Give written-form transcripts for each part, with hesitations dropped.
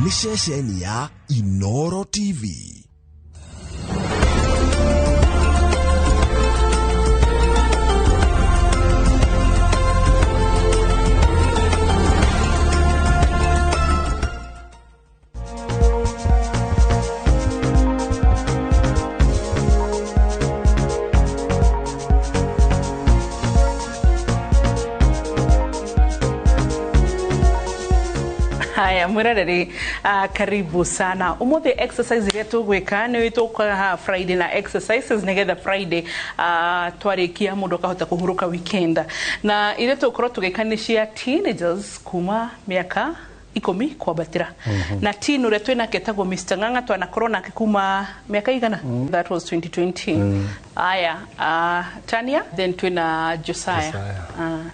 ni ceceni ya Inooro TV. Haya mwirareri karibu sana. Umuthi exercise ile tugwika ni wituka Friday na exercises nigetha Friday twarikia mundu kahota kuhuruka weekend. Na ile tukoro tugikanishia teenagers kuma miaka 10 kwabatira. Na teen ure twina ketagwo Mr. Ng'ang'a twana corona kikuma miaka igana. That was 2020. Aya Tania, then twina Josiah.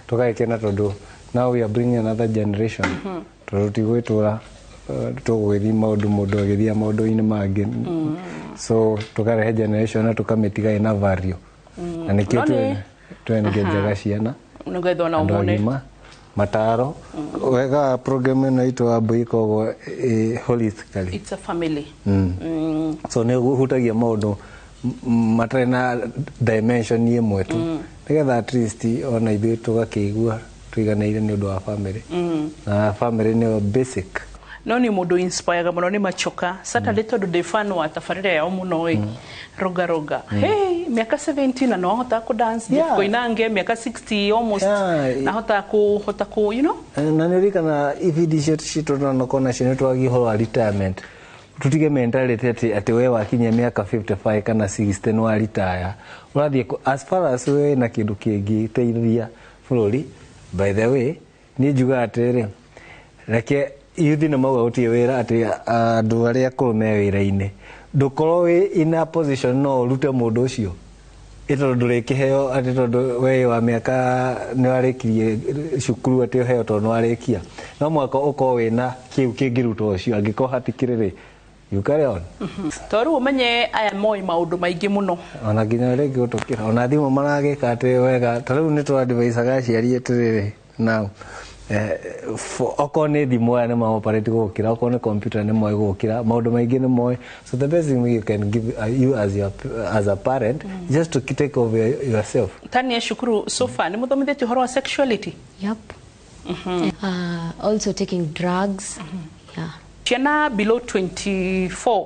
Tugaikena tondu now we are bringing another generation. Turuti gwitura tugwithi maundu mundu agithia maundu-ini mangi. So tukarehe generation na tukametiga ina value. Na nikio twengejaga ciana nugetho na umone mataro wega program ino itwa boiko holistically. It's a family. So ne hutagia maundu matare na dimension imwe tu nigetha at least ona ithuĩ tugakĩigua tuiganeire ni undu wa family. Na family ni basic. No ni mundu inspire muno ni machoka Saturday tondu de fan wa tafarira ya muno roga hey miaka 17 na no hota ku dance ko inange miaka 60 almost na hota ku you know na ni rikana ifidi shito no kona shine twagi ho retirement tutige mentality ati we wakinya miaka 55 kana 60 no retire urathie as far as we na kindu kingi teithia bururi. By the way, ni juga atere reke yuthi na mau utie wira ati andu aria akume wira-ini ndukoro we in a position no rute mundu ucio ito ndurikiheo ati tondu we wa miaka ni warikirie cukuru ati heo tondu warikia no mwaka uko wina kiu kingiruto ucio angiko hatikirire you carry on. Toru umenye aya moi maundu maingi muno ona ginya rege utukira ona thimu maragika ati wega tariu ni twa advice gaciari etirire now oko ni thimu ya ni ma operate gukira oko ni computer ni moi gukira maundu maingi ni moi. So the best thing you can give you as a parent just to take over yourself. Tania shukuru so far ni muthomitheti horo wa sexuality. Yep. Also taking drugs. Yeah. Ciana below 24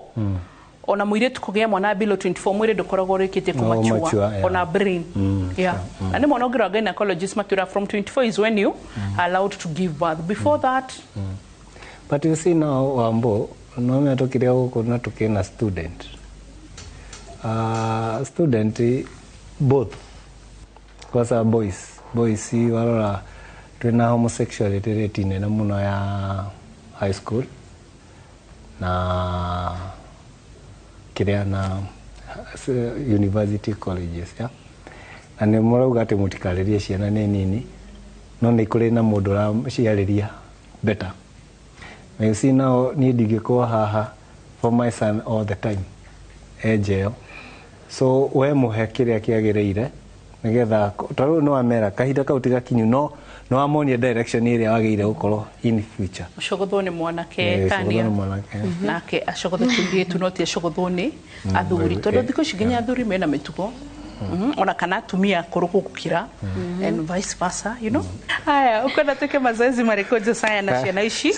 ona mwire tukugia mwana below 24 mwire dokoragwo rikite kumachua ona brain and mwana ogira gynecologist matura from 24 is when you are allowed to give birth. Before that but you see now wambo no me tokiria guko na tukena student both because boys warora twina homosexuality rate nene muno ya high school na kiria na university colleges and morauga ati mutikaririe ciana nini no ni kuri na mundu ra ciariria better. You see now ni ndigikwa haha for my son all the time jail. So we muhe kiria kiagireire nigetha taru no amera kahinda kau tigakinyu no amonia direction iria wagire gukorwo in future. Shogodho ni mwanake Tania nake ashogodho tumbie tunoti ashogodho ni athuri tondu thiko shiginya athuri mena mitugo ona kana tumia kuruku kukira and vice versa, you know. Haya ukona teke mazoezi mareko Josiah na ciana ici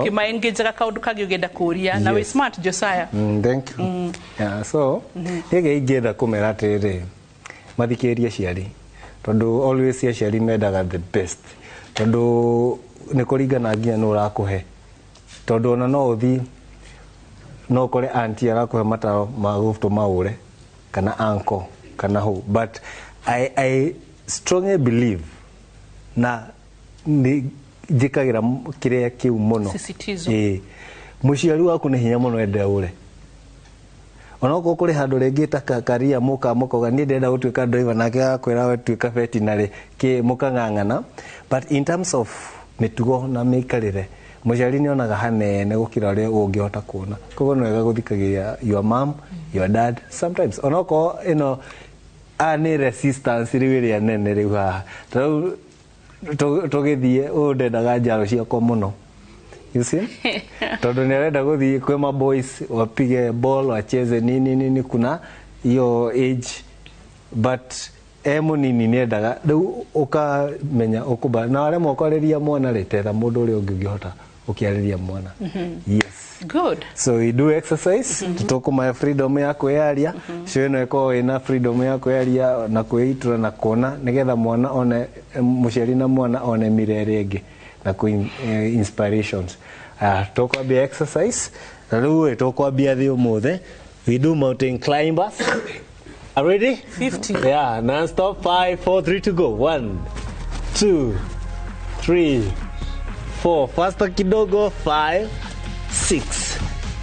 kimaengejaga kaundu kagi ugenda kuria na we smart Josiah. Thank you. So ege igenda kumera tere mathikiria ciari tondu always ciari mendaga the best tondu ni kuringana nginya no rakuhe tondu ona no uthi no kore auntie arakuhe mataro ma gutuma ure kana uncle kana who, but I strongly believe na ni jikagira kiria kiu muno muciari waku ni hinya muno ende ure ona ko kuri handu rengi ta karia muka ni ndenda gutuika driver nake akwira we tuika veterinary ki muka ng'ang'ana. But in terms of mitugo na mikarire muciari ni onaga hanene gukira ri ungihota kuona koguo no wega guthikagiria your mom your dad sometimes ona ko ani resistance riwiria nene riu haha tugithie undendaga njaro ciakwa muno you see tondu ni arenda guthii kwe ma boys wapige ball wacheze nini kuna hiyo age but munini ni endaga riu ukamenya ukuba na wale mokwareria mwana retetha mundu uri ungihota ukiareria mwana yes good so we do exercise tutokuma freedom ya kwearia cio ino iko ina freedom ya kwearia na kwiitura na kuona nigetha mwana one muciari na mwana one mirere ingi na ku inspirations tukwambia exercise na riu tukwambia thi umuthe we do mountain climbers. Are ready? 50. Yeah, non-stop. 5, 4, 3 to go. 1, 2, 3, 4. Faster kidogo. 5, 6,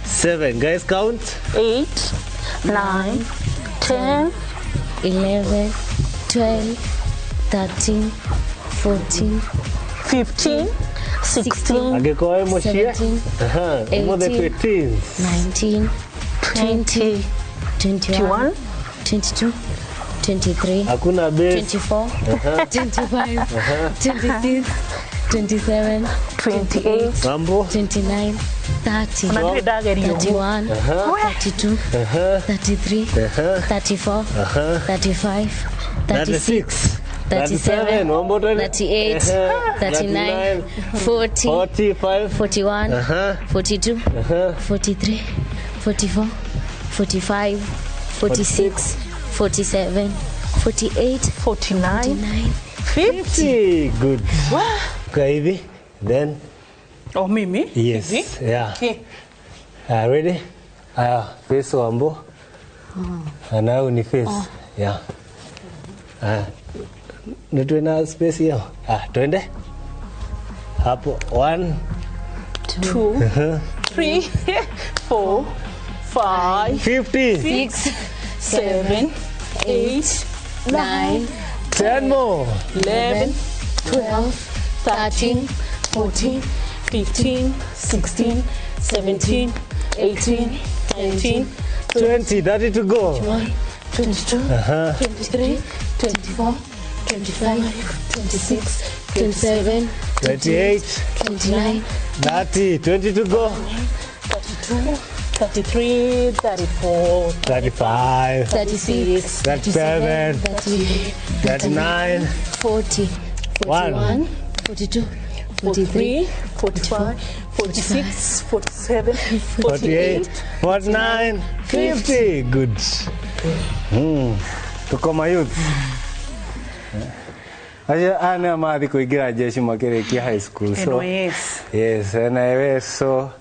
7. Guys, count. 8, 9, 10, 11, 12, 13, 14, 15, 16, Agekoe moshie. 17, Umothe 15. 19, 20, 21, 22, 23, Hakuna base. 24, 25, 26, 27, 28, Mambo. 29, 30, Madrid dagger you. 31, 32, 33, 34, 35, 36, 37, 38, 39, 40, 45, 41, 42, 43, 44, 45, 46, 47, 48, 49, 49, 50. Good. Kwa hivi. Then. Oh, mimi? Yes. Hivi? Yeah. Okay. Ready? Face wambo. Now ni face. Yeah. Nitwe na space hiyo. Twende. Hapo 1 2, 3, 4, 5, 50. 6, 7, 8, 9, 10 more. 11, 12, 13, 14, 15, 16, 17, 18, 19, 20. 30 to go. 21, 22, 23, 24, 25, 26, 27, 28. 29, 30. 20 to go. 32, 33, 34, 35. 36, 37. 38, 39. 40, 41, 42, 43, 45, 46, 47, 48, 49, 50. Good. Tuko mayouth. Ana mathi kuingira jeshi makirikia high school. So yes. yes, na wewe so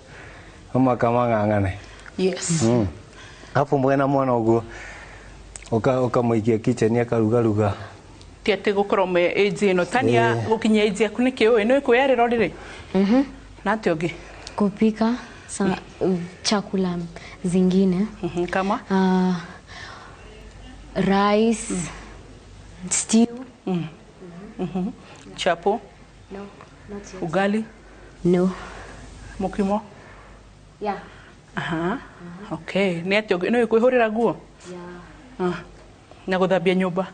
umakamangangane. Yes. Hapo mwena mwana uguo ukamuikia kitchen akarugaruga. Tiate gukorwo me age ino tania gukinya age yaku niki uyu ni kwiyarira riri na atiogi kupika chakula zingine kama rice, stew. Chapo? No, not yet. Ugali? No. Mukimo? Yeah. Okay. Ni atiogi no ikwihurira guo? Yeah. Na guthambia nyumba?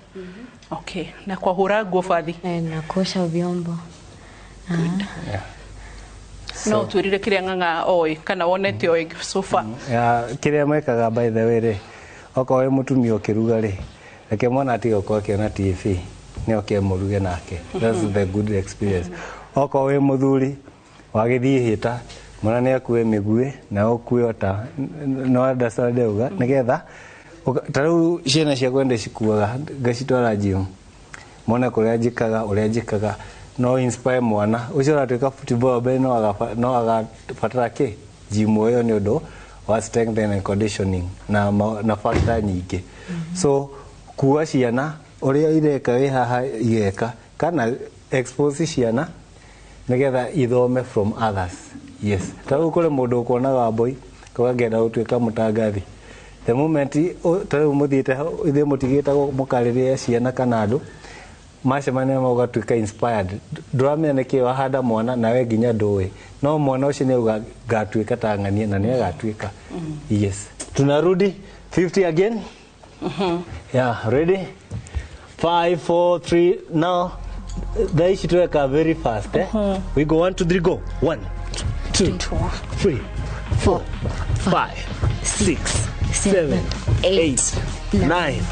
Okay. Na kwahura nguo bathi? Na kuosha vyombo. Yeah. No twirire kiria nganga oi kana wonete oi so far. Kiria mwekaga by the way ri okowe mutumia okiruga ri reke mwana atiga kwa kiona TV ni okemuruge nake. That's the good experience. Okowe muthuri wagithii hita mwana ni akue migue na okuota no understand uga nigetha taru ciana cia kwenda cikuaga ngacitwara gym mwana kuria njikaga no inspire mwana ucio ratuika football be no agabatara ki gym yo ni undu wa strength and conditioning na factor nyingi so kuwa ciana uria ireka wi haha igeka kana expose ciana nigetha ithome from others. Yes, taru kule mundu kuonaga boy kagenda utuika mutangathi the moment taru muthiite ithe mutigita mukariria ciana kana andu macemania mogatuika inspired ndramenya niki wahanda mwana nawe nginya nduwe no mwana ucio ni ugatuika tangania na ni agatuika. Yes, tunarudi 50 again. Yeah, ready? 5 4 3 now. They should work very fast. We go 1 2 3 go. 1 2, 3, 4, 5, 6, 7, 8, 9,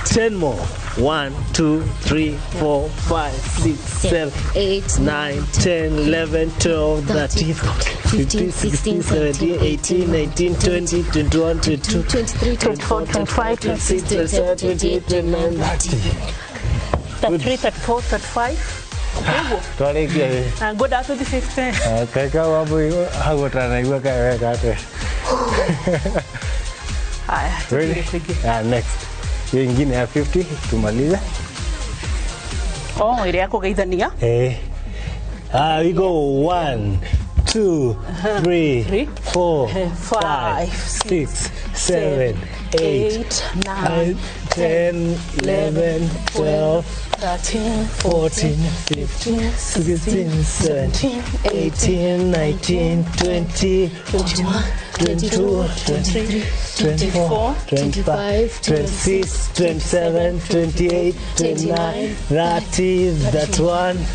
10 more. 1, 2, 3, 4, 5, 6, 7, 8, 9, 10, 11, 12, 13, 15, 16, 17, 18, 19, 20, 21, 22, 23, 24, 25, 26, 27, 28, 29, 30. 33, 34, 35. Go down to the 15. Ready? Next. Hiyo ingine ya 50 tumalize. Oh, ile yako gaidhania? We go 1 2 3 4 5 6 7 8 9 10 11 12 13 14 15 16 17 18 19 20 21 22 23 24 25 26 27 28 29 30 31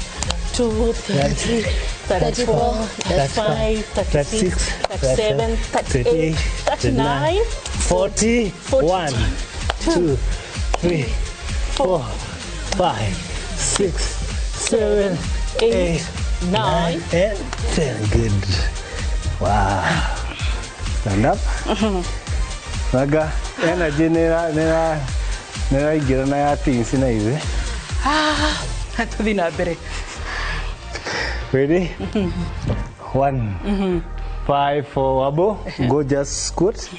2, 33, 34, 35, 36, 37, 38, 39, 40, 1, 2, 3, 4, 5, 6, 7, 8, 9, and 10. Good. Wow. Stand up. Naga, energy nera igira na ya tinsi na hivi. Tudina bere. Ready? 1, 5, 4, abo. Go just squat.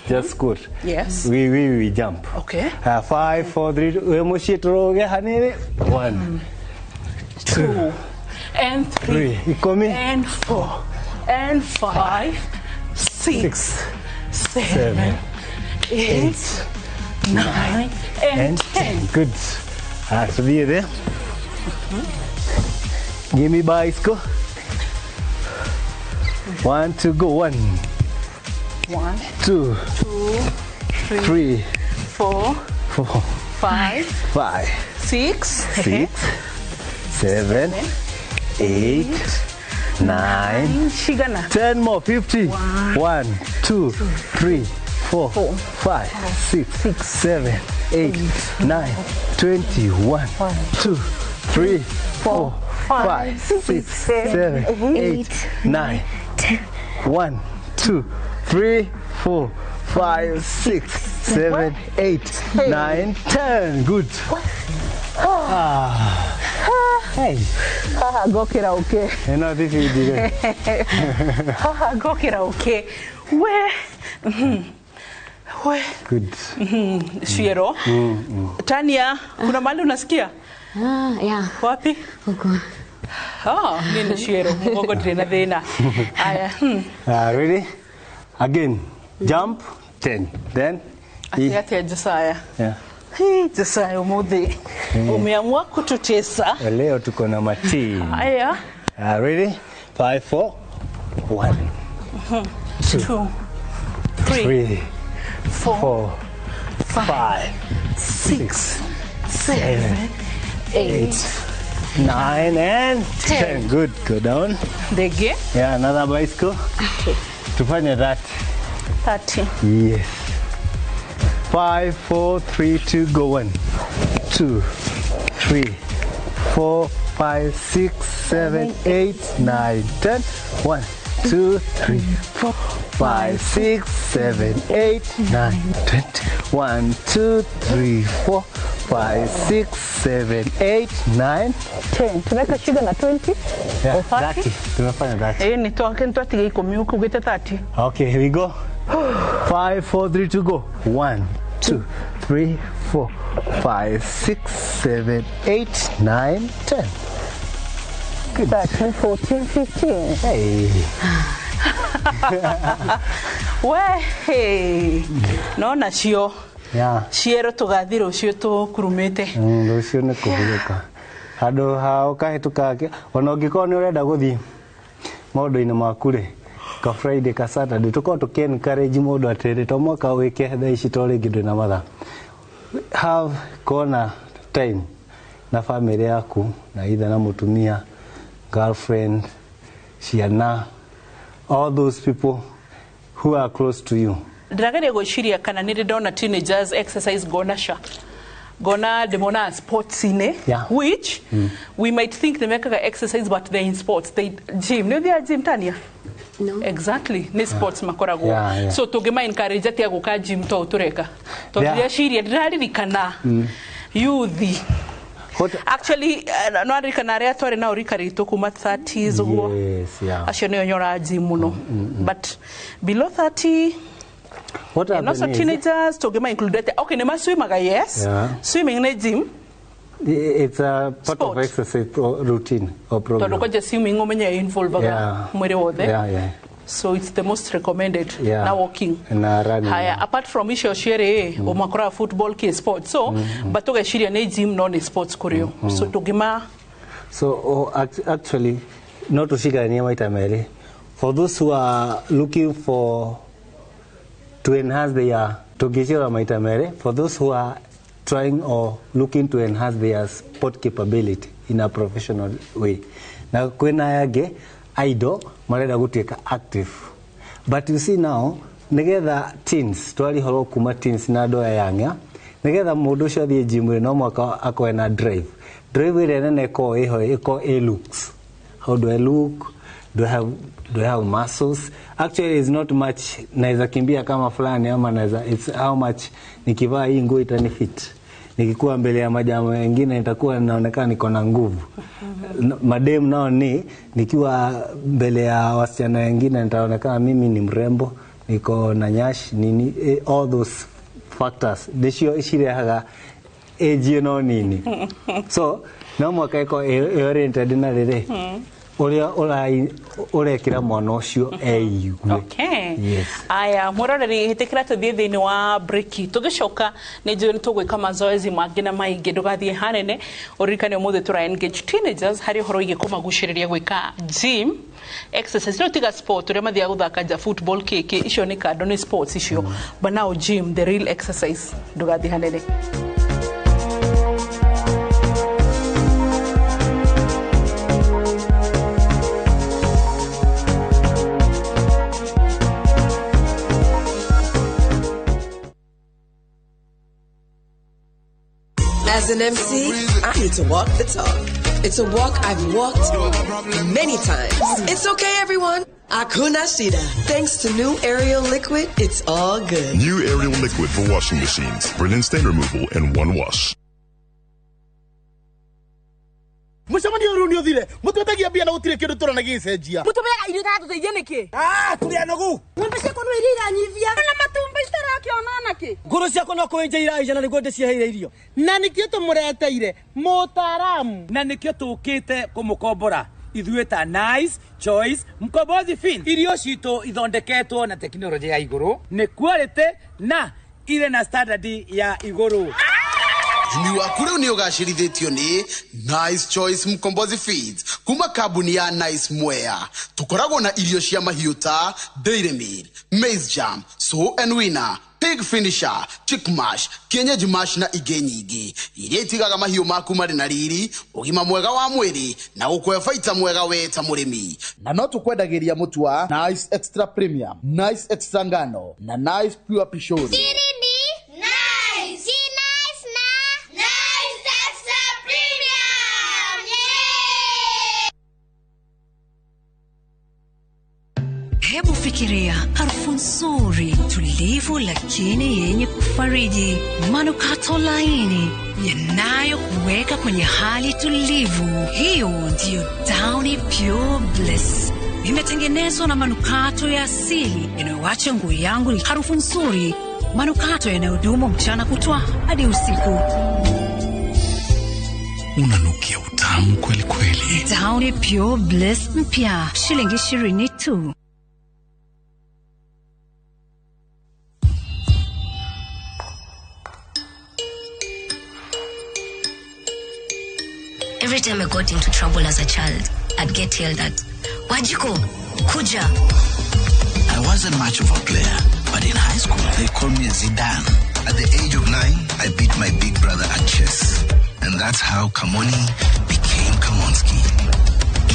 Yes. We jump. Okay. 5, 4, 3, we mushitoroge hanene. 1, 2, and 3, Ikomi. and 4, and 5, 6, 7, 8, 9, and 10. Good. So there. Give me bicycle. 1, 2, go. 1, 2, 3, 4, 5, 6, 7, 8, 9, 10 more. 50. 1, 2, 3, 4, 5, 6, 7, 8, 9, 20. 1, 2, 3, 4, 5, 6, 7, 8, 9, 10. 1, 2, 3, 4, 5, 6, 7, 8, 9, 10. Good. Hey. Go karaoke. You know this is the Go karaoke. Where? Good. Shiro. Tania, kuna mahali unasikia? Yeah. Wapi? Huko. Nini Shiro? Mgogo tena thina. Aya. Ready? Again. Jump 10. Then Ati Josiah. yeah. Josiah umuthi. Umeamua kututesa. Leo tuko na mati. Aya. Ready? 5, 4, 1, 2, 3, 4, 5, 6, 7, 8, 9, and 10. Good. Go down. Dege. Yeah, another bicycle. Tufanye that. 30. Yes. 5, 4, 3, 2, go. 1, 2, 3, 4, 5, 6, 7, 8, 9, 10. 1, 2, 3, 4, 5, 6, 7, 8, 9, 20. 1, 2, 3, 4, 5, 6, 7, 8, 9, 10. Tunaweka shiga na 20. yeah, Or 30. 30. Tumefanya 30. Ni toke ntwati iko miuko gete 30. Okay, here we go. 5, 4, 3, 2, go. 1, 2, 3, 4, 5, 6, 7, 8, 9, 10. Good. 13, 14, 15. Hey. Hey. No na cio. Yeah. Ciero tugathira ucio tukurumite. Rucio nĩ kũhurũka. Handũ ha ũkahĩtũka ona ũngĩkorwo nĩ ũrenda gũthiĩ maũndũ-inĩ maku rĩ, ka Friday ka Saturday tũkorwo tũkĩ-encourage mũndũ atĩrĩ to mwaka wĩke thaa ici to rĩngĩ ndwĩ na mathaa. Have corner time na family yaku na either na mũtumia, girlfriend, ciana, all those people who are close to you. Ndagere gwiciria kana nĩ ndona teenagers exercise gona demona sports ine, which we might think they make exercise but they're in sports. They gym. No, they are gym, Tanya. No. Exactly. Ni sports makorago. So tugema encourage ati aguka gym to tureka. To dia shiria ndaririkana youth. Actually no arikana ria tore na urika ritu kuma 30s uguo. Yes, yeah. Acio ne onyora gym muno. But below 30 what and also teenagers tugema included. Okay, ne maswimaga yes. Yeah. Swimming ne gym. It's a part of exercise routine or program. To just swimming umenye involve mwere wothe. Yeah. So it's the most recommended. Now walking. Na running. Haya, apart from isho shere umakora football ki sports. So but toge shiria ne gym no ne sports kurio. So tugema. So actually not to shika ni maita mere. For those who are looking for to enhance their togeshira maita mere, for those who are trying or looking to enhance their sport capability in a professional way. Na kwena yage idol marenda guteka active. But you see now negetha teens twali horo kuma teens na do yanga negetha mundu cio thie gym no mwaka akoena drive ile nene ko iko looks. How do I look? Do I have muscles? Actually it's not much naweza kimbia kama fulani ama naweza, it's how much nikivaa hii nguo itani fit. Nikikuwa mbele ya majama wengine nitakuwa naonekana niko na nguvu. Madem nao nikiwa mbele ya wasichana wengine nitaonekana mimi ni mrembo, niko na nyash nini, all those factors desio ishirehaga age no nini. So no mwaka iko oriented na rere Ore kira mwana ucio eigue. Okay. Yes. Aya muroreri hitikira tuthie thini wa break. Tugicoka ni njuri tugwika mazoezi mangina maingi ndugathie hanene urikane umuthe tura engage teenagers hari horo ige kumaguciriria gwika gym exercise no tiga sport uri mathia guthaka ja football kiki icio ni kado ni sports icio but now gym the real exercise ndugathie hanene. As an MC, I need to walk the talk. It's a walk I've walked many times. It's okay, everyone. Hakuna shida. Thanks to new Ariel Liquid, it's all good. New Ariel Liquid for washing machines. Brilliant stain removal in one wash. Musamani urunio thire mutwetagia bia na gutire kindu turana gicenjia mutubega irio tatu teithie niki turi anogu ngombe ciako no irira nyivia na matumba itarakiona ki nguru ciako no kuenjeira ijana niguo ndicieheire irio na nikio tumureteire mutaramu na nikio tukite kumukombora ithuĩ ta Nice Choice Mkombozi Fin. Irio citũ ithondeketwo na teknolojia ya igũrũ, nĩ quality na ile na standard ya igũrũ. Imi waku rĩu nĩ ũgacĩrithĩtio nĩ Nice Choice Mkombozi Feeds kuma kambuni ya Nice Mwea. Tũkoragwo na irio cia mahiũ ta Dairy Meal, Maize Jam, So and Winner, Pig Finisher, Chick Mash, Kienyeji Mash na ingĩ nyingĩ iria itigaga mahiũ maku marĩ na riri, ũgima mwega wa mwĩrĩ na gũkũhe baita mwega we ta mũrĩmi. Na no tũkwendagĩria mũtu wa Nice Extra Premium, Nice Extra Ngano na Nice Pure Pishori. Hebu fikiria harufu nzuri, tulivu lakini yenye kufariji, manukato laini yanayokuweka kwenye hali tulivu. Hiyo ndiyo Downy Pure Bliss. Imetengenezwa na manukato ya asili yanayoacha nguo yangu harufu nzuri, manukato yanayodumu mchana kutwa hadi usiku. Unanukia utamu kweli kweli. Downy Pure Bliss mpya, shilingi 20 tu. Every time I got into trouble as a child, I'd get yelled at. Wajiko, kuja. I wasn't much of a player, but in high school, they called me Zidane. At the age of 9, I beat my big brother at chess. And that's how Kamoni became Kamonski.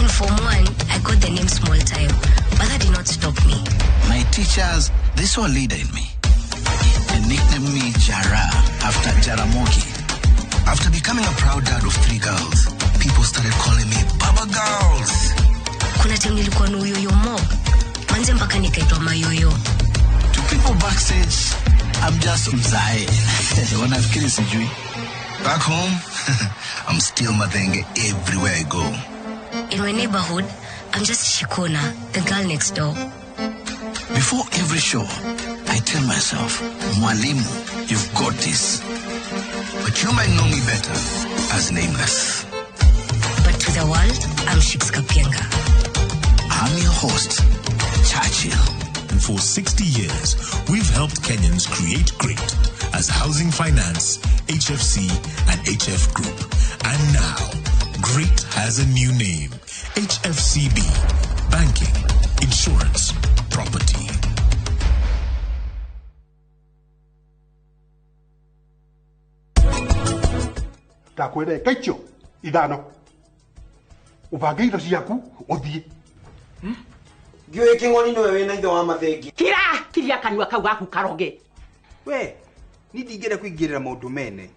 In Form 1, I got the name Small Time. But that did not stop me. My teachers, they saw a leader in me. They nicknamed me Jara after Jaramogi. After becoming a proud dad of 3 girls, people started calling me Baba Girls. Kuna time nilikuwa na uyoyo mob. Manze mpaka nikaitwa mayoyo. To people backstage, I'm just Mzae. Wanafikiri sijui. Back home, I'm still Madenge everywhere I go. In my neighborhood, I'm just Shikona, the girl next door. Before every show, I tell myself, Mwalimu, you've got this. But you might know me better as Nameless. But to the world, I'm Shix Kapienga. I'm your host, Churchill. And for 60 years, we've helped Kenyans create great as Housing Finance, HFC, and HF Group. And now, great has a new name, HFCB, Banking, Insurance, Property. Takwere kaicho idano ubange indo ciaku uthie Gyo ekingoni no wewe na itho wa mathengi kiria kanua kau gaku karoge we ni ndingire kuingirira maundu mene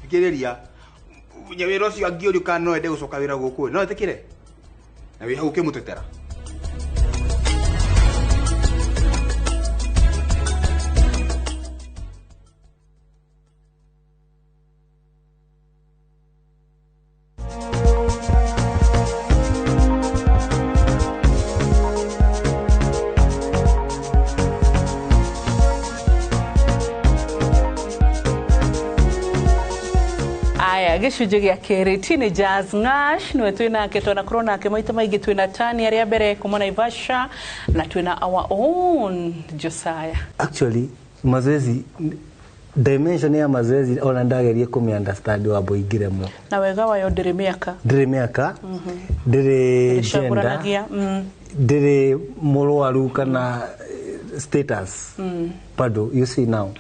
ngiriria nyawira ucio angiuri kana no ende gucoka wira guku no etikire na wi hau kimutetera gicunjĩ gĩa kerĩ Teenagers Ng'ash nĩwe twĩnake twĩna Corona ake maita maingĩ twĩna Tania rĩa mbere kuma Naivasha na twĩna our own Josiah. Actually mazoezi dimension ya mazoezi ona ndagerie kumi understand wa boingire mo na wega wayo ndĩrĩ mĩaka ndĩrĩ gender ndĩrĩ mũrwaru kana status pardon you see now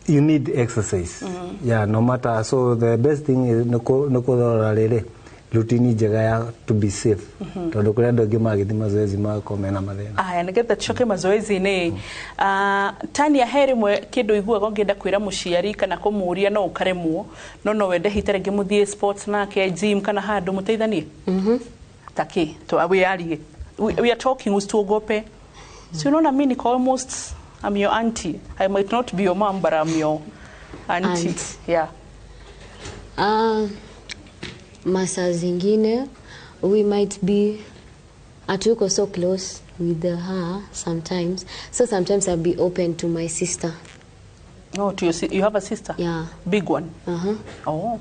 you need exercise yeah no matter so the best thing is noko rarere routine njega ya to be safe tondu kuri andu angi magithi mazoezi makomena mathina aya nigetha tucoke mazoezi-inĩ Tania heri mwe kindu iguaga ngenda kwira muciari kana kumuria no ukaremwo no wende hitere ngi muthie sports nake gym kana handu muteithanie taki to we are talking ustuogope so unaona mimi niko almost I'm your auntie. I might not be your mom, but I'm your auntie. Yeah. Masa zingine, we might be atuko so close with her sometimes. So sometimes I'll be open to my sister. Oh, to your you have a sister? Yeah. Big one? Oh.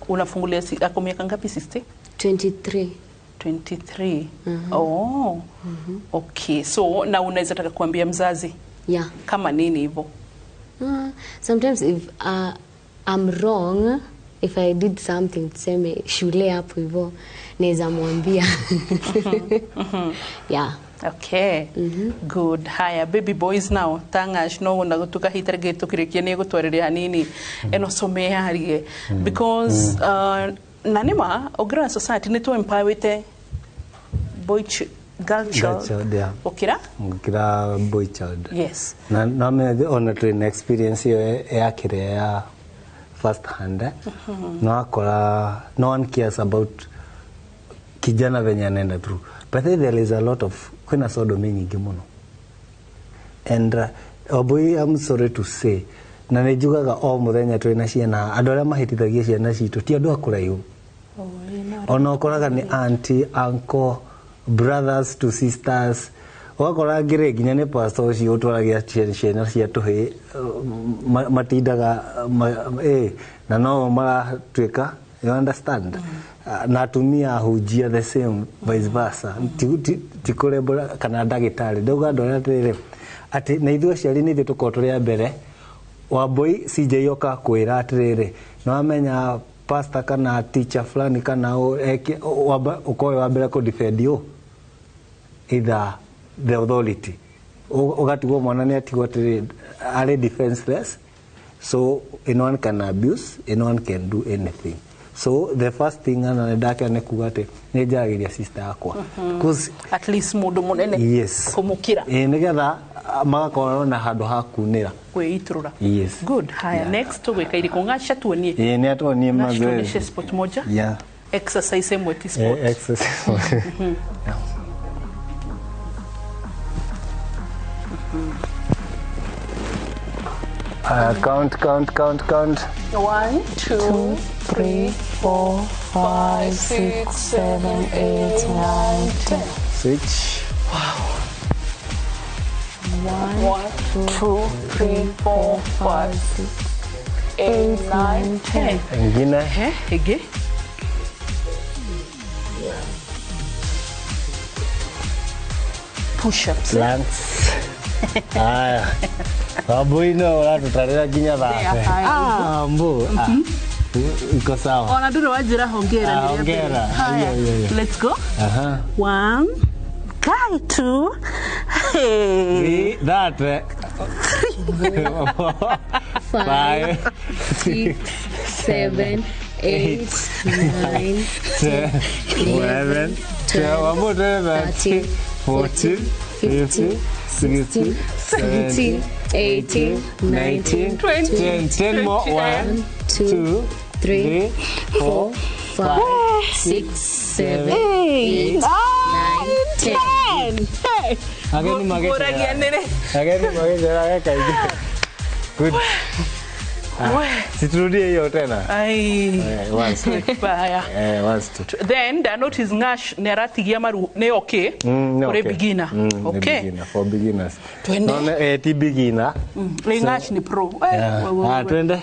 Unafungulia ako miaka ngapi sister? 23. 23. Oh. Okay. So na unaweza taka kuambia mzazi? Yeah. Kama nini hivyo? Sometimes if I'm wrong, if I did something tuseme shule hapo hivyo naweza mwambia. Yeah. Okay. Good. Haya baby boys now Tangash no na gutuka hitarge tukirikia ni gutwarire hanini eno somea harie because nanima ogra society ni to empower boy girl child yeah. Okira boy child yes na me on a train experience yakire ya first hand no akora no one cares about kijana venye anaenda through but there is a lot of kuna sodomi nyingi muno and boy I'm sorry to say na nijugaga o muthenya twina ciana andu aria mahitithagia ciana citu ti andu akuraihu ona okoraga ni auntie uncle brothers to sisters wakora ngire nginya ni pastor ucio utwaragia ciana cia tuhi matindaga na no maratuika you understand na atumia hujia the same vice versa tikore bora kana ndagitari ndoga ndora tere ati na ithuĩ aciari nĩ ithuĩ tũkorwo tũrĩ mbere Wambui CJ yoka kwĩra atirĩrĩ no amenya pastor kana teacher fulani kana ukoe wa mbere ku defend you either the authority ugatigwo mwana nĩ atigwo atirĩ are defenseless so anyone can abuse anyone can do anything So the first thing ana ndake ne kugate ne jagiria sister yakwa. Cuz at least mundu munene. Yes. Kumukira. Nigetha magakorwo na handu ha kunira. Kwiiturura. Yes. Good. Haya, next tugwika ili kungasha tuonie. Ni atuonie mazoezi. Tuoneshe sport moja. Yeah. Exercise mweti sport. Exercise. Count. 1, 2, 3, 4, 5, 6, 7, 8, 9, 10. Switch. Wow. 1, 2, 3, 4, 5, 6, 8, 9, 10. Ingine. Ege. Push-ups. Planks. Babuino la tutarira ginya thate. Mbu. Iko sawa. Ona nduro wajira hongera ni hongera. Haya. Let's go. 1 2 hey. That 5 6 7 8 9 10 11 12 13 14 15 16 17 18 19 20 10 more 1 2 3 4 5 6 7 8 9 10 Again Good. Siturudie hiyo tena. Once. Then the note is ngash neratigia maru ne okay. For a beginner. Okay. Beginner, for beginners. Twende. Ti beginner. Ngash ni pro. Twende.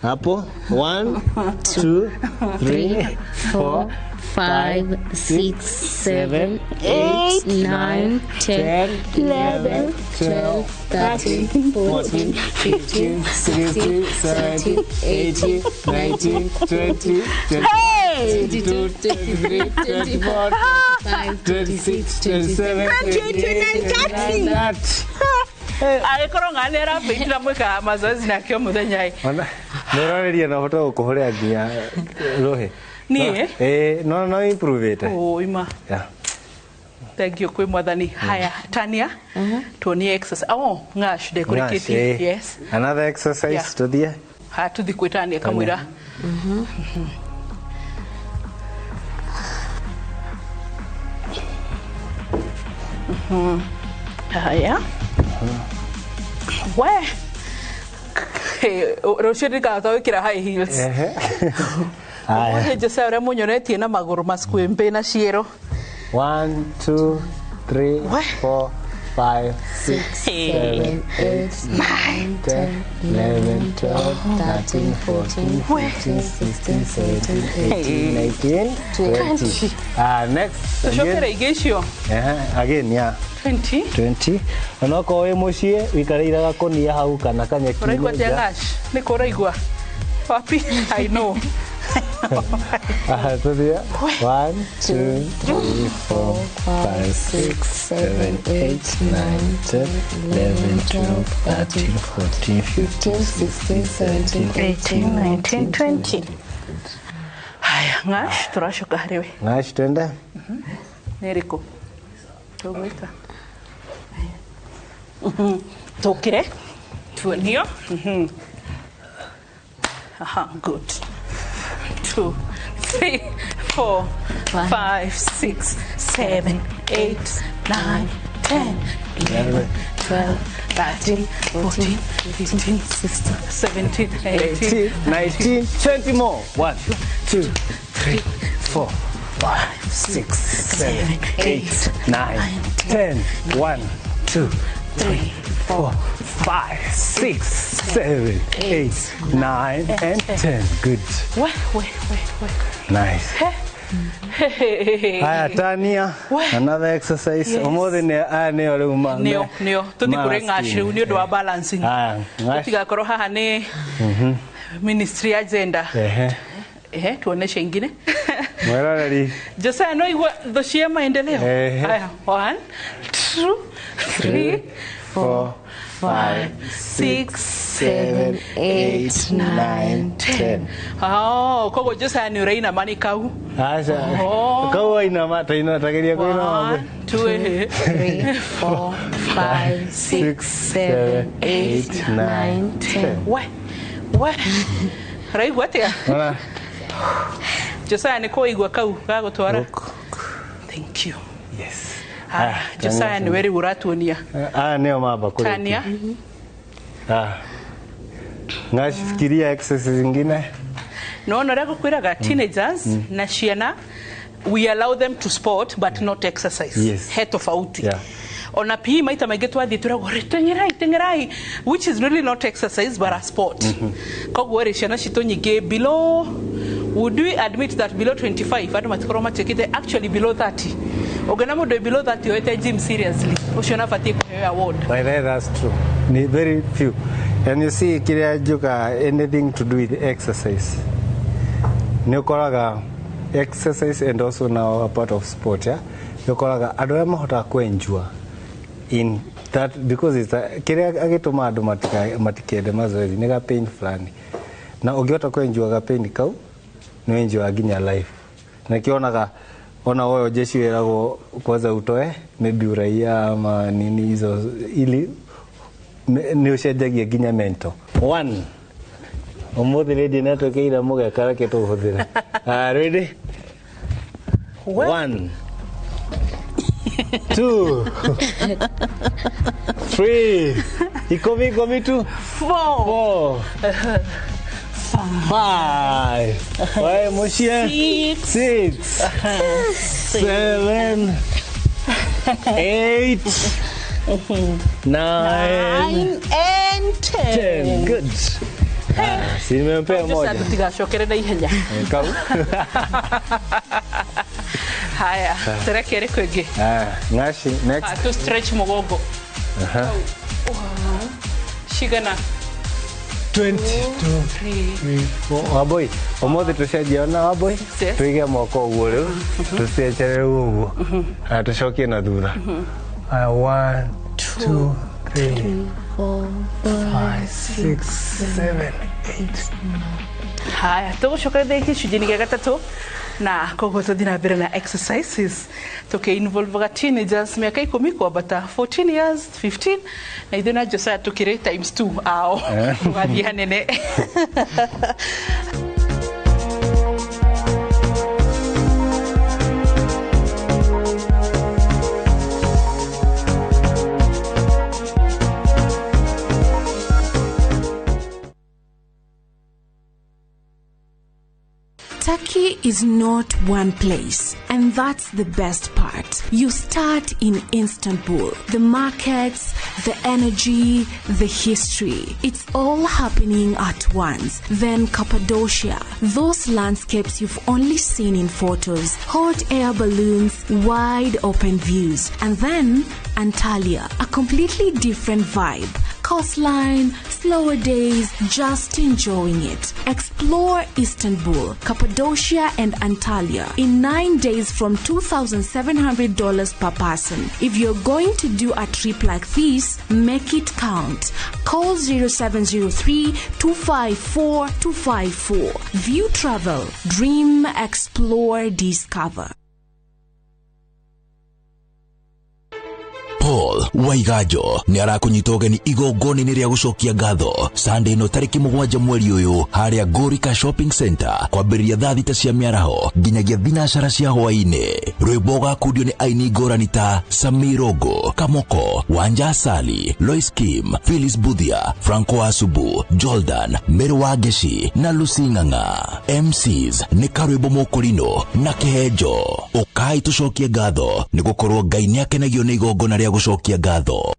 Hapo 1 2 3 4 5 6 7 8 9 10 11 12 13 14 15 16 17 18 19 20 22 23 24 25 26 27 28 Aikoronga nera betira mweka mazoezi na kio muthenya. Neroreria na hoto kuhorea nginya rohe. Nie? No improve it. Ima. Yeah. Thank you kwe mwathani. Haya, Tania. Tuonie exercise. Ngash decorate. Yes. Another exercise to the. Tuthi kwe Tania kamwira. Haya. We. Roshirika tawikira high heels. Jose ore munyonetie na maguru maskwembe na ciero. 1 2 3 4 5 6 7 8 9 10 11 12 13 14 15 16 17 18 19 20. Next. Shokera igesho. Again, yeah. 20. Onoko we mucie wikareira gakonia hau kana kanyeki. Uraigwa jangash. Niko uraigwa. Papi, I know. So there. 1 2 3 4 5 6 7 8 9 10 11 12 13 14 15 16 17 18 19 20. Haya, ngash turashuka hariwe. Ngash twende. Neriko. Togwita. Tokire. Tuonio. Good. 2 3 4 5 6 7 8 9 10 11 12 13 14 15 16 17 18 19 20 more. 1 2 3 4 5 6 7 8 9 10 1 2 3 4 5 6 7 8 9 and 10. Good. Wait. Nice. Haya, Tania, another exercise. Omothe ne ole uma. Neo. Tuthi kure ngashi uni ndo wa balancing. Tiga koro haha ni ministry agenda. Tuoneshe ingine. Mwerari. Jose no igwa dhoshia maendeleo. Haya, 1 2 3 4 5, 6, 7, 8, 9, 10. Oh, kogo Josiah ni uraina mani kau. Acha. Kau aina mata ina tageria ko ina. 2, 3, 4, 5, 6, 7, 8, 9, 10. What? Rai watia. Josiah ni ko igwa kau gago twara. Thank you. Yes. Josiah ni weri uratuonia. Neo maba kule. Tania. Ngafikiria exercise zingine. No rego kwiraga teenagers na ciana we allow them to sport but not exercise. Yes. He tofauti. Yeah. Ona PE maita maingi twathi turago tengerai which is really not exercise but a sport. Koguo ri ciana citu nyingi below, would we admit that below 25 adu matikoro machekite actually below 30 ogana mudo below 30 oete gym seriously ushona fati kwa award. By that, that's true. Ni very few. And you see kiria joka anything to do with exercise. Nikoraga exercise and also now a part of sport, yeah. Nikoraga adoya mahota kuenjoy in that because it's kiria agituma adu matikede mazoezi nega pain flani. Na ugiota kuenjoy ga pain kau no enjoy aginya life. Na kionaga ona wewe jeshi werago kwanza utoe maybe uraia ama nini hizo ili ni ushajagia ginya mento. 1 Omothi ready na tokeira muga karake to huthira. Ready? 1 2 3 ikomi tu 4 5 Why Moshia 6 7 8 9 and 10. Good. Si nimempea moja. Sasa tutigashokere na ihenya. Kau. Haya, turekere kwege. Ngashi next. To stretch mugongo. Shigana 20 2 3 4 Waboy, omothi tushajiona waboy. Tuige moko uguo riu. Tusiechere uguo. Tushokie na thutha. 1 2 3 4 5 6 7 8 Haya, tugucoka thiki cujini gya gatatu na koguo tuthina mbere na exercises tukiinvolve teenagers miaka 10 kwambata 14 years 15 na ithuĩ na Josiah tukire times 2 ao tugathie hanene. Turkey is not one place, and that's the best part. You start in Istanbul. The markets, the energy, the history. It's all happening at once. Then Cappadocia. Those landscapes you've only seen in photos. Hot air balloons, wide open views. And then Antalya, a completely different vibe. Coastline, slower days, just enjoying it. Explore Istanbul, Cappadocia and Antalya in 9 days from $2,700 per person. If you're going to do a trip like this, make it count. Call 0703-254-254. View Travel. Dream, explore, discover. Paul Waigajo ni arakunyita ugeni igongoni-inĩ rĩa gũcokia ngatho Sunday no tarĩki 7 mweri ũyũ harĩa Gorika Shopping Center kwambĩrĩria thaa 6 cia mĩaraho nginyagia thinacara cia hwaĩ-inĩ. Rwĩmbo gakundio nĩ aini ngũrani ta Samirogo, Kamoko, Wanja Asali, Lois Kim, Phyllis Budhia, Franco Asubu, Jordan, Meru Wageshi na Lucy Ng'ang'a. MCs nĩ Karwĩmbo Mũkũrinũ na Kĩhenjo. Ũkai tũcokie ngatho nĩ gũkorwo Ngai nĩ akenagio nĩ igongona rĩa gũcokia ngatho.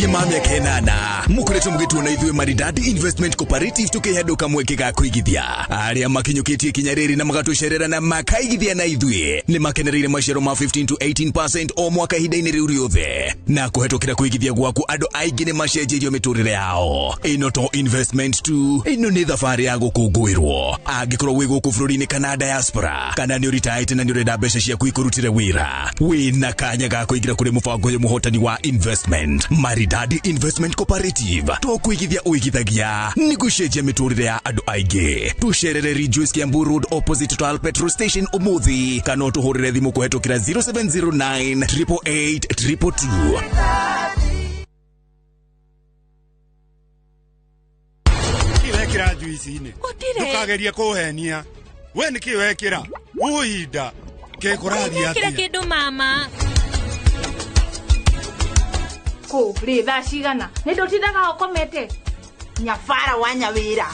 makĩria ma mĩaka 8 mũkoretwo mũgĩtuona ithuĩ Maridadi Investment Cooperative tũkĩhenduka mweke ga kũigithia arĩa makinyũkĩtie ikinya rĩrĩ na magatũcerera na makaigithia na ithuĩ nĩ makenereire maciaro ma 15 to 18% o mwaka ihinda-inĩ rĩu rĩothe na kũhetũkĩra kũigithia gwaku andũ aingĩ nĩ macenjerio mĩtũrĩre yao. Ĩno to investment tu, ĩno nĩ thabarĩ ya gũkũngũĩrwo. Angĩkorwo wĩ gũkũ bũrũri-inĩ kana diaspora kana nĩ ũritaĩte na nĩ ũrenda mbeca ciaku ikũrutĩre wĩra, wĩna kanya ga kũingĩra kũrĩ mũbango ũyũ mũhotani wa investment. Maridadi Investment Cooperative to kũigithia ũigithagia nĩ gũcenjia mĩtũrĩre ya andũ aingĩ. Tũcerere Rejoice Kiambu Road opposite Total Petrol Station ũmũthĩ kana ũtũhũrĩre thimũ kũhetũkĩra 0709 888 222. Wekira juici-inĩ ndukagerie kũhenia. We nĩkĩ wekira ũhinda ke kũrathia atĩa kĩndũ mama kũ rĩtha cigana nĩ ndũtindaga ũkomete nyabara wa nyawĩra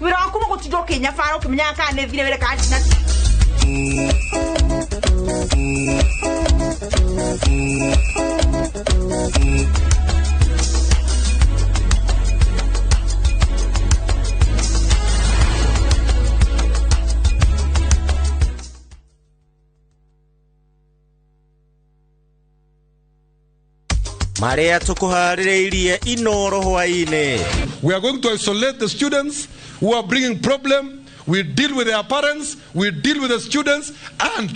wĩra waku mũgũtinda ũkĩnyabara ũkĩmenyaga kana nĩ thire wĩra kana tina Maria tukuharireirie Inoro hwaine. We are going to isolate the students who are bringing problem. We deal with their parents, we deal with the students, and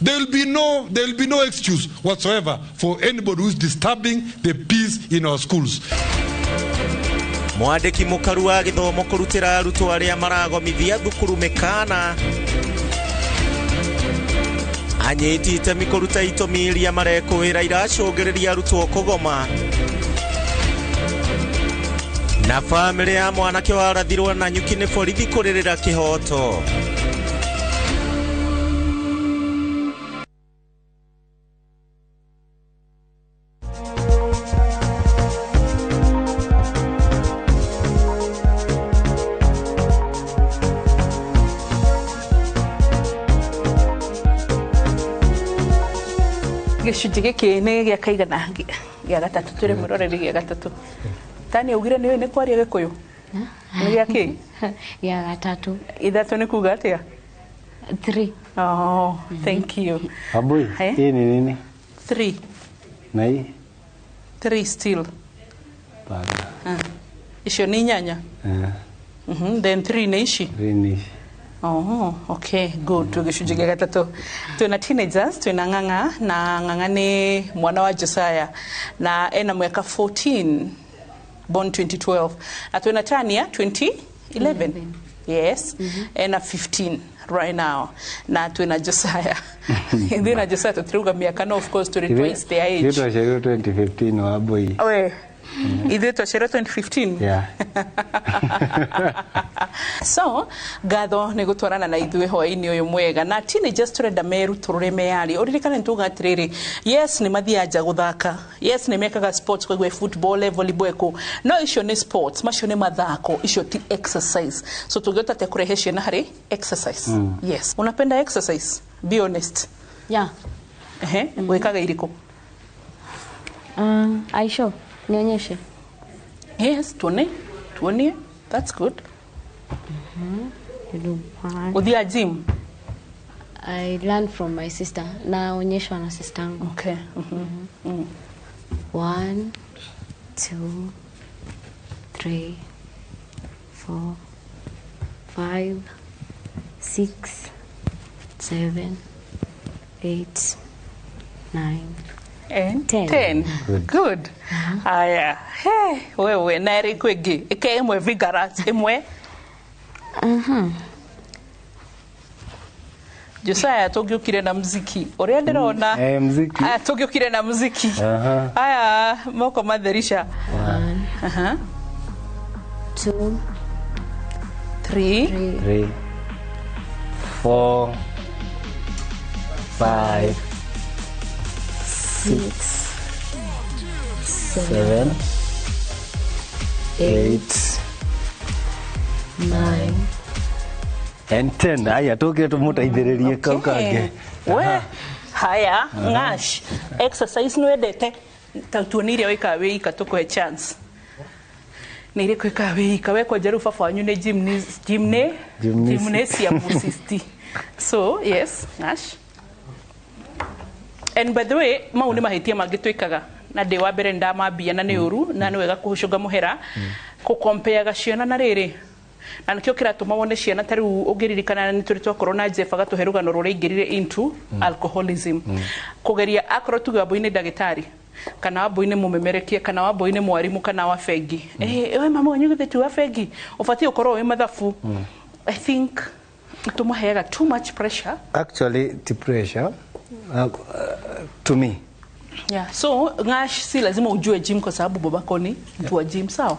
there will be no excuse whatsoever for anybody who is disturbing the peace in our schools. Mwandiki mukaru wa githomo kurutira arutwo aria maragomithia thukuru mekana anyitite mikuruta itomiria marekwira iracũngĩrĩria arutwo kũgoma na family ya mwanake warathirwo na nyuki nĩ borithi kũrĩrĩra kĩhoto. Gĩcunjĩ gĩkĩ nĩ gĩa kaigana gĩa gatatũ tũrĩ mũroreri gĩa gatatũ. Tani ugire nĩ kwaria Gĩkũyũ. Nĩ gĩa kĩ? Gĩa gatatũ. Ithatũ nĩ kuga atĩa? 3. Oh, thank you. Abui, hii ni nini? 3. Na hii? 3 still. Bada. Icio ni nyanya. Then 3 nĩ ici. 3 ni ici. Oh, okay, good. Tugĩcunjĩ gĩa gatatũ. Twĩna teenagers, twĩna Ng'ang'a na Ng'ang'a nĩ mwana wa Josiah na ena mwaka 14, born 2012. Na twĩna Tania 2011. Yes. Ena 15 right now. Na twĩna Josiah. Ndina Josiah tutirauga miaka no, of course to twice their age. Yetu ashero 2015 wa boy. Oe. Ithuĩ twacĩrwo 2015. Yeah. So gatho nĩ gũtwarana na ithuĩ hwaĩ-inĩ ũyũ mwega na teenagers tũrenda merutũrũre meyarie. Ũririkane nĩ tuga atĩrĩrĩ, yes nĩ mathiaga nja gũthaka, yes nĩ mekaga sports kwa football, volleyball eko, no icio nĩ sports, macio nĩ mathako, icio ti exercise. So tũngĩhota atĩa kũrehe ciana harĩ exercise. Yes. Unapenda exercise? Be honest. Yeah. Wekaga iriko? Aisho, nionyeshe. Yes, tuone. That's good. Udia gym? I learned from my sister. Naonyeshwa na sister yangu. Okay. 1, 2, 3, 4, 5, 6, 7, 8, 9 and 10. Good. Aya. Hey, wewe na eri kwegi. Ike imwe vigorous imwe. Josiah tũngĩũkire na muziki. Ũrĩa ndĩrona. Muziki. Aya tũngĩũkire na muziki. Aya moko matherisha. 1, 2, 3, 4, 5, 6, 7, 8, 9 and 10. Haya toke tumuteithĩrĩrie kau kangĩ. We haya Ng'ash exercise nĩ wendete? tatuonire wika wika tukwe chance nire kweka wika wekwa jaru fafa wanyu ne gymnasium musisti. So yes, Nash. And by the way, mauni mahitia magitwikaga na de wa bere ndama bia na ne uru na ne wega kuhucoga muhera ku compare ga ciana na riri na nikyo kiratuma wone ciana tari ugiririkana ni turi twakoro na Jeff agatuheruga no rore ingirire into alcoholism kugeria akoro tugaboine dagitari kana waboine mumemerekia kana waboine mwarimu kana wa fegi ewe mama wanyu githe wa fegi ufati ukoro we mathafu. I think tumuheaga too much pressure. Actually the pressure to me. Yeah, so Ngash si lazima ujue gym kwa sababu babako ni mtu wa gym, sawa?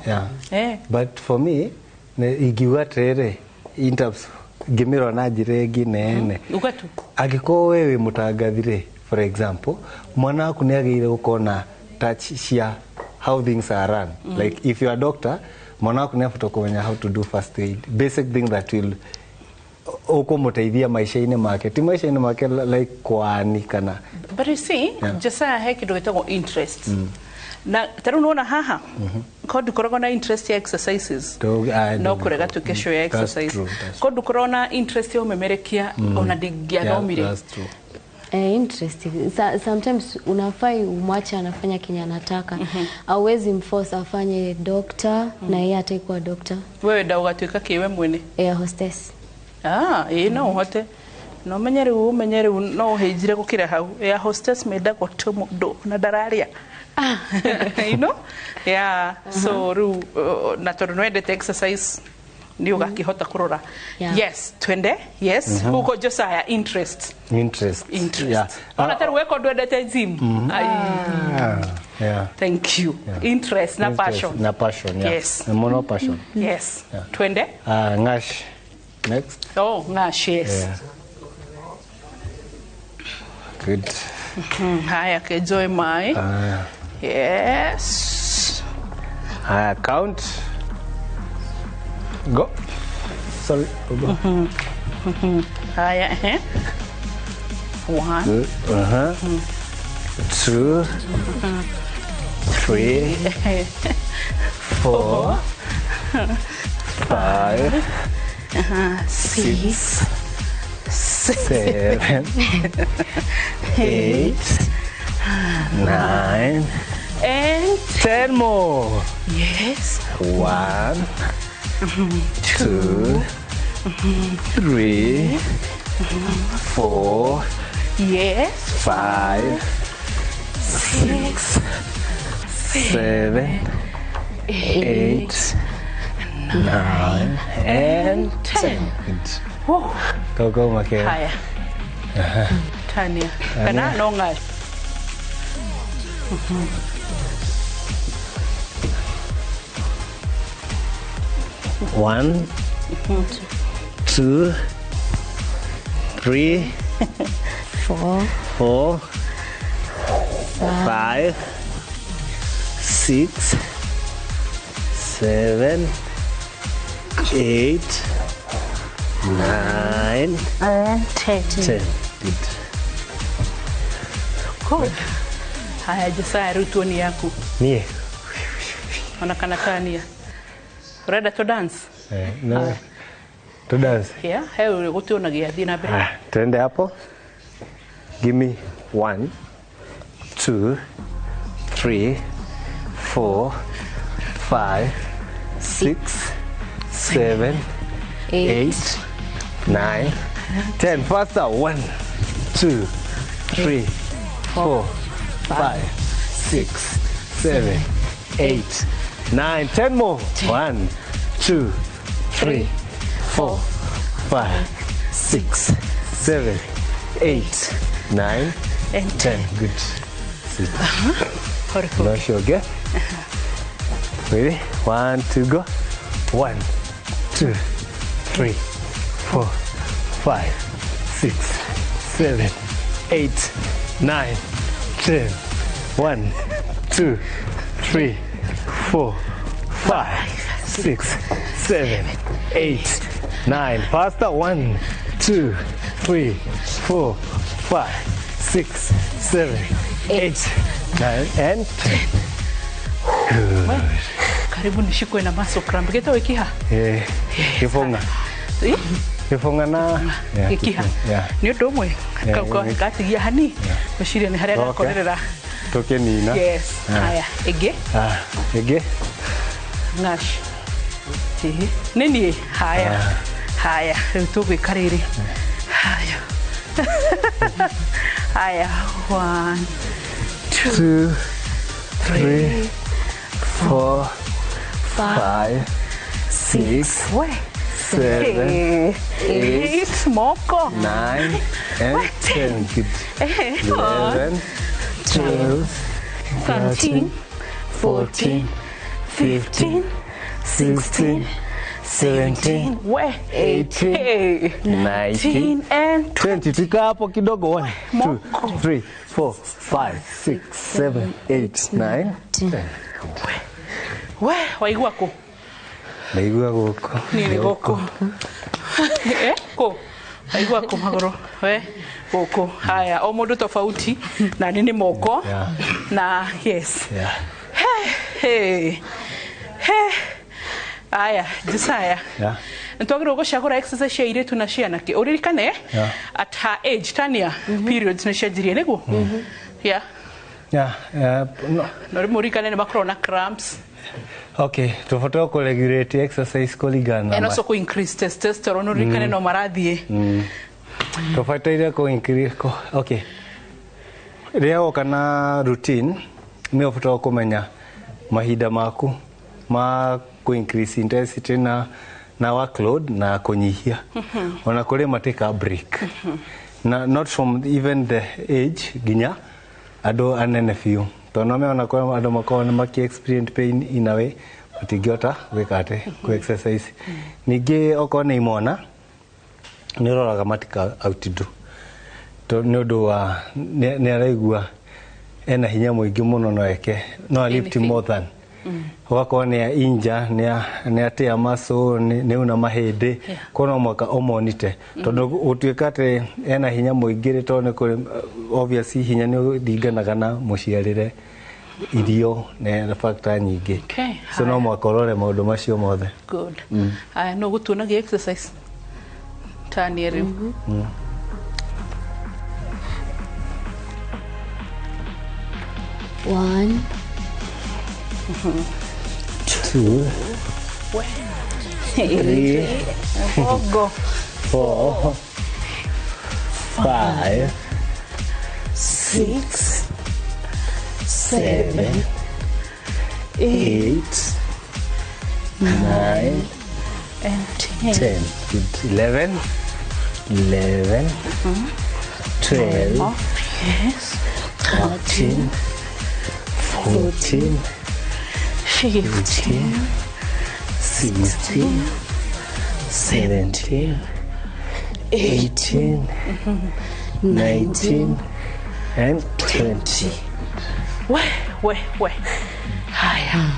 Yeah. But for me igiwa tere interps gimiro na jiregi nene. Ugatu. Agiko wewe mutagathire, for example, mwana waku ni agire gukona touch cia how things are run. Like if you are a doctor, mwana waku ni afuta kumenya how to do first aid. Basic thing that will ukumuteithia maisha-ini make. Ti maisha-ini make like kwani kana. But you see, Josiah heki do itago interest. Na taru unaona haha. Kodu korona interest ya exercises. No kurega tukesho ya exercise. Kodu korona interest ya umemerekia onadigia gaumire. That's true. Interesting. Sometimes unafai umwacha anafanya kenye anataka. Hauwezi mforce afanye doctor na yeye atakuwa doctor. Wewe da ugatuika kiwe mwene? Air hostess. No hote. No menyere no hejire gukira hau. Air hostess meda ko tomo na dararia. You know? Yeah. So na tono ende exercise ni ugakihota kurora. Yes, twende. Yes. Uko Josiah interest. Yeah. Ona taru weko ndwendete gym. Yeah. Thank you. Interest na passion. Na passion, yeah. Yes. Mono passion. Yes. Twende. Ngash. Next. Oh, Ngash, yes. Yeah. Good. Haya, kejoy mai. Yes. Count. Go. Sorry. Go. Haya, 1. 2. 3. 4. 5. 6. 7. 8. 9. And 10 more. Yes. 1. 2. 3. 4. Yes. 5. 6. 7. 8. 9 and 10. Go, Makaya. Haya. Tania. Kana no Ngash. 1, 2, 3, 4, 5, 6, 7, 8, 9, and 10. Good. Good. Haya, Josiah, rutoni yako. Nie. Onakana Tania. Urenda to dance? No. To dance? Yeah, hewe gutuonagia thina mbere. Twende hapo. Give me 1, 2, 3, 4, 5, 6, 7, 8, 9, 10. Faster. 1, 2, 3, 4, 5, 6, 7, 8, 9, 10 more. 1, 2, 3, 4, 5, 6, 7, 8, 9, and 10. Good. Sit. No sugar. Ready? 1, 2, go. 1, 2, 3, 4, 5, 6, 7, 8, 9, 10. 1, 2, 3, 4, 5, 6, 7, 8, 9. Faster. 1, 2, 3, 4, 5, 6, 7, 8, 9 and 10. Good. Karibu nishikwe na muscle cramp. Geta wekiha? Kifunga. Kifunga na kiha. Ni undu umwe gatigia hani meciria ni haria gakorerera tukinina. Yes. Haya, ege. Ege. Nash. Nini? Haya. Haya, tugwika riri. Haya. Haya, 1, 2, 3, 4, 5, 6, 7, 8, moko, 9 and 10. 11, 12, 13, 14, 15, 16, 17, 18, 19 and 20. Tika hapo kidogo. 1, 2, 3, 4, 5, 6, 7, 8, 9, 10. Waigua ko? Naigua goko. Nini goko? Ko. Waigua ko magoro. Goko. Haya, o mundu tofauti na nini moko. Na yes. Hey. Aya, Josiah. Ntwagire gucagura exercise cia iritu na ciana ki uririkane at her age Tania periods ni cianjirie niguo no rimurikane ni makorwo na cramps. Okay, tofauti ko regulate exercise kulingana and also ko increase testosterone uririkane no marathie tofauti ile ko increase ko okay leo kana routine ni ofuta kumenya mahinda maku ma ku increase intensity na workload na kunyihia ona kule mateka break na not from even the age ginya ado anene few tono me ona kwa ado makona maki experience pain in a way utigiota wekate ku exercise nige okone imona niroraga matika outdo to nyodo wa ne araigua ena hinya muingi muno no eke no lift more than wako ne inja ne atia maso ne una mahede kono mwaka omonite tondu utuikate ena hinya muingire to ne kuri obviously hinya ne thinganaga na muciarire irio ne factor nyingi so no mwaka rore maundu macio mothe. Good. No gutunagia exercise tani riu 1, 2, 3, 4, 5, 6, 7, 8, 9 and 10. 11, 12, 13, 14, 15, 16, 17, 18, 19 and 20. Haya.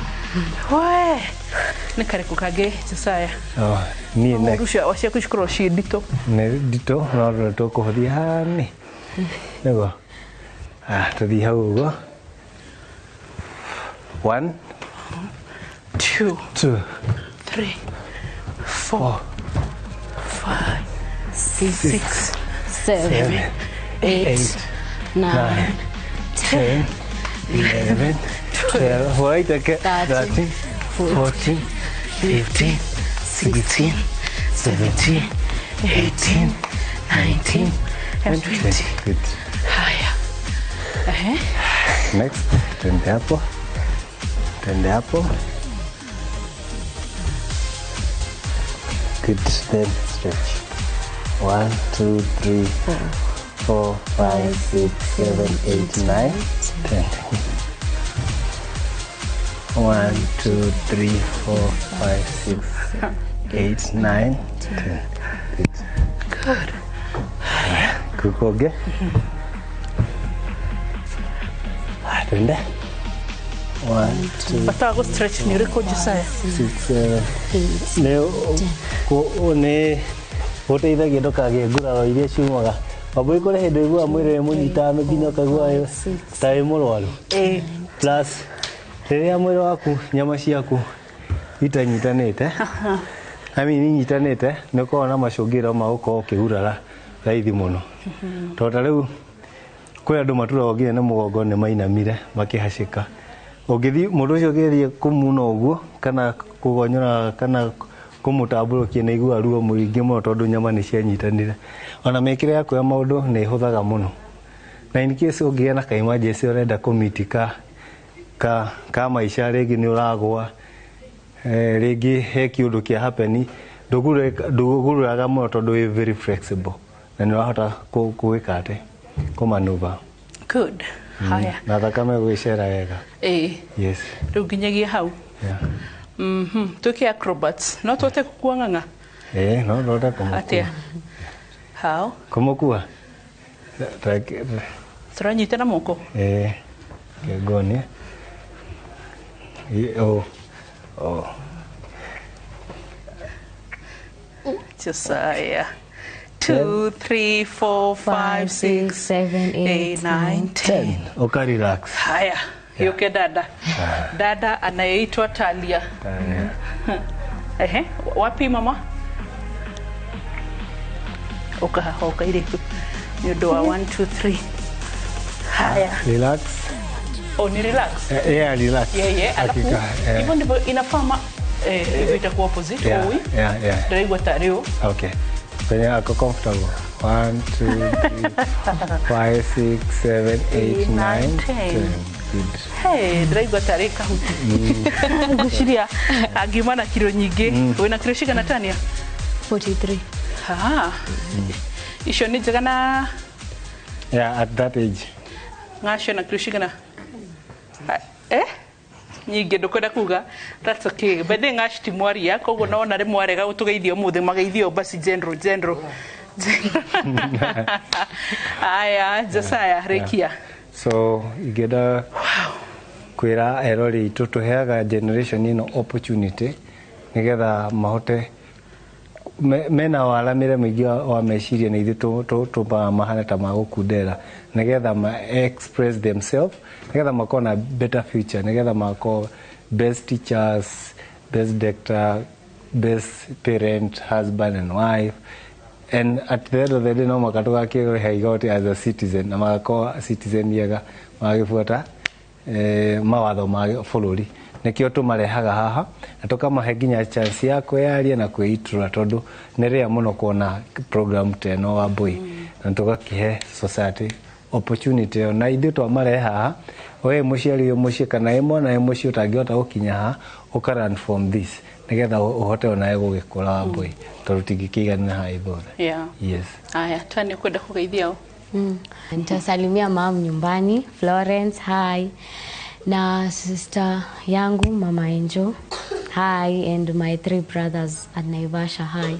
Nikare kukage Josiah. Ni ne. Rusha wasia kushukuru shidito. Ne dito no to ko hodiani. Nego. Tadi hau 1, 2, 3, 4, 5, 6, 7, 8, 9, 10, 11, 12, wait, 13, 14, 15, 16, 17, 18, 19, and 20. Good. Haya. Next, tende hapo. Good, then stretch. 1, 2, 3, 4, 5, 6, 7, 8, 9, 10. 1, 2, 3, 4, 5, 6, 8, 9, 10. Good. Kukoge. Tende. 1, 2. Batago stretch ni riko Josiah. 6, 7. Ne ko ne hote ida gedo kage guraro iria ciumaga Wabui kore hendo igua mwire munyita nginya kagua yo tai murwaru plus rĩrĩa mwĩrĩ waku nyama ciaku itanyitanĩte inyitanĩte nĩ ũkoragwo na macũngĩrĩro ma gũkorwo ũkĩgurara raithi mũno tondũ rĩu kwĩ andũ maturagwo nginya nĩ mũgongo nĩ mainamire makĩhacĩka ũngĩthiĩ mũndũ ũcio ũgĩthiĩ kũmuna ũguo kana kũgonyora kana kũmũtambũrũkia nĩ aiguaga ruo mũingĩ mũno tondũ nyama nĩ cianyitanire ona mĩkĩre yaku ya maũndũ nĩ ĩhũthaga mũno na in case ũngĩgĩa na ka emergency ũrenda kũmitika ka maisha rĩngĩ nĩ ũragwa rĩngĩ he kĩũndũ kĩa happen ndũgururaga mũno tondũ wĩ very flexible na nĩ ũrahota gwĩka atĩ kũmanuva good haya na thakame gwĩcera wega yes rĩu nginyagia hau tuke acrobats no tũte gũkua ng'ang'a no tũte kũmũkua atĩa how kũmũkua tũranyita na moko kĩngoni Josiah 2, 3, 4, 5, 6, 7, 8, 9, 10. Oka relax. Haya, yuke dada. Dada anayeitwa Talia. Wapi mama? Oka ile. You do a 1, 2, 3. Haya. Relax. Oh, ni relax? Yeah, relax. Yeah. Alafu, hivyo ndivyo inafama hivyo itakuwa opposite. Yeah. Ndio tario. Okay. Kwenye ako comfortable. 1, 2, 3, 5, 6, 7, 8, 9, 10. Good. Ndio tarika huti. Gushiria agimana kilo nyingi. Wena kilo shika na Tania? 43. Isho ni jagana? Yeah, at that age. Ngasho na kilo shika na? Nyingi ndukwenda kuga that's okay but then ngashti mwaria koguo naona ri mwarega utugeithio muthe mageithio basi general aya Josiah rekia so igeda kwira erori tutuheaga generation ino opportunity nigetha mahote mena waramire mwingi wa meciria na ithu tuba mahana ta magukundera nigetha ma express themselves nigetha makona better future nigetha mako best teachers, best doctor, best parent, husband and wife, and at the end of the day no makatoka kile haigoti as a citizen na makako citizen yega magifuata mawatho ma bũrũri nikio tumarehaga haha na tukamahe nginya chance ya kwĩyaria na kwĩitura tondu nĩ rĩa mũno kuona program teno wa boy na tugakihe society opportunity na ithu twamareha haha we muciari muci kana mwana muci utangihota gukinya ha ukaran from this nigetha uhote onaye gugikura wa boy tondu tingikigana ha ithothe yes aya twani kwenda kugeithia nitasalimia mom nyumbani Florence hi na sister yangu mama Angel hi and my 3 brothers at Naivasha hi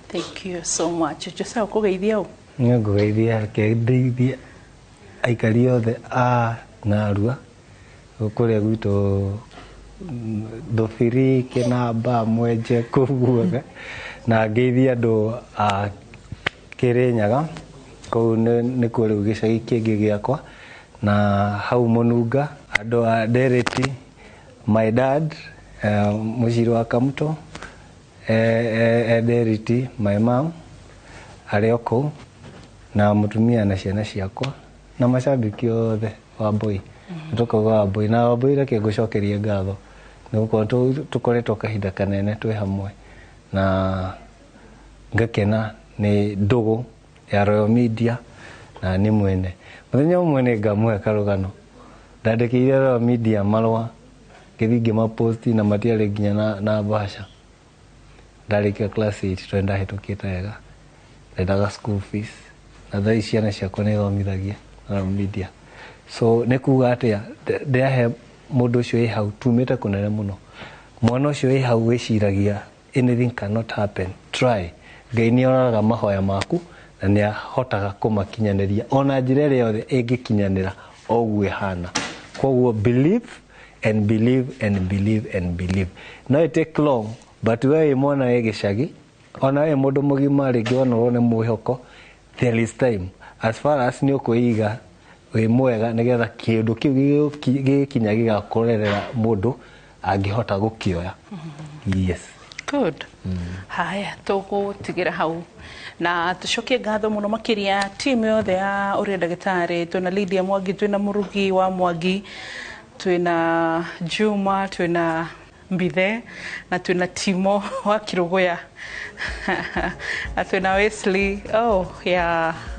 thank you so much just kugeithia ngugeithia keithia aikari othe a Narua kuria gwitũ Thofiri Kinamba Mwenje kuguothe na ngeithia andũ a Kĩrĩnyaga kũu nĩ kuo rĩu gĩcagi kĩngĩ gĩakwa na hau Mũnunga andũ a Dereti my dad mũciri wa Kamuto Dereti my mom arĩ o kũu na mũtumia na ciana ciakwa na macambiki othe wa Boy tukauga wa Boy na wa Boy reke ngucokerie ngatho nĩgũkorwo tũkoretwo kahinda kanene twĩ hamwe na ngakena nĩ ndũgũ ya Royal Media na nĩ mwene mũthenya ũmwe nĩ ngamũhe karũgano ndandĩkĩire Royal Media marũa ngĩthiĩ ngĩmaposti na matiarĩ nginya na bahasha ndarĩkia class 8 twenda hetũkĩte wega ndendaga school fees na thaa ici ciana ciakwa nĩ thomithagia Royal Media so nĩ kuga atĩa ndĩahe mũndũ ũcio wĩ hau tumĩte kũnene mũno mwana ũcio wĩ hau wĩciragia anything cannot happen try Ngai nĩ onaga mahoya maku na nĩ ahotaga kũmakinyanĩria ona njĩra ĩrĩa yothe ĩngĩkinyanĩra oguo ĩhana koguo believe and believe and believe and believe no it take long but we mwana wĩ gĩcagi ona wĩ mũndũ mũgima rĩngĩ ona ũrwo nĩ mwĩhoko there is time as far as ni ukuiga we mwega nigetha kindu kiu gikinya gigakorerera mundu angihota gukioya. Yes. Good. Haya, tugutigira hau na tucokie ngatho muno makiria timu yothe ya Uria Ndagitari. Twina Lydia Mwangi, twina Murugi wa Mwangi, twina Juma, twina Mbithe na twina Timo wa Kirugoya na twina Wesley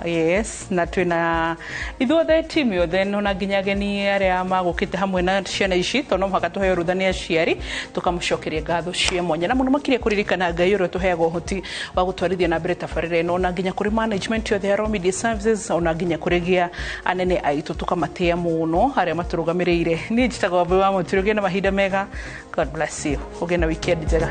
yes na twina ithuothe timu yothe no na nginya geni aria magukite hamwe na ciana ici tono mhaka tuheyo ruthania ciari tukamucokeria ngatho cie mwanya na muno makiria kuririkana Ngai uria tuheagwo hoti wa gutwarithia na mbere tabarire no na nginya kuri management yothe ya Raw Media Services ona nginya kurigia anene aitu tukamatia muno aria maturugamirire. Ni njitaga Wambui wa Muturugia na mahinda mega. God bless you. Uge na weekend njega.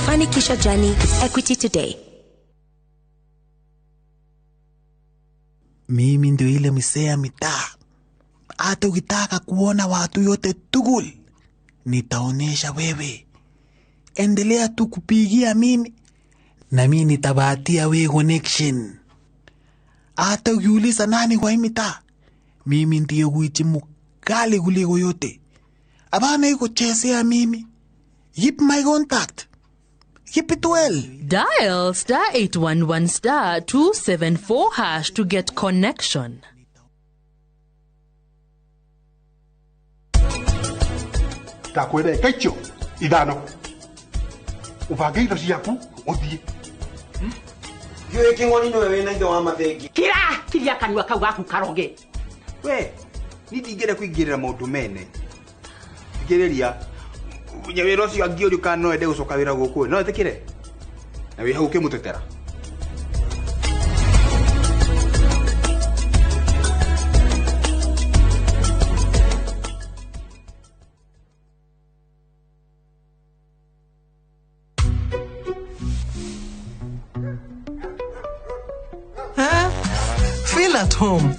Fanikisha journey with Equity today. Mimi ndio ile misea mitaa. Hata ukitaka kuona watu yote tugul, nitaonesha wewe. Endelea tu kupigia mimi na mimi nitabatia wewe connection. Hata ukiuliza nani kwa hii mitaa, mimi ndiye kuichi mkali kuliko yote. Abana iko chesea mimi. Keep my contact. Keep it well. Dial *811*274# to get connection. Takwere kaicho idano. Ubange indo ciaku uthie. Yo ekingoni no wewe na indo wa mathegi. Kiria kanua kau gaku karoge. We, ni tingere kuingirira maundu mene. Ngiriria nyawira ucio angiuri kana no ende gucoka wira guku no etikire na wi hau kimutetera Feel at home.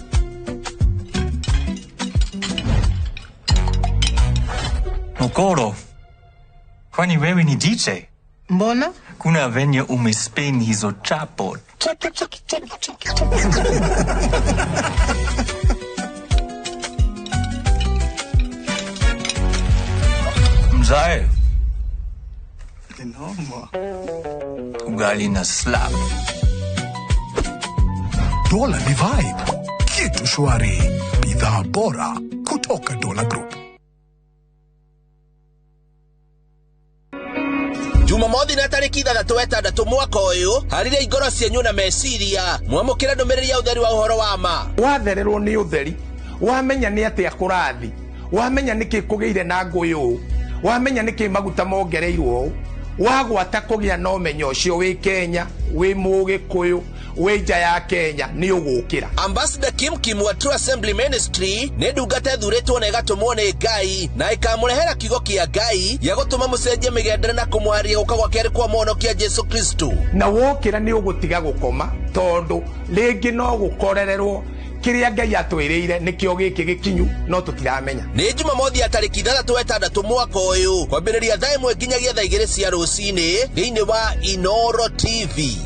Okoro, kwani wewe ni DJ? Mbona? Kuna venye umespin hizo chapo. Mzae. Ugali na slap. Dola ni vibe. Kitu shwari. Bidhaa bora kutoka Dola Group. Jumamothi na tariki 3 mwaka uyu harire igoro cienyu na meciria mwamukira ndumiriri ya utheri wa uhoro wa ma wathererwo ni utheri wamenya ni atia kurathi wamenya niki kugeire na nguyu wamenya niki maguta mongereirwo wagwata kugia no menyo cio wi Kenya wi Mugikuyu wi nja ya Kenya ni ugukira. Ambassador Kim wa True Assembly Ministry ne ndungata thuretwo na igatumwo ni Ngai na ikamurehera kigo kia Ngai ya gutuma mucenjie migendere na kumwaria guka gwa keri kwa mono kia Jesu Kristo. Na wokira ni ugutiga gukoma tondu ringi no gukorererwo kiria Ngai atwirire nikio giki gikinyu no tutiramenya. Ni Jumamothi ya tariki 6 mwaka uyu kwambiriria thaa 1 nginyagia thaa 2 cia rucini thiini wa Inoro TV.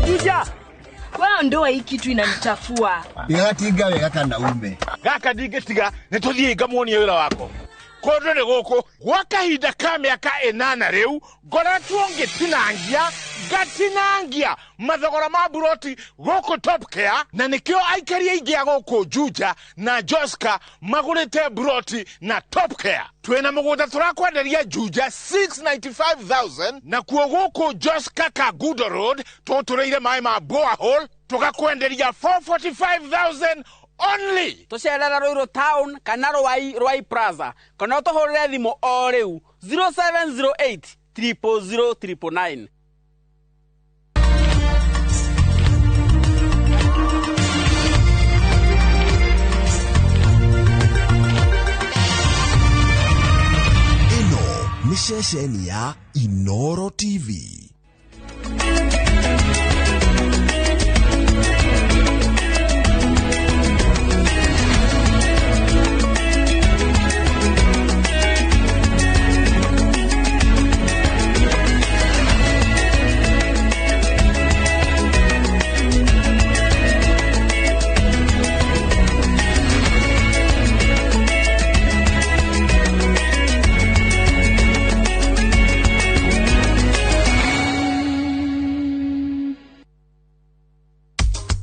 Juja. Wao ndoa hii kitu inanichafua. Igatiga wega kana ume. Gaka ndingetiga nituthie ngamuonie wira wako. Kondo ni guku gwa kahinda ka miaka 8 riu ngoretwo ngitinangia gatinangia mathogora ma buroti guku Top Care na nikio aikari aingi a guku Juja na Joska magurite buroti na Top Care. Twena mugunda turakwenderia Juja 695,000 na kuo guku Joska Kagudo Road tutureire mai ma borehole tukakwenderia 445,000 only. Tucerera Ruiru Town kana Rwai Plaza kana tuhurire thimu o riu 0708 000 999. Ino ni ceceni ya Inoro TV.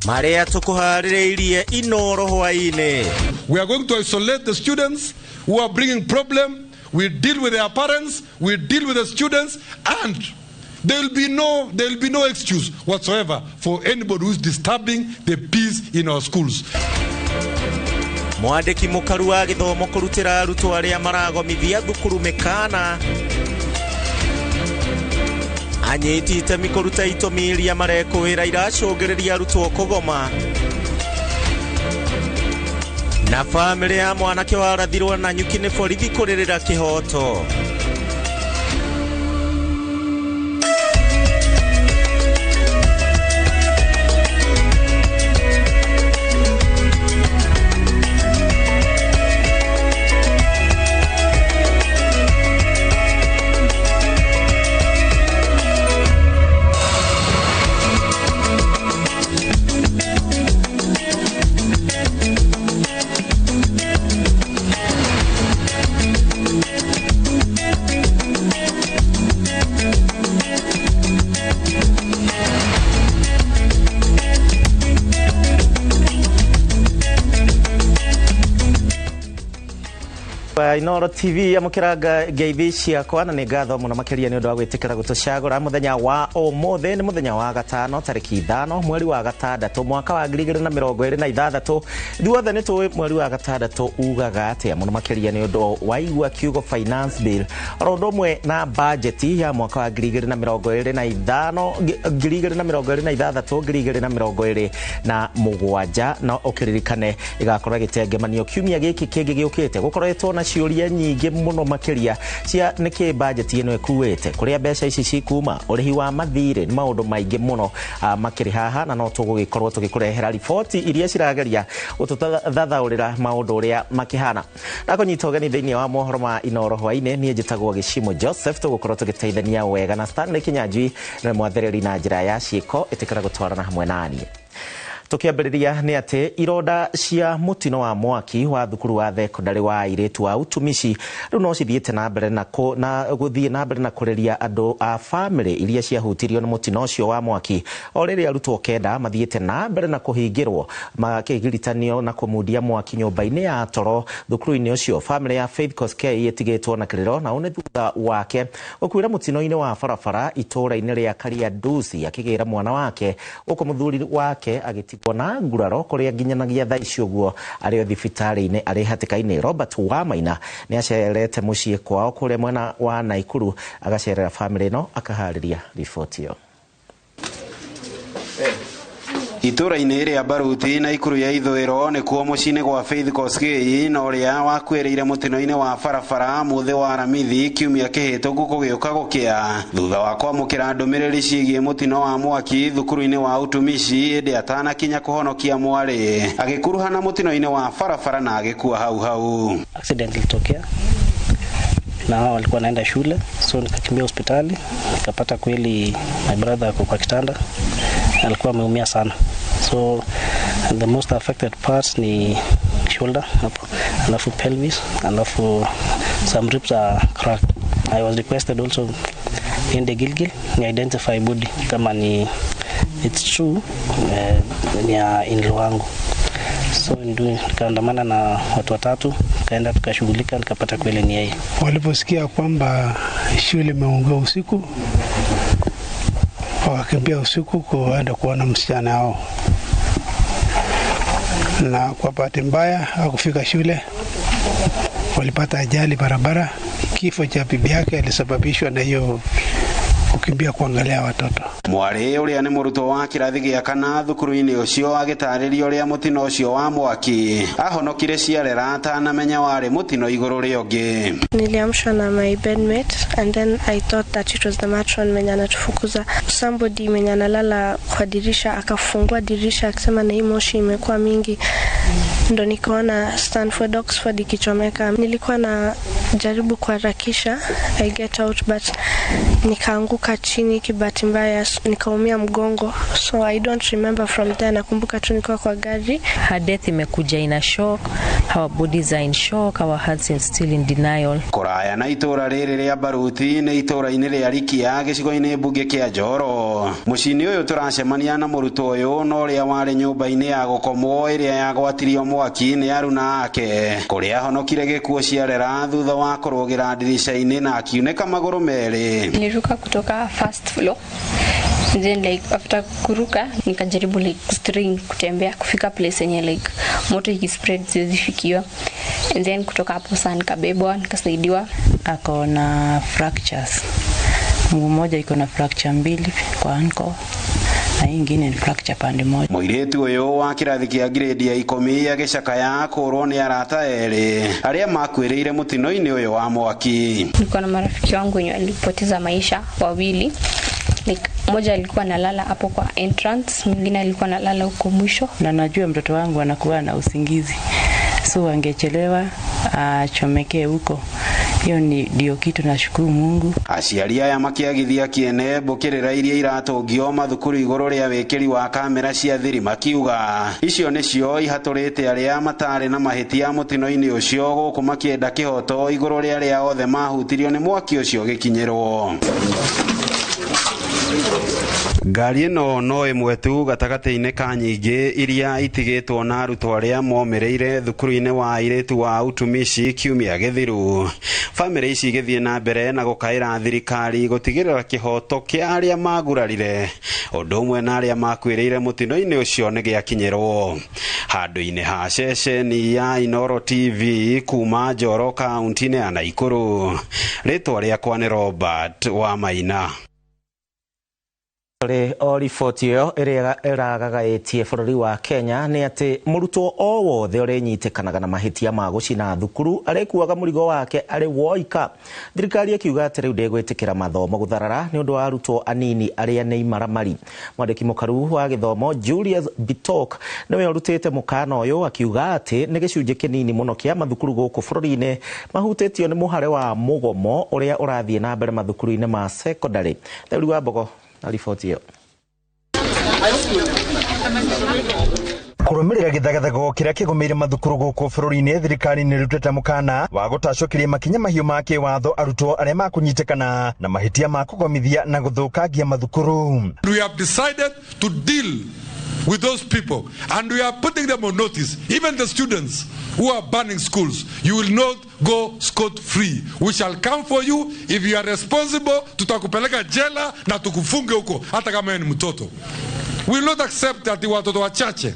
Maria tukuharireirie Inoro hwaine. We are going to isolate the students who are bringing problem. We deal with their parents, we deal with the students, and there will be no excuse whatsoever for anybody who is disturbing the peace in our schools. Mwandiki mukaru wa githomo kurutira arutwo aria maragomithia thukuru mekana anyitite mikuruta itomiria marekwira iracungiriria arutwo kugoma na family ya mwanake warathirwo na nyuki ni borithi kuririra kihoto. Inoro TV amukiraga geithicia kwa na ni ngatho muno makiria ni undu wa gwitikira gutucagura muthenya wa umuthi ni muthenya wa gatano tariki 5 mweri wa gatandatu mwaka wa 2026 thuothe ni tu mweri wa gatandatu ugaga atia muno makiria ni undu wa igwa kiugo finance bill rondomwe na budget ya mwaka wa 2025 2026 na ukiririkane igakorwa gitengemanio kiumia giki kingi giukite gukoretwo na ciuria nyingi muno makiria cia niki budget ino ekuwete kuria mbeca ici cikuma urihi wa mathire ni maundu maingi muno makiri haha na no tugugikorwo tugikurehera ripoti iria cirageria ututhathaurira maundu uria makihana na kunyita ugeni thiini wa mohoro ma Inoro hwaine ni njitagwo Gishimo Joseph tugukorwo tugiteithania wega na Stanley Kinyanjui na mwathereri na njira ya ciiko itikara gutwarana hamwe nani. Tukiambiriria ni ati iroda cia mutino wa mwaki wa thukuru wa thekondari wa airetu wa utumishi no cithiete na mbere na guthie na mbere na kureria andu a family iria ciahutirio na mutino ucio wa mwaki o riria arutwo kenda mathiete na mbere na kuhingirwo makigiritanio na kumudia mwaki nyumba-ini ya toro thukuru-ini ucio. Family ya Faith Koskei itigitwo na kiriro na une thutha wake gukwira mutino-ini wa barabara itura-ini ria Kariandusi akigira mwana wake uko muthuri wake agiti na nguraro kuria nginyanagia thaa icio guo ario thibitari-ini ari hatikaini. Robert Wamaina ni acerete mucii kwao kuria mwena wa Naikuru agacerera family no akahariria ripoti yo. Itura-inĩ ĩrĩa Baruti na Ikuru ya ithũĩro nĩ kuo mũciĩ-inĩ gwa Faith Kosgei na ũrĩa wakuĩrĩire mũtino-inĩ wa barabara mũthĩ wa Aramithi kiumia kĩhĩtũku gũgĩũka gũkĩa thutha wa kwamũkĩra ndũmĩrĩri ciĩgiĩ mũtino wa mwaki thukuru-inĩ wa Utumishi ĩndĩ atanakinya kũhonokia mwarĩ agĩkuruhana mũtino-inĩ wa barabara na agĩkua hau. Accident ilitokea na walikuwa naenda shule, so nikakimbia hospitali nikapata kweli my brother kwa kitanda alikuwa ameumia sana. So the most affected parts ni shoulder hapo, alafu pelvis, alafu some ribs are cracked. I was requested also in the Gilgil ni identify body kama ni it's true ni in-law wangu. So nikaandamana na watu watatu, kaenda tukashughulika, nikapata kweli ni yeye. Waliposikia kwamba shule imeungua usiku, wakakimbia usiku kuenda kuona msichana wao, na kwa bahati mbaya hakufika shule. Walipata ajali barabara. Kifo cha bibi yake alisababishwa na hiyo kukimbia kuangalia watoto. Mwarĩ ũrĩa nĩ mũrutwo wa kĩrathi gĩa kana thukuru-inĩ ũcio agĩtarĩria ũrĩa mũtino ũcio wa mwaki ahonokire ciarera atanamenya warĩ mũtino igũrũ rĩa ũngĩ. Niliamshwa na my bedmate and then I thought that it was the matron mwenye anatufukuza. Somebody mwenye analala kwa dirisha akafungua dirisha akisema na hii moshi imekuwa mingi. Ndo nikaona Stanford Oxford ikichomeka. Nilikuwa na jaribu kuharakisha I get out but nikaanguka chini kibahati mbaya nikaumia mgongo, so I don't remember from there. Nakumbuka tu nilikuwa kwa gari. Her death imekuja in a shock, our bodies are in shock, our hearts are still in denial. Koraya na itora rĩrĩ rĩa Baruti nĩ itora-inĩ rĩa Rikia gĩcigo-inĩ mbunge kĩa Njoro. Mũciĩ-inĩ ũyũ tũracemania na mũrutwo ũyũ na ũrĩa warĩ nyũmba-inĩ ya gũkomwo ĩrĩa yagwatirio mwaki nĩ aruna ake, kũrĩa ahonokire gĩkuũ ciarera thutha wa kũrũgĩra ndirisha-inĩ na akiunĩka magũrũ merĩ. Niliruka kutoka first floor, then like after kuruka nikajaribu like string kutembea kufika place yenye like moto ikispread siwezi fikiwa, and then kutoka hapo sana nikabebwa nikasaidiwa. Ako na fractures, mguu mmoja iko na fracture mbili kwa ankle na ingine ni fracture pande moja. Mũirĩtu ũyũ wa kĩrathi kĩa grade ya 10 agĩcakaya kũrwo nĩ arata erĩ arĩa makuĩrĩire mũtino-inĩ ũyũ wa mwaki. Nilikuwa na marafiki wangu wenye walipoteza maisha wawili. Like mmoja alikuwa analala hapo kwa entrance, mwingine alikuwa analala huko mwisho. Na najua mtoto wangu anakuwa na usingizi, so angechelewa achomekee huko. Hiyo ndio kitu nashukuru Mungu. Aciari aya makĩagithia kĩene mbũkĩrĩra iria iratũngio mathukuru igũrũ rĩa wĩkĩri wa kamera cia thiri makiuga icio nĩcio ihatũrĩte arĩa matarĩ na mahĩtia mũtino-inĩ ũcio gũkũ makĩenda kĩhoto igũrũ rĩa arĩa othe mahutirio nĩ mwaki ũcio gĩkinyĩrwo. Ngari ĩno no ĩmwe tu gatagatĩ-inĩ ka nyingĩ iria itigĩtwo na arutwo arĩa momĩrĩire thukuru-inĩ wa airĩtu wa Utumishi kiumia gĩthiru. Bamĩrĩ ici igĩthiĩ na mbere na gũkaĩra thirikari gũtigĩrĩra kĩhoto kĩa arĩa magurarire ũndũ ũmwe na arĩa makuĩrĩire mũtino-inĩ ũcio nĩ gĩakinyĩrwo. Handũ-inĩ ha ceceni ya Inooro TV kuma Njoro kaunti-inĩ ya Naikuru, rĩtwa rĩakwa nĩ Robert wa Maina. O riboti ĩyo ĩrĩa ĩragagaĩtie bũrũri wa Kenya nĩ atĩ mũrutwo o wothe ũrĩnyitĩkanaga na mahĩtia ma gũcina thukuru arĩkuaga mũrigo wake arĩ woika. Thirikari ĩkiuga atĩ rĩu ndĩgwĩtĩkĩra mathomo gũtharara nĩ ũndũ wa arutwo anini arĩa nĩ imaramari. Mwandĩki mũkaru wa gĩthomo Julius Bitok nĩwe ũrutĩte mũkana ũyũ akiuga atĩ nĩ gĩcunjĩ kĩnini mũno kĩa mathukuru gũkũ bũrũri-inĩ mahutĩtio nĩ mũhare wa mũgomo ũrĩa ũrathiĩ na mbere mathukuru-inĩ ma secondary. Theuri wa Mbogo riboti ĩyo. Kũrũmĩrĩra gĩthagathago kĩrĩa kĩgũmĩire mathukuru gũkũ bũrũri-inĩ, thirikari nĩ ĩrutĩte mũkana wa gũtacũkĩria makinya mahiũ ma kĩwatho arutwo arĩa makũnyitĩkana na mahĩtia ma kũgomithia na gũthũkangia mathukuru. We have decided to deal with those people and we are putting them on notice. Even the students who are burning schools, you will not go scot-free. We shall come for you. If you are responsible, tutakupeleka jela na tukufunge huko hata kama ni mtoto. We will not accept that watoto wachache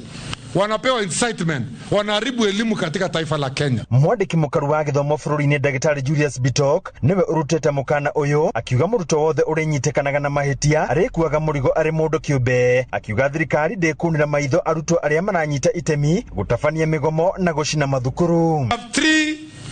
wanapewa incitement, wanaharibu elimu katika taifa la Kenya. Mwandiki mukaru wa githomo bururi-ini Dagitari Julius Bitok niwe urutete mukana uyu akiuga muruto wothe urinyitikanaga na mahitia arikuaga murigo ari mundu kiumbe, akiuga thirikari ndikunira maitho arutwo aria maranyita itemi gutafania migomo na gucina mathukuru.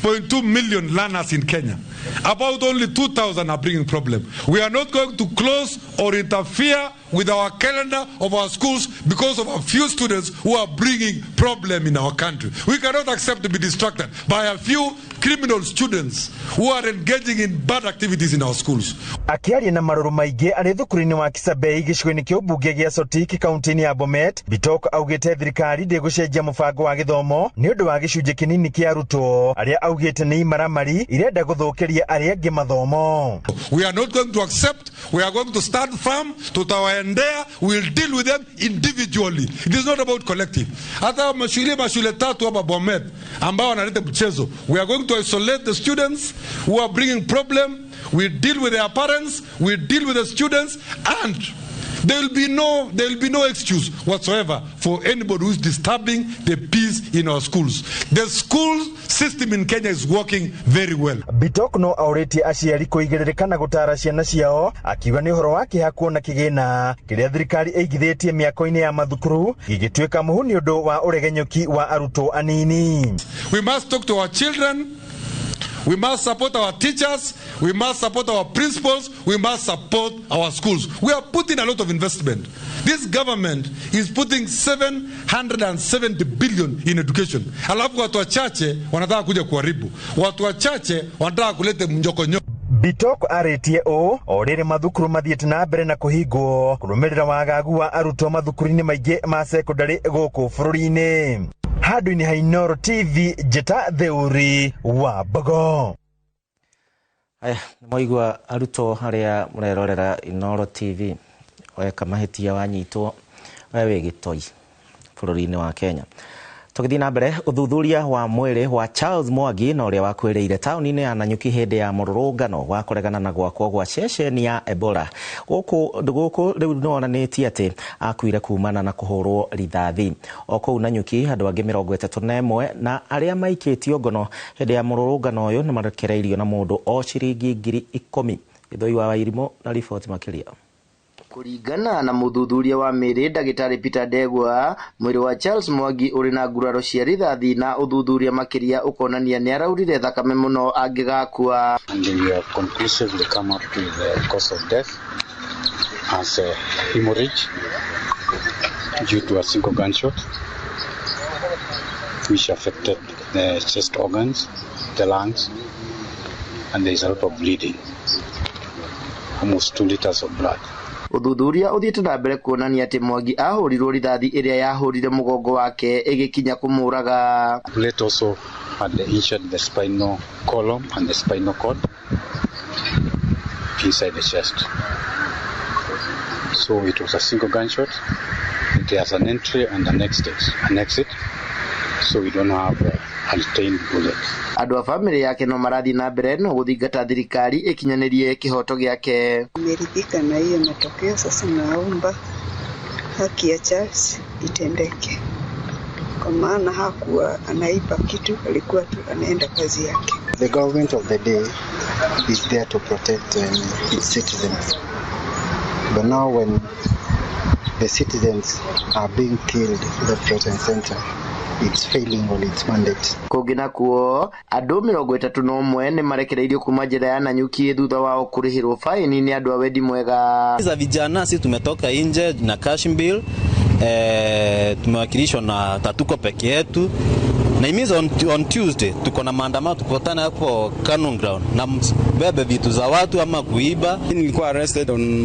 3.2 million learners in Kenya. About only 2,000 are bringing problem. We are not going to close or interfere with our calendar of our schools because of a few students who are bringing problem in our country. We cannot accept to be distracted by a few criminal students who are engaging in bad activities in our schools. Akiaria na maruru maingi ari thukuru-ini wa Kisabei gicigo-ini kia ubunge gia Sotik kaunti-ini ya Bomet, Bitok augite thirikari ndigucenjia mubango wa githomo ni undu wa gicunji kinini kia arutwo aria augite ni imaramari irenda guthukiria aria angi mathomo. We are not going to accept. We are going to stand firm to our end there. We will deal with them individually. It is not about collective. Hata mashule tatu hapa Bomet ambao wanaleta mchezo. We are going to isolate the students who are bringing problem. We deal with their parents. We deal with the students, and there will be no excuse whatsoever for anybody who is disturbing the peace in our schools. The school system in Kenya is working very well. Bitok no aureti aciari kuigiririkana gutara ciana ciao akiuga ni uhoro wake hakuona kigina kiria thirikari eigithitie miako-ini ya mathukuru gigituika muhuni undu wa uregenyuki wa arutwo anini. We must talk to our children. We must support our teachers. We must support our principals. We must support our schools. We are putting a lot of investment. This government is putting 770 billion in education. Alafu watu wachache wanataka kuja kuharibu. Watu wachache wanataka kulete mnyokonyo. Bitok aretie o riri mathukuru mathiete na mbere na kuhingwo kurumirira wagagu wa arutwo mathukuru-ini maingi ma secondary guku bururi-ini. Handu-ini ha Inoro TV Jeta Theuri wa Bogo. Aya, mwaigua arutwo haria murerorera Inoro TV weka mahitia wanyitwo wewe gitoi bururi-ini wa Kenya. Tukithii na mbere uthuthuria wa mwiri wa Charles Mwangi na uria wakwiriire tauni-ini ya Nanyuki hindi ya mururungano wa kuregana na gwakwo gwa ceceni ya Ebola guku riu nonanitie ati akuire kumana na kuhurwo rithathi okou Nanyuki andu angi 31 na aria maikitio ngono hindi ya mururungano uyu ni marekereirio na mundu o ciringi 10,000. Ithoi wa Wairimo na riboti makiria. Kuringana na muthuthuria wa miri Dagitari Peter Ndegwa, mwiri wa Charles Mwangi uri na nguraro cia rithathi na uthuthuria makiria ukonania ni araurire thakame muno angigakua. And we have conclusively come up with the cause of death as a hemorrhage due to a single gunshot which affected the chest organs, the lungs, and there is a lot of bleeding, almost 2 liters of blood. Uthuthuria uthiete na mbere kuonania ati Mwangi ahurirwo rithathi iria yahurire mugongo wake igikinya kumuraga. Bullet also had injured the spinal column and the spinal cord inside the chest. So it was a single gunshot. It has an entry and an exit. So we don't have a retained bullet. Andu a family yake no marathi na mbere no guthingata thirikari ikinyanirie kihoto giake. Amerithika na hiyo matokeo, sasa naomba haki ya Charles itendeke, kwa maana hakuwa anaiba kitu, alikuwa tu anaenda kazi yake. The government of the day is there to protect its citizens, but now when the citizens are being killed left, right and center, it's failing on its mandate. Kugina kuo andu 31 ni marekereirio kuma njira ya Nanyuki thutha wao kurihirwo faini ni andu a wendi mwega. Za vijana sisi tumetoka nje na cash bill, tumewakilishwa na Tatuko peke yetu. Na imiza on Tuesday tuko na maandamano, tukutana hapo Cannon Ground na bebe vitu za watu ama kuiba. Nilikuwa arrested on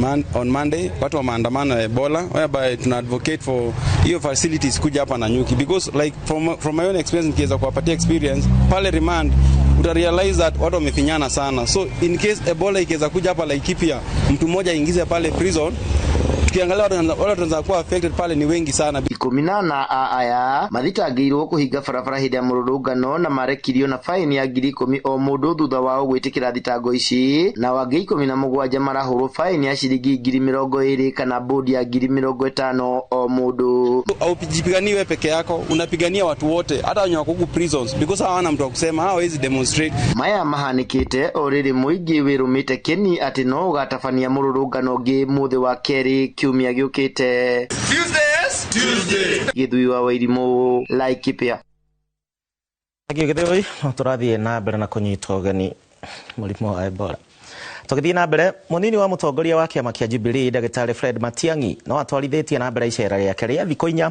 Monday watu wa maandamano ya Ebola, whereby tuna advocate for hiyo facilities kuja hapa Nanyuki, because like from my own experience nikiweza kuwapatia experience pale remand uta realize that watu wamefinyana sana. So in case Ebola ikiweza kuja hapa Laikipia, mtu mmoja aingize pale prison, tukiangalia watu wanaweza kuwa affected pale ni wengi sana. 18 a aya mathitangĩirwo kũhinga barabara hĩndĩ ya mũrũrũngano na marekirio na faini ya 10,000 o mũndũ thutha wao gwĩtĩkĩra thitango ici, na wangĩ 17 marahũrwo faini ya ciringi 20,000 kana bodi ya 50,000 o mũndũ. Aupiganiwe peke yako, unapigania watu wote, hata wenye wako prisons, because hawana mtu wa kusema, hawezi demonstrate. Maya mahanĩkĩte o rĩrĩ mũingĩ wĩrũmĩte keni atĩ no ũgatabania mũrũrũngano ũngĩ mũthĩ wa kerĩ kiumia gĩũkĩte. Tuesday. Gĩthui wa Wairimũ, Laikipia. Gĩthĩoi tũrathiĩ na mbere na kũnyita ũgeni mũrimũ wa Ebola. Tũgĩthiĩ na mbere, mũnini wa mũtongoria wa kĩama kĩa Jubilee Ndagĩtarĩ Fred Matiang'i no atwarithĩtie na mbere icera rĩake rĩa thikũ 4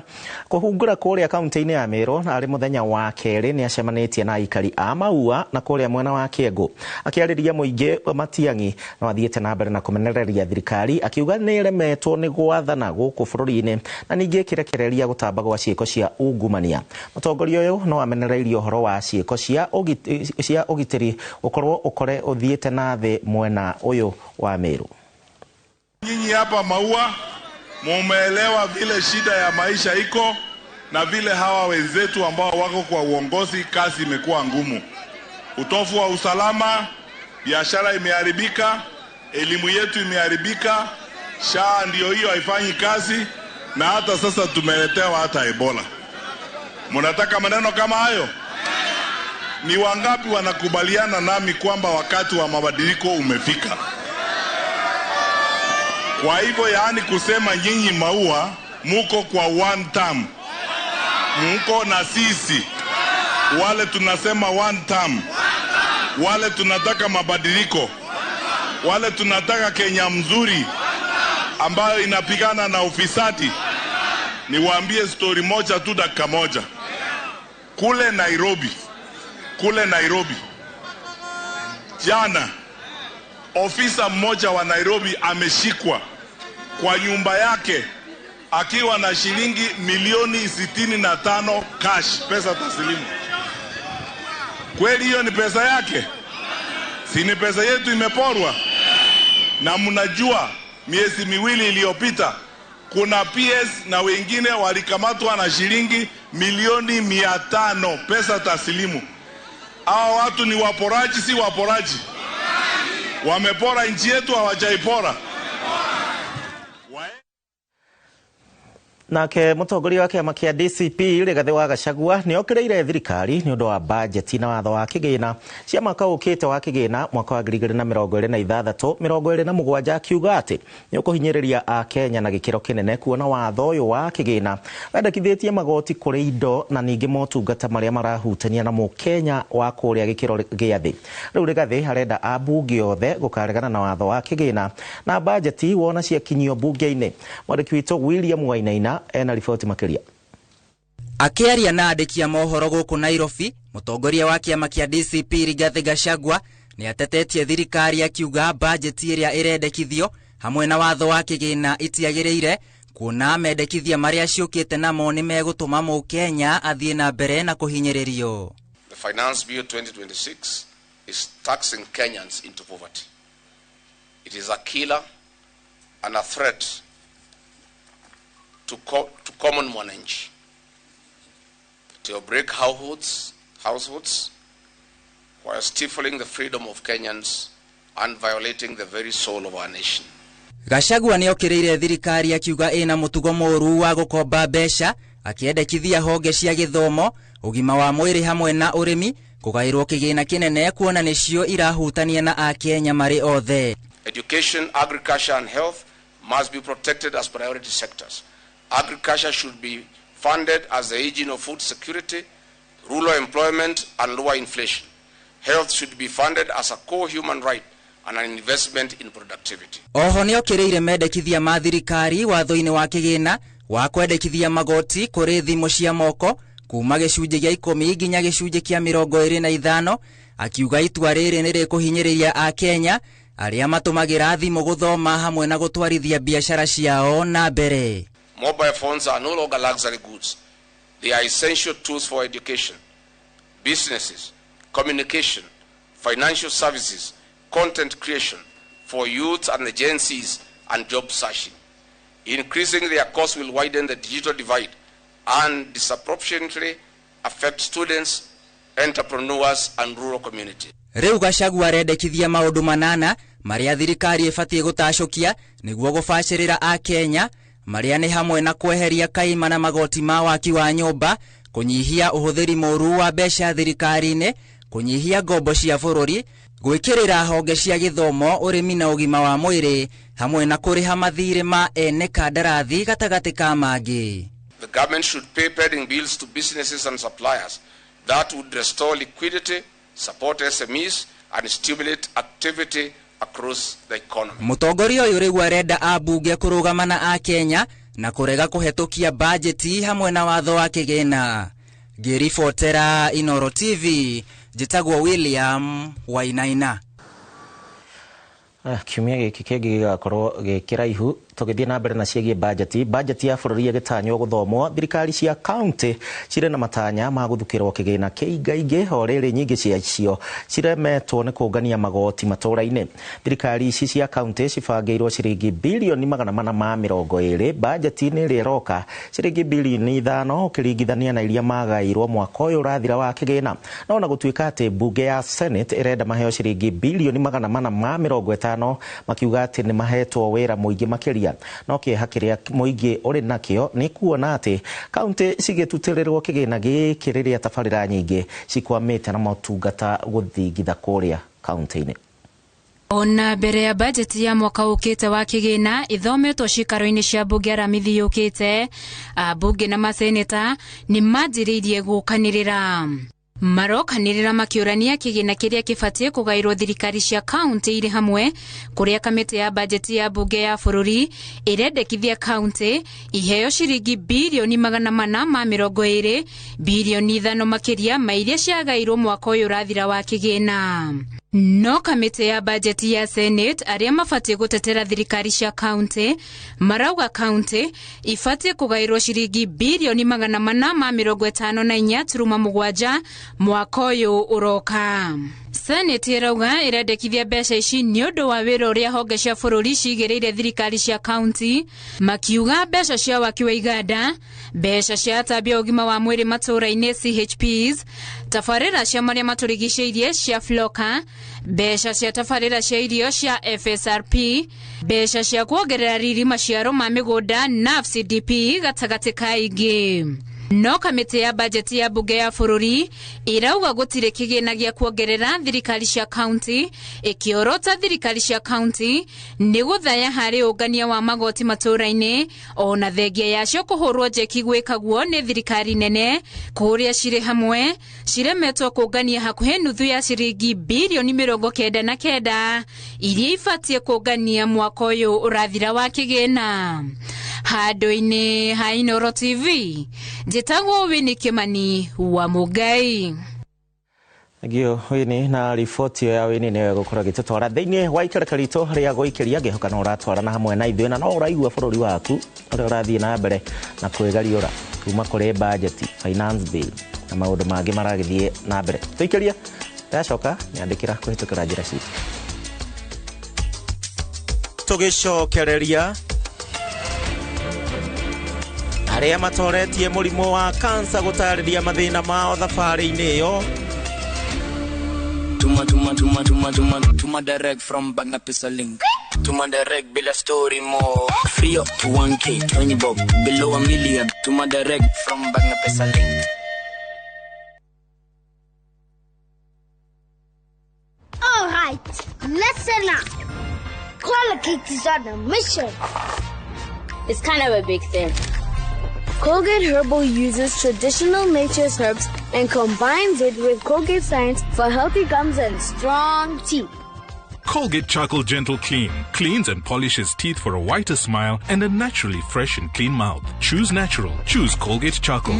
kũhungũra kũrĩa kaunti-inĩ ya Meru, na arĩ mũthenya wa kerĩ nĩ acemanĩtie na aikari a Maua na kũrĩa mwena wa Kiengũ. Akĩarĩria mũingĩ, Matiang'i no athiĩte na mbere na kũmenereria thirikari, akiuga nĩ ĩremetwo nĩ gwathana gũkũ bũrũri-inĩ na ningĩ kĩrekereria gũtamba gwa ciĩko cia ungumania. Mũtongoria ũyũ no amenereirie ũhoro wa ciĩko cia ũgitĩri ũkorwo ũkore ũthiĩte na thĩ mwena uyo wa Meru. Nyinyi hapa Maua mumeelewa vile shida ya maisha iko na vile hawa wenzetu ambao wako kwa uongozi kazi imekuwa ngumu. Utofu wa usalama, biashara imeharibika, elimu yetu imeharibika, SHA ndio hiyo haifanyi kazi, na hata sasa tumeletewa hata Ebola. Mnataka maneno kama hayo? Ni wangapi wanakubaliana nami kwamba wakati wa mabadiliko umefika? Kwa hivyo yaani kusema nyinyi Maua muko kwa one term, muko na sisi wale tunasema one term, wale tunataka mabadiliko, wale tunataka Kenya mzuri ambayo inapigana na ufisadi. Niwaambie story moja tu, dakika moja. Kule Nairobi jana ofisa mmoja wa Nairobi ameshikwa kwa nyumba yake akiwa na shilingi milioni 65 cash, pesa taslimu. Kweli hiyo ni pesa yake? Si ni pesa yetu imeporwa? Na mnajua miezi miwili iliyopita kuna PS na wengine walikamatwa na shilingi milioni 500 pesa taslimu. Hao watu ni waporaji, si waporaji? Wamepora nchi yetu, hawajaipora. Nake mũtongoria wa kĩama kĩa DCP Rigathĩ wa Gachagua nĩ okĩrĩire thirikari nĩ ũndũ wa bajeti na watho wa kĩgĩna cia mwaka ũkĩte wa kĩgĩna mwaka wa 2026-27, akiuga atĩ nĩ ũkũhinyĩrĩria a Kenya na gĩkĩro kĩnene, kuona watho ũyũ wa kĩgĩna wendekithĩtie magoti kũrĩ indo na ningĩ motungata marĩa marahutania na mũkenya wa kũrĩa gĩkĩro gĩa thĩ. Rĩu Rigathĩ arenda ambunge othe gũkaregana na watho wa kĩgĩna na bajeti wona ciakinyio bunge-inĩ. Mwandĩki witũ William Wainaina ena riboti makĩria. Akĩaria na andĩki a mohoro gũkũ Nairobi, mũtongoria wa kĩama kĩa DCP Rigathĩ Gachagua nĩ atetetie thirikari, akiuga bajeti ĩrĩa ĩrendekithio hamwe na watho wa kĩgĩna itiagĩrĩire, kuona mendekithia marĩa ciũkĩte namo nĩ megũtũma mũkenya athiĩ na mbere na kũhinyĩrĩrio. The Finance Bill 2026 is taxing Kenyans into poverty. It is a killer and a threat to common mwananchi. It will break households while stifling the freedom of Kenyans and violating the very soul of our nation. Gachagua nĩ okĩrĩire thirikari, akiuga ĩna mũtugo mũru wa gũkomba mbeca, akĩendekithia honge cia gĩthomo, ũgima wa mwĩrĩ hamwe na ũrĩmi kũgaĩrwo kĩgĩna kĩnene, kuona nĩcio irahutania na Akenya marĩ othe. Education, agriculture and health must be protected as priority sectors. Agriculture should be funded as the engine of food security, rural employment and lower inflation. Health should be funded as a core human right and an investment in productivity. Oho nĩ okĩrĩire mendekithia ma thirikari watho-inĩ wa kĩgĩna wa kwendekithia magoti kũrĩ thimũ cia moko kuma gĩcunjĩ gĩa 10 nginya gĩcunjĩ kĩa 25, akiuga itua rĩrĩ nĩ rĩkũhinyĩrĩria a Kenya arĩa matũmagĩra thimũ gũthoma hamwe na gũtwarithia biashara ciao na mbere. Mobile phones are no longer luxury goods. They are essential tools for education, businesses, communication, financial services, content creation for youth and the Gen Zs, and job searching. Increasing their cost will widen the digital divide and disproportionately affect students, entrepreneurs and rural communities. Riu Gachagua arendekithia maundu manana maria thirikari ibatie gutacokia niguo gubacirira a Kenya, maria ni hamwe na kweheria kaima na magoti ma waki wa nyumba, kunyihia uhuthiri moru wa mbeca thirikari-ini, kunyihia ngombo cia bururi, gwikirira honge cia githomo, urimi na ugima wa mwiri, hamwe na kuriha mathire ma ene kandarathi gatagati ka mangi. The government should pay pending bills to businesses and suppliers. That would restore liquidity, support SMEs and stimulate activity across the economy. Mutongoria uyu riu arenda abunge kurugamana a Kenya na kurega kuhetukia bajeti hamwe na watho wa kigina. Ngiribotera Inoro TV, njitagwo William Wainaina. Kiumia giki kingi gigakorwo gikiraihu tugithie na mbere na ciagie budget ya bururi igitanywo guthomwo. Thirikari cia county cire na matanya ma guthukirwo kigina kĩingaingĩ o rĩrĩ nyingĩ ciacio ciremetwo nĩ kũngania magoti matũra-inĩ. Thirikari ici cia county cibangĩirwo ciringi bilioni 420 budget-inĩ ĩrĩa ĩroka, ciringi bilioni 5 ũkĩringithania na iria magairwo mwaka ũyũ ũrathira wa kĩgĩna. No na gũtuĩka atĩ bunge ya Senate ĩrenda maheo ciringi bilioni 450 makiuga atĩ nĩ mahetwo wĩra mũingĩ makĩria. No kĩeha kĩrĩa mũingĩ ũrĩ nakĩo nĩ kuona atĩ kaunti cigĩtutĩrĩrwo kĩgĩna gĩkĩ rĩrĩa tabarĩra nyingĩ cikwamĩte na motungata gũthingitha kũrĩa kaunti-inĩ. Ona mbere ya bajeti ya mwaka ukite wa kigina ithometwo cikaro-inĩ cia bunge aramithi yukite, bunge na maseneta ni manjĩrĩirie gũkanĩrĩra. Marokanĩrĩra makiũrania kĩgĩna kĩrĩa kĩbatie kũgairwo thirikari cia county irĩ hamwe, kũrĩa kamĩtĩ ya bajeti ya bunge ya bũrũri ĩrendekithia county iheo ciringi bilioni 420, bilioni 5 makĩria ma iria ciagairwo mwaka ũyũ ũrathira wa kĩgĩna. No kamĩtĩ ya bajeti ya Senate arĩa mabatie gũtetera thirikari cia county marauga county ibatie kũgairwo ciringi bilioni 454.7 mwaka ũyũ ũroka. Senate ĩrauga ĩrendekithia mbeca ici nĩ ũndũ wa wĩra ũrĩa honge cia bũrũri cigĩrĩire thirikari cia county, makiuga mbeca cia waki wa iganda, mbeca cia atambia ũgima wa mwĩrĩ matũra-inĩ CHPs, tabarĩra cia marĩa matũrigicĩirie cia Floka, mbeca cia tabarĩra cia irio cia FSRP, mbeca cia kuongerera riri maciaro ma mĩgũnda NAFCDP gatagatĩ ka ingĩ. No kamĩtĩ ya bajeti ya bunge ya bũrũri ĩrauga gũtirĩ kĩgĩna gĩa kuongerera thirikari cia county, ĩkĩorota thirikari cia county nĩ gũthaya harĩ ũngania wa magoti matũra-inĩ, ona thengia yacio kũhũrwo njeki gwĩkaguo nĩ thirikari nene, kũrĩa cirĩ hamwe ciremetwo kũngania hakuhĩ nuthu ya ciringi bilioni 99 iria ibatie kũngania mwaka ũyũ ũrathira wa kĩgĩna. Handũ-inĩ ha Inoro TV, njĩtagwo Winnie Kimani wa Mugai. Ngio Winnie, na riboti ya Winnie nĩyo gũkorwo gĩtũtwara thĩinĩ wa ikereka ritũ rĩa gũikĩria ngĩhoka na ũratwarana hamwe na ithuĩ, na no ũraigua bũrũri waku ũrĩa ũrathiĩ na mbere na kwĩgariũra kuma kũrĩ budget, finance bill na maũndũ mangĩ maragĩthiĩ na mbere. Tũikĩria ndacoka nyandĩkĩra kũhĩtũkĩra njĩra citũ. Tũgĩcokereria arĩa matoretie mũrimũ wa kansa gũtarĩria mathĩna mao thabarĩ-inĩ ĩyo. Tuma direct from Bagna Pesa Link. Tuma direct bila story more. Free up to 1K, 20 bob, below $1 million. Tuma direct from Bagna Pesa Link. Alright, listen up. Colgate is on a mission. It's kind of a big thing. Colgate Herbal uses traditional nature's herbs and combines it with Colgate Science for healthy gums and strong teeth. Colgate Charcoal Gentle Clean cleans and polishes teeth for a whiter smile and a naturally fresh and clean mouth. Choose natural. Choose Colgate Charcoal.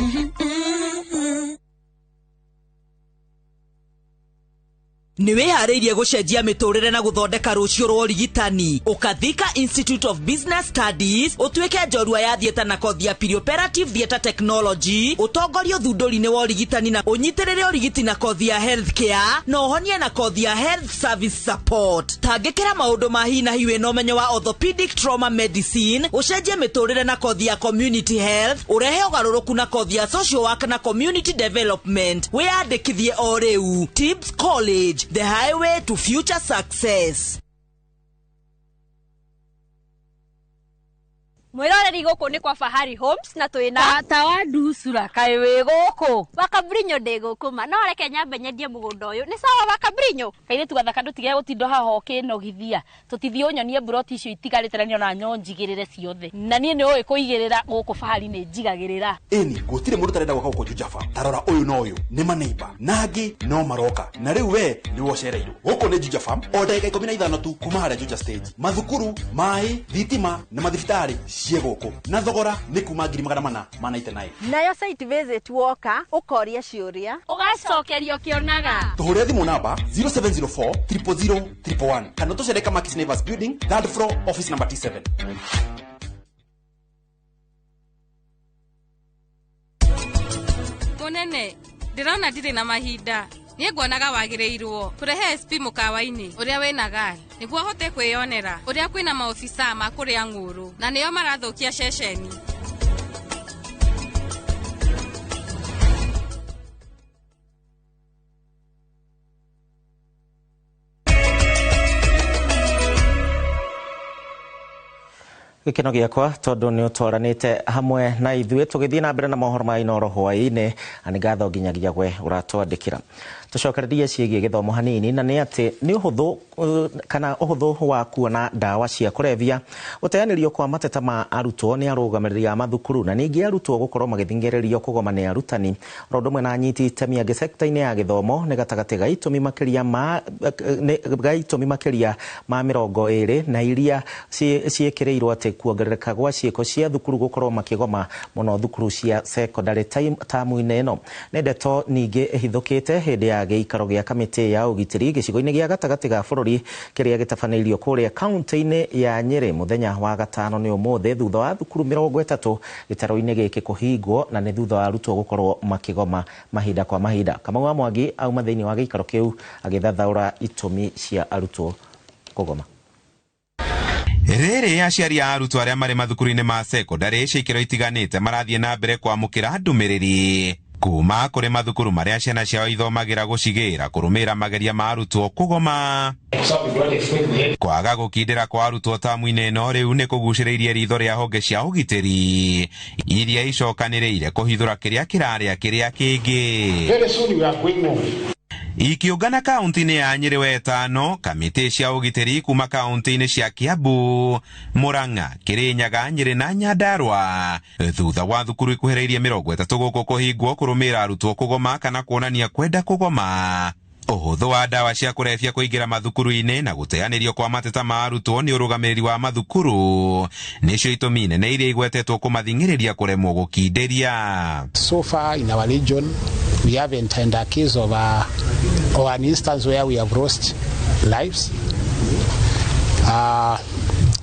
ni wihariirie gucenjia miturire na guthondeka rucio rwa urigitani ukathika Institute of Business Studies utuike njorua ya thieta na kothi ya perioperative theatre technology utongorio thunduri-ini wa urigitani na unyitirire urigiti na kothi ya healthcare na uhonie na kothi ya health service support. Tangikira maundu ma hi na hiwe no menyo wa orthopedic trauma medicine ucenjie miturire na kothi ya community health urehe ugaruruku na kothi ya social work na community development. Wiyandikithie o riu. Tibbs College, the highway to future success. Mwiroreri guku ni kwa Fahari Homes na twina tata wa ndusura kai wi guku Wakabrinyo ndi guku ma no reke nyambe nyendie mugunda uyu ni sawa Wakabrinyo kaire tugathaka ndutige gutindo haho kinogithia tutithie unyonie broti icio itigarite na niona nyonjigirire ciothe na nie ni oi kuigirira guku Fahari ni njigagirira eni gutire mundu tarenda gwaka guku Jujafa tarora uyu no uyu ni maneiba nangi no maroka na riu we ni wocereirwo guku ni Jujafa o ndagika 15 tu kuma haria Juja stage mathukuru mai thitima na mathibitari ciegoko na thogora ni kuma 489 nayo site visit woka ukoria ciuria ugacokerio kionaga tuhure thimu namba 0704 000 111 kana tucereka Makis Neighbors Building 3rd floor office number T7. Munene ndirona ndire na mahinda nie nguonaga wagireirwo turehe SP mukawa-ini uria wina gari niguo hote kwiyonera uria kwina maofisa ma kuria nguru na niyo marathukia ceceni. Gikeno giakwa tondu ni utwaranite hamwe na ithuĩ tugithie na mbere na mohoro ma inoro hwaĩ-inĩ ani ngatho nginyagia gwe uratwandĩkĩra tucokererie ciĩgiĩ gĩthomo hanini na nĩ atĩ nĩ ũhũthũ kana ũhũthũ wa kuona ndawa cia kũrebia gũteanĩrio kwa mateta ma arutwo nĩ arũgamĩrĩri a mathukuru na ningĩ arutwo gũkorwo magĩthingĩrĩrio kũgoma nĩ arutani oro ũndũ ũmwe na anyiti itemi angĩ sekta-inĩ ya gĩthomo nĩ gatagatĩ ga itũmi makĩria ma 20 na iria ciĩkĩrĩirwo atĩ kuongerereka gwa ciĩko cia thukuru gũkorwo makĩgoma mũno thukuru cia secondary tamu-inĩ ĩno nĩ ndeto ningĩ ĩhithũkĩte hĩndĩ ya gĩikaro gĩa kamĩtĩ ya ũgitĩri gĩcigo-inĩ gĩa gatagatĩ ga bũrũri kĩrĩa gĩtabanĩirio kũrĩa kaunti-inĩ ya Nyeri mũthenya wa gatano nĩ ũmũthĩ thutha wa thukuru 30 gĩtaro-inĩ gĩkĩ kũhingwo na nĩ thutha wa arutwo gũkorwo makĩgoma mahinda kwa mahinda. Kamau wa Mwangi auma thĩinĩ wa gĩikaro kĩu agĩthathaũra itũmi cia arutwo kũgoma. Rĩrĩ aciari a arutwo arĩa marĩ mathukuru-inĩ ma secondary cia ikĩro itiganĩte marathiĩ na mbere kwamũkĩra ndũmĩrĩri kuma kũrĩ mathukuru marĩa ciana ciao ithomagĩra gũcigĩra kũrũmĩrĩra mageria ma arutwo kũgoma. Kwaga gũkindĩra kwa arutwo tamu-inĩ ĩno rĩu nĩ kũgucĩrĩirie ritho rĩa honge cia ũgitĩri iria icokanĩrĩire kũhithũra kĩrĩa kĩrarĩa kĩrĩa kĩngĩ. Ikiungana kaunti-inĩ ya Nyeri wetano kamĩtĩ cia ũgitĩri kuma kaunti-inĩ cia Kiambu, Murang'a, Kirinyaga, Nyeri na Nyandarua thutha wa thukuru ikuhĩrĩirie 30 gũkũ kũhingwo kũrũmĩrĩra arutwo kũgoma kana kuonania kwenda kũgoma. Ũhũthũ wa ndawa cia kũrebia kũingĩra mathukuru-inĩ na gũteanĩrio kwa mateta ma arutwo nĩ ũrũgamĩrĩri wa mathukuru nĩcio itũmi nene iria igwetetwo kũmathingĩrĩria kũremwo gũkindĩria. So far in our region we haven't had a case of or an instance where we have lost lives.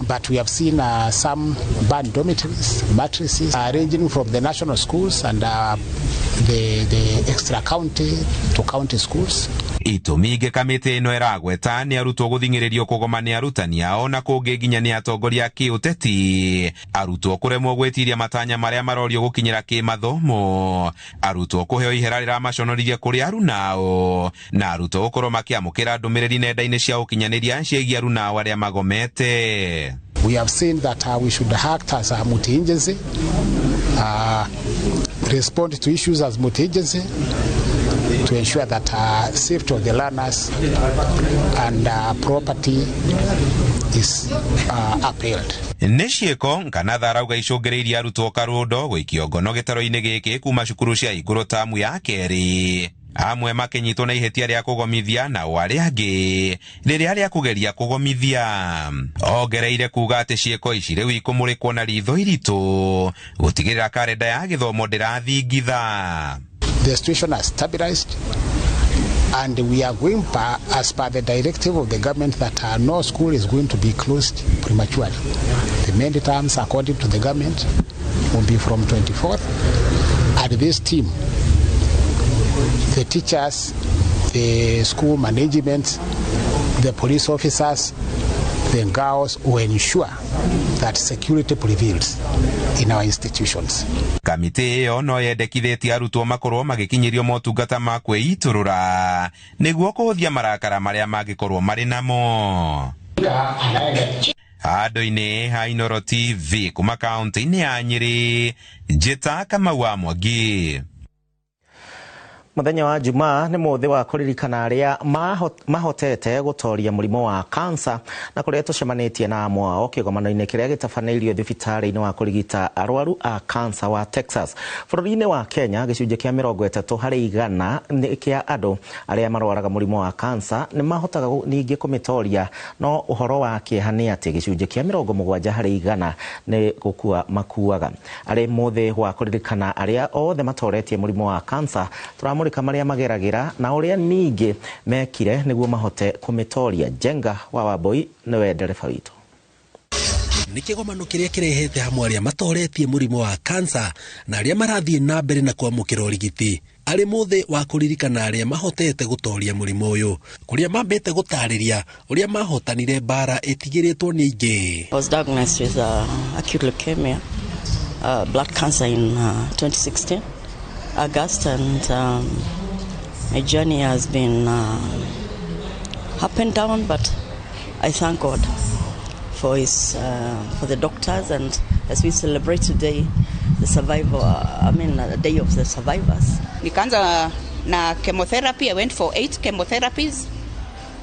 But we have seen some banned dormitories, mattresses, ranging from the national schools and the extra county to county schools. Itũmi ingĩ kamĩtĩ ĩno ĩragweta nĩ arutwo gũthingĩrĩrio kũgoma nĩ arutani ao na kũngĩ nginya nĩ atongoria a kĩũteti, arutwo kũremwo gwĩtiria matanya marĩa marorio gũkinyĩra kĩmathomo, arutwo kũheo ihera rĩramaconoririe kũrĩ arunao na arutwo gũkorwo makĩamũkĩra ndũmĩrĩri nenda-inĩ cia ũkinyanĩria ciĩgiĩ arunao arĩa magomete. We have seen that we should act as a multi-agency, respond to issues as multi-agency to ensure that safety of the learners and property is upheld. Nĩ ciĩko kana tharauga icũngĩrĩirie arutwo Karũndo gũikio ngono gĩtaro-inĩ gĩkĩ kuma cukuru cia igũrũ tamu ya kerĩ, amwe makĩnyitwo na ihĩtia rĩa kũgomithia na arĩa angĩ rĩrĩa rĩa kũgeria kũgomithia. Ongereire kuga atĩ ciĩko ici rĩu ikũmũrĩkwo na ritho iritũ gũtigĩrĩra karenda ya gĩthomo ndĩrathingitha. The situation has stabilized And we are going as per the directive of the government that no school is going to be closed prematurely. The main terms, according to the government, will be from 24th. And this team, the teachers, the school management, the police officers, the girls will ensure that security prevails in our institutions. Kamiti ĩyo no yendekithĩtie arutwo makorwo magĩkinyĩrio motungata ma kwĩitũrũra nĩguo kũhũthia marakara marĩa mangĩkorwo marĩ namo. Handũ-inĩ ha Inooro TV kuma kaunti-inĩ ya Nyĩrĩ, Njĩta Kamau wa Mwangi. Muthenya wa Jumaa ni muthi wa kuririkana aria mahotete gutoria murimo wa cancer na kuria tucemanitie na amwe kigomano-ini kiria gitabaneirio thibitari-ini wa kurigita arwaru a cancer wa Texas. Bũrũri-inĩ wa Kenya gicunjĩ kia 30% ni kia andu aria marwaraga murimo wa cancer ni mahotaga ningi kumitoria, no uhoro wa kieha ni ati gicunjĩ kia 70% ni gukua makuaga. Ari muthi wa kuririkana aria othe matoretie murimo wa cancer kamaria mageragira na uria ningi mekire niguo mahote kumitoria. Jenga wa Wambui niwe ndereba witu. Ni kigomano kiria kirehete hamwe aria matoretie murimo wa cancer na aria marathie na mbere na kwamukira urigiti. Ari muthi wa kuririkana aria mahotete gutoria murimo uyu kuria mambete gutariria uria mahotanire bara itigiritwo ni ingi. I was diagnosed with acute leukemia, blood cancer in 2016 August, and my journey has been up and down, but I thank God for the doctors, and as we celebrate today the day of the survivors. Nikaanza na chemotherapy. I went for 8 chemotherapies,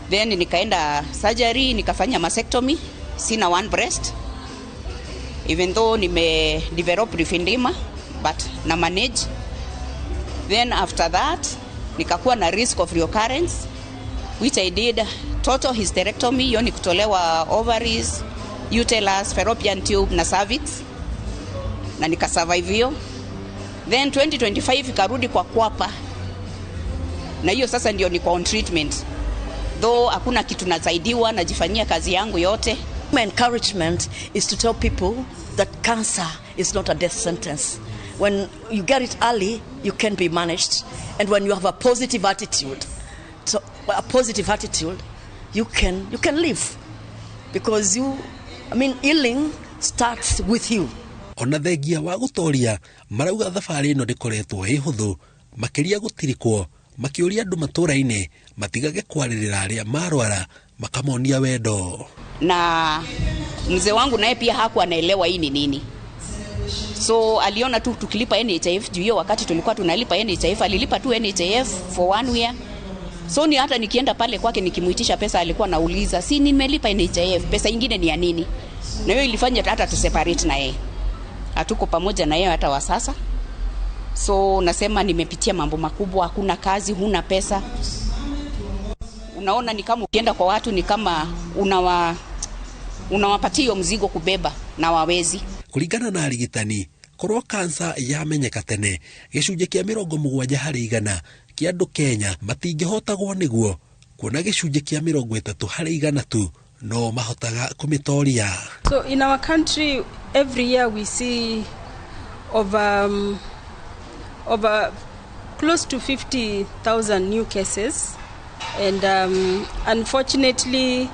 then nikaenda surgery, nikafanya mastectomy. Sina one breast, even though nime develop lymphedema, but na manage. Then after that, nikakuwa na risk of recurrence, which I did total hysterectomy, hiyo ni kutolewa ovaries, uterus, fallopian tube na cervix, na nikasurvive hiyo. Then 2025 ikarudi kwa kwapa, na hiyo sasa ndio niko on treatment, though hakuna kitu nasaidiwa, najifanyia kazi yangu yote. My encouragement is to tell people that cancer is not a death sentence. When you get it early, you can be managed. And when you have a positive attitude, you can live. Because healing starts with you. Ona thengia wa gutoria marauga thabari ino ndikoretwo ihuthu, makiria gutirikwo makiuria andu matura-ini matigage kwaririra aria marwara makamonia wendo. Na mzee wangu naye pia hakuwa anaelewa hii ni nini. So aliona tu tukilipa NHIF, juu hiyo wakati tulikuwa tunalipa NHIF, alilipa tu NHIF for 1 year. So ni hata nikienda pale kwake nikimuitisha pesa alikuwa anauliza, si nimelipa NHIF, pesa nyingine ni ya nini? Na hiyo ilifanya hata tu separate na yeye. Hatuko pamoja na yeye hata wa sasa. So nasema nimepitia mambo makubwa, hakuna kazi, huna pesa. Unaona ni kama ukienda kwa watu ni kama unawapatia mzigo kubeba na wawezi. Kuringana na arigitani, korwo cancer yamenyeka tene, gicunjĩ kia 70% kia andu Kenya matingĩhotagwo niguo, kuona gicunjĩ kia 30% tu no mahotaga kumitoria. So in our country every year we see over close to 50,000 new cases, and unfortunately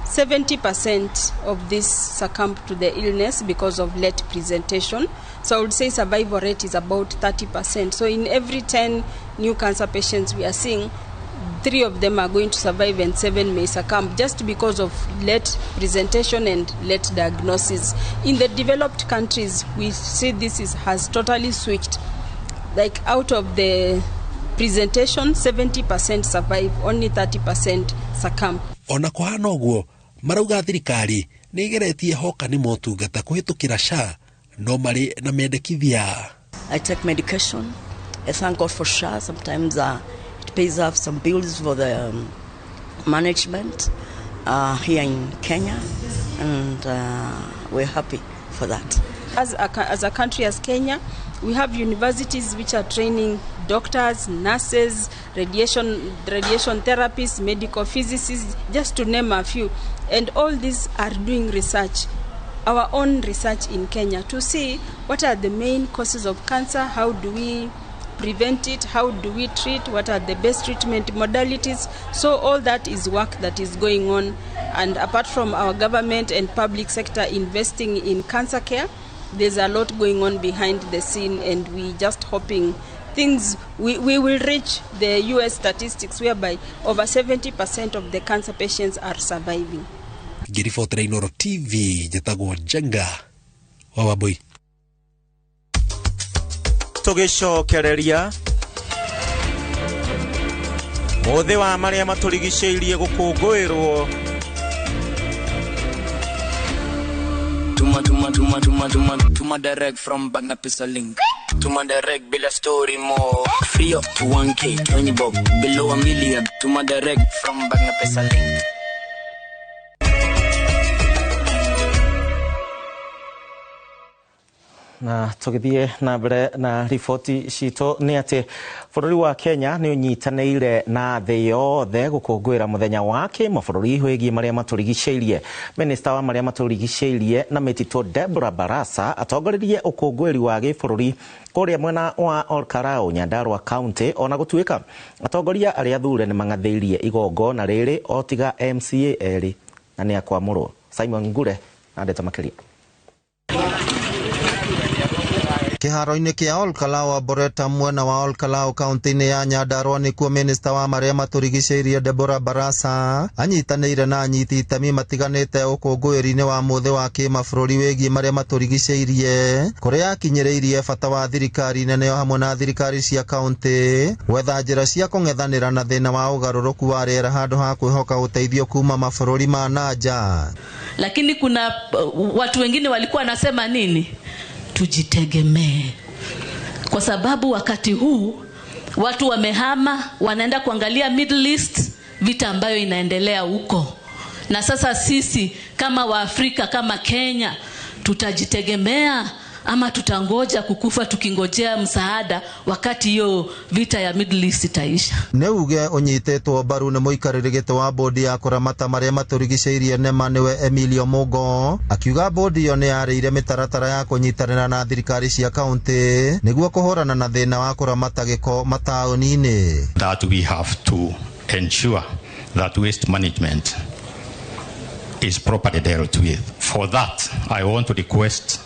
70% of this succumb to the illness because of late presentation. So I would say survival rate is about 30%. So in every 10 new cancer patients we are seeing, 3 of them are going to survive and 7 may succumb just because of late presentation and late diagnosis. In the developed countries, we see has totally switched. Like out of the presentation, 70% survive, only 30% succumb. Ona kuhana uguo, marauga thirikari ni igeretie hoka ni motungata kuhitukira SHA, no mari na mendekithia. I take medication. I thank God for SHA. Sometimes it pays off some bills for the management here in Kenya, and we're happy for that. as a country as Kenya, we have universities which are training doctors, nurses, radiation therapists, medical physicists, just to name a few. And all these are doing research, our own research in Kenya, to see what are the main causes of cancer, how do we prevent it, how do we treat, what are the best treatment modalities. So all that is work that is going on. And apart from our government and public sector investing in cancer care, there's a lot going on behind the scene, and we just hoping things, we will reach the US statistics whereby over 70% of the cancer patients are surviving. Girifotera Inoro TV, jetagwo Jenga Wawaboi. Tugicokereria mothe wa maria maturigiceirie gukungwirwo Tuma direct from Bagna Pisa Link. Tuma direct bila story more. Free up to 1K, 20 bob, below a million. Tuma direct from Bagna Pisa Link. Na tugithie na mbere na riboti cito ni ati bururi wa Kenya ni unyitanĩire na thĩ yothe gũkũngũĩra mũthenya wa kĩmabũrũri wĩgiĩ marĩa maturigicĩirie. Minister wa marĩa maturigicĩirie na mĩtitũ Deborah Barasa atongoririe ũkũngũĩri wa gĩbũrũri kũrĩa mwena wa Olkarau, Nyandarua County, ona gũtuĩka atongoria arĩa athure nĩ mang'athĩirie igongona rĩrĩ o tiga MCA erĩ na nĩ akwamũrwo. Simon Ngure andĩta makĩria. Kiharo-inĩ kia Olkalau Boreta mwena wa Olkalau kaunti-inĩ ya Nyandarua nĩkuo minister wa marĩa maturigicĩirie Deborah Barasa anyitanĩire na anyiti itemi matiganĩte ũkũngũĩri-inĩ wa mũthĩ wa kĩmabũrũri wĩgiĩ marĩa maturigicĩirie, kũrĩa akinyĩrĩirie bata wa thirikari nene hamwe na thirikari cia kaunti gwetha njĩra cia kũng'ethanĩra na thĩna wa ũgarũrũku wa rĩera handũ ha kwĩhoka ũteithio kuma mabũrũri ma nanja. Lakini kuna watu wengine walikuwa nasema nini? Tujitegemee, kwa sababu wakati huu watu wamehama, wanaenda kuangalia Middle East, vita ambayo inaendelea huko. Na sasa sisi kama Waafrika, kama Kenya, tutajitegemea ama tutangoja kukufa tukingojea msaada wakati hiyo vita ya Middle East itaisha? Neuge unyitetwo mbaru nĩ mũikarĩri gĩtĩ wa bodi ya kũramata marĩa maturigicĩirie NEMA nĩwe Emilio Mugo, akiuga bodi iyo nĩ yarĩire mĩtaratara ya kũnyitanĩra na thirikari cia kaunti nĩguo kũhũrana na thĩna wa kũramata gĩko mataũni-inĩ. That we have to ensure that waste management is properly dealt with. For that, I want to request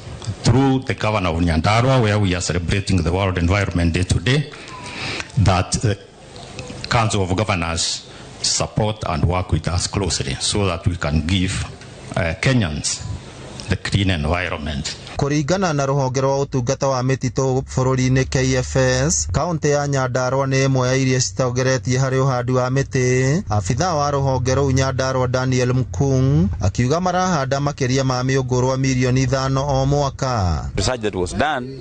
through the governor of Nyandarua, where we are celebrating the World Environment Day today, that the Council of Governors support and work with us closely so that we can give Kenyans the clean environment. Kũringana na rũhonge rwa ũtungata wa mĩtitũ bũrũri-inĩ KFS, kaunti ya Nyandarua nĩ ĩmwe ya iria citongeretie harĩ ũhandi wa mĩtĩ. Afitha wa rũhonge rũu Nyandarua Daniel Mkung akiuga marahanda makĩria ma mĩũngũrwa milioni 5 o mwaka. Research that was done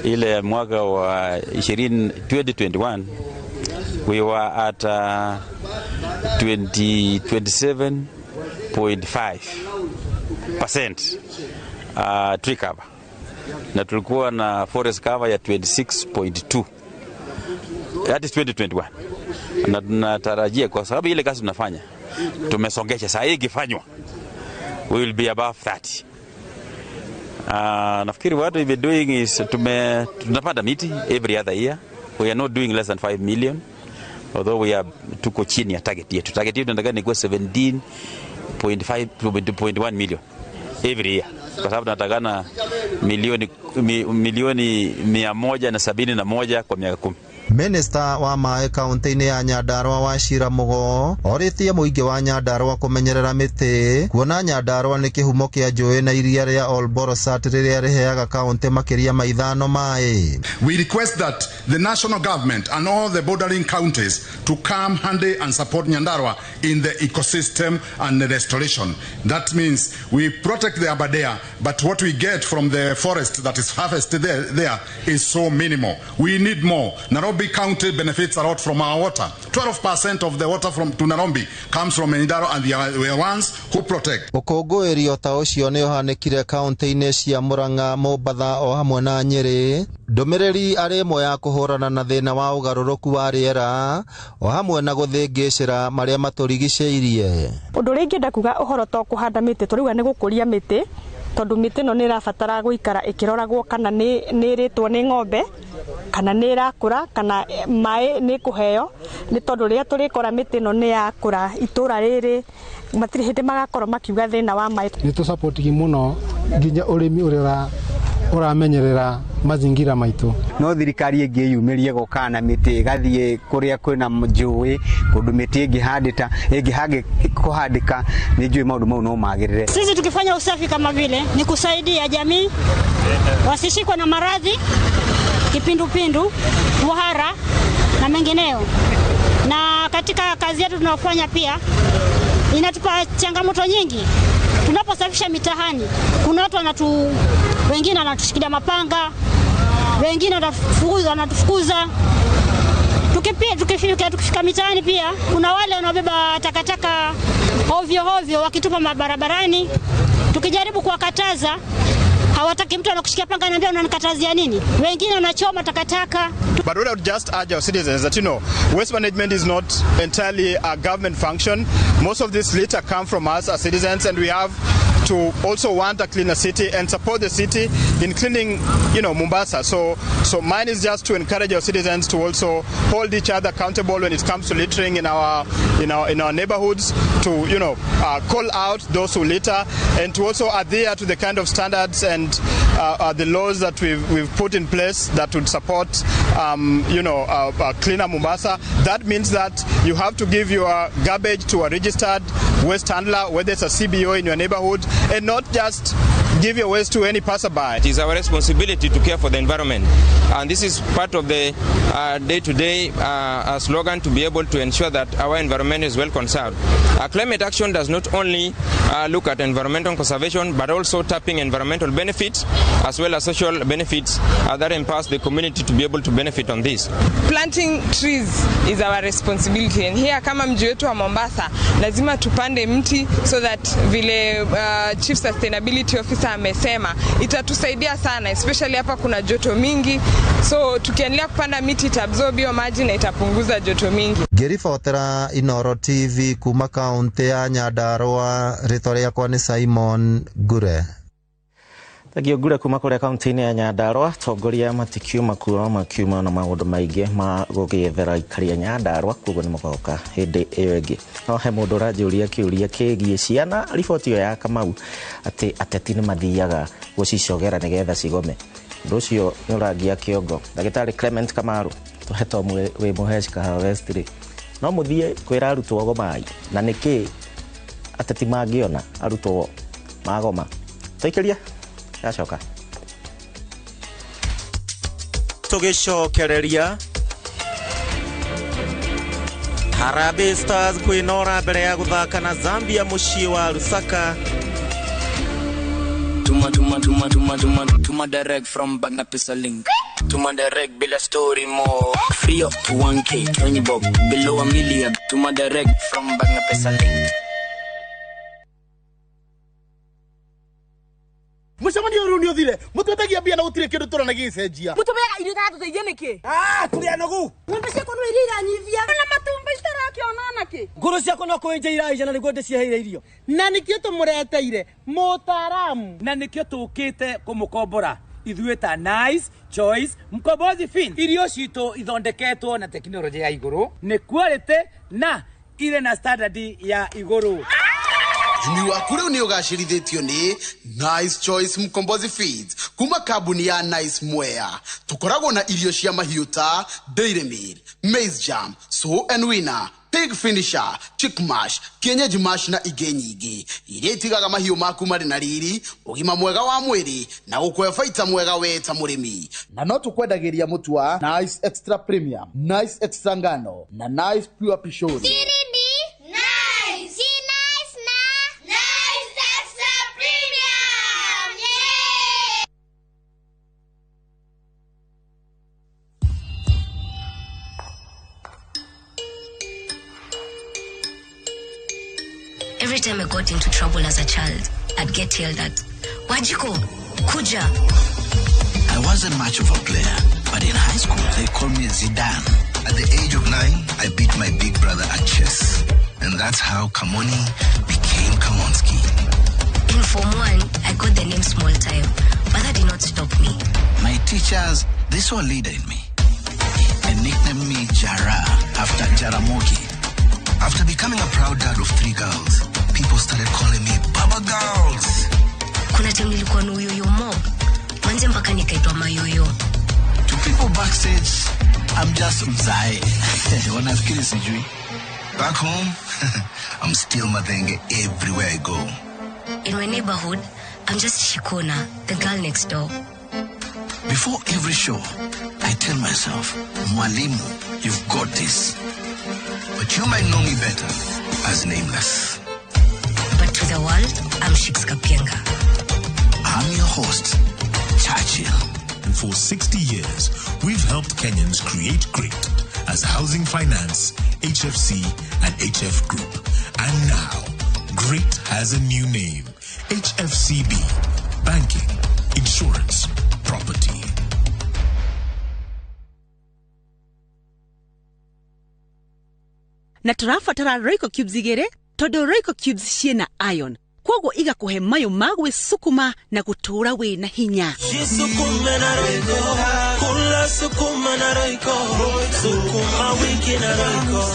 ile mwaka wa 2021 we were at 27.5% tree cover, na tulikuwa na forest cover ya 26.2. That is 2021. Na tunatarajia kwa sababu ile kazi tunafanya tumesongesha, saa hii ikifanywa we will be above 30. Nafikiri what we been doing is tunapanda miti every other year. We are not doing less than 5 million, although we are tuko chini ya target yetu. Target yetu tunataka ni kwa 17.5 to 2.1 million every year, kwa sababu tunatakana milioni 171 kwa miaka 10. Minister wa maĩ kaunti-inĩ ya Nyandarua Wachira Mugo orĩtie mũingĩ wa Nyandarua kũmenyerera mĩtĩ, kuona Nyandarua nĩ kĩhumo kĩa njũĩ na iria rĩa Olborosat rĩrĩa rĩheaga kaunti makĩria ma 5 maĩ. We request that the national government and all the bordering counties to come handy and support Nyandarua in the ecosystem and the restoration. That means we protect the Aberdare but what we get from the forest that is harvested there is so minimal. We need more. Nairobi County benefits a lot from our water. 12% of the water from to Nairobi comes from Nyandarua, and we are ones who protect. Ukungũĩri ta ũcio nĩ ũhanĩkire kaunti-inĩ cia Murang'a, Mombasa o hamwe na Nyeri. Ndũmĩrĩri arĩ ĩmwe ya kũhũrana na thĩna wa ũgarũrũku wa rĩera o hamwe na gũthĩngĩcĩra marĩa matũrigicĩirie. Ũndũ ũrĩa ingĩenda kuga ũhoro to kũhanda mĩtĩ, tũrauga nĩ gũkũria mĩtĩ, tondũ mĩtĩ ĩno nĩ ĩrabatara gũikara ĩkĩroragwo kana nĩ ĩrĩtwo nĩ ng'ombe, kana nĩ ĩrakũra, kana maĩ nĩ kũheo, nĩ tondũ rĩrĩa tũrĩkora mĩtĩ ĩno nĩ yakũra itũra rĩrĩ matirĩ hĩndĩ magakorwo makiuga thĩna wa maĩ. Nĩ tũsapotigi mũno nginya ũrĩmi ũrĩa ũramenyerera mazingira maitũ. No thirikari ĩngĩyumĩrie gũka na mĩtĩ ĩgathiĩ kũrĩa kwĩna njũĩ, kũndũ mĩtĩ ĩngĩhage kũhandĩka, nĩ njũĩ maũndũ mau no magĩrĩre. Sisi tukifanya usafi kama vile ni kusaidia jamii wasishikwe na maradhi, kipindupindu, kuhara na mengineyo. Na katika kazi yetu tunayofanya pia inatupa changamoto nyingi. Tunaposafisha mitahani, kuna watu wengine wanatushikilia mapanga, wengine wanatufukuza. Tukifika mitaani pia kuna wale wanaobeba takataka ovyo wakitupa barabarani. Tukijaribu kuwakataza, hawataki. Mtu anakushikia panga anambia unanikatazia nini? Wengine wanachoma takataka. But what I would just urge our citizens that, waste management is not entirely a government function. Most of this litter come from us as citizens, and we have to also want a cleaner city and support the city in cleaning, Mombasa. So mine is just to encourage our citizens to also hold each other accountable when it comes to littering in our neighborhoods, to call out those who litter, and to also adhere to the kind of standards and the laws that we've put in place that would support cleaner Mombasa. That means that you have to give your garbage to a registered waste handler, whether it's a CBO in your neighborhood, and not just give your waste to any passerby. It is our responsibility to care for the environment, and this is part of the day-to-day slogan to be able to ensure that our environment is well conserved. Climate action does not only look at environmental conservation, but also tapping environmental benefits as well as social benefits that empowers the community to be able to benefit on this. Planting trees is our responsibility, and here kama mji wetu wa Mombasa lazima tupande mti, so that vile Chief Sustainability Officer amesema itatusaidia sana, especially hapa kuna joto mingi, so tukiendelea kupanda miti itabsorb hiyo maji na itapunguza joto mingi. Ngĩribotera Inooro TV kuma kaunti ya Nyandarua, rĩtwa rĩakwa nĩ Simon Ngure. Tagio Ngure kuma kũrĩa kaunti-inĩ ya Nyandarua. Tongoria matikiuma makiuma na maũndũ maingĩ ma gũgĩethera aikari a Nyandarua, koguo nĩ magoka hĩndĩ ĩyo ĩngĩ. No he mũndũ ũranjũria kĩũria kĩgiĩ ciana. Riboti ĩyo ya Kamau atĩ ateti nĩ mathiaga gũcicogera nĩgetha cigome. Ũndũ ũcio nĩ ũrangia kĩongo. Ndagĩtarĩ Clement Kamaru tũhetwo wĩ mũheci Kahawa West rĩ, no mũthiĩ kwĩra arutwo gomai, na nĩkĩ ateti mangĩona arutwo magoma? Tũikĩria yacoka tũgĩcokereria. Harambee Stars kwĩnora mbere ya gũthaka na Zambia mũciĩ wa Lusaka. Tuma direct from Bagna Pesa Link. Tuma direct bila story more. Free up to 1K, 20 bob, below a million. Tuma direct from Bagna Pesa Link. Musamani urunio thile. Mututagia bia na utire kindu turana gicenjia. Mutumega irio ta tuteithie niki? Tulia nogu. Ngombe ciako no irira nyivia. Na matumba itarakiona naki. Ngoro ciako no kwenja iraija na niguo ndiciheire irio. Na nikio tumureteire mutaramu. Na nikio tukite kumukombora. Ithuĩ ta Nice Choice Mkombozi Fin. Irio citũ ithondeketwo na teknolojia ya igũrũ, nĩ quality na ile na standard ya igũrũ. Ni waku rĩu nĩ ũgacĩrithĩtio nĩ Nice Choice Mkombozi Feeds kuma kambuni ya Nice Mwea. Tukoragwo na irio cia mahiũ ta Dairy Meal, Maize Jam, So and Winner, Pig Finisher, Chick Mash, Kienyeji Mash na ingĩ nyingĩ iria itigaga mahiũ maku marĩ na riri, ũgima mwega wa mwĩrĩ na gũkũhe baita mwega we ta mũrĩmi. Na no tũkwendagĩria mũtu wa Nice Extra Premium, Nice Extra Ngano na Nice Pure Pishori. Every time I got into trouble as a child, I'd get yelled at. Wajiko, Kuja. I wasn't much of a player, but in high school they called me Zidane. At the age of 9, I beat my big brother at chess. And that's how Kamoni became Kamonski. In Form 1, I got the name Small Time, but that did not stop me. My teachers, they saw a leader in me and nicknamed me Jara after Jaramogi. After becoming a proud dad of 3 girls, people started calling me Baba Girls. Kuna time nilikuwa na uyoyo mob. Manze mpaka nikaitwa mayoyo. To people backstage, I'm just Mzai. Wanafikiri sijui. Back home, I'm still Madenge everywhere I go. In my neighborhood, I'm just Shikona, the girl next door. Before every show, I tell myself, Mwalimu, you've got this. But you might know me better as Nameless. But to the world, I'm Shix Kapienga. I'm your host, Churchill. And for 60 years, we've helped Kenyans create great as Housing Finance, HFC, and HF Group. And now, great has a new name, HFCB, Banking, Insurance, Property. Na turafatara Royco Cubes igere, todo Royco Cubes ciena iron. Kwogo iga kuhe mayo magwe sukuma na gutura we na hinya. Sukuma na Royco, kula sukuma na Royco, sukuma wiki na Royco.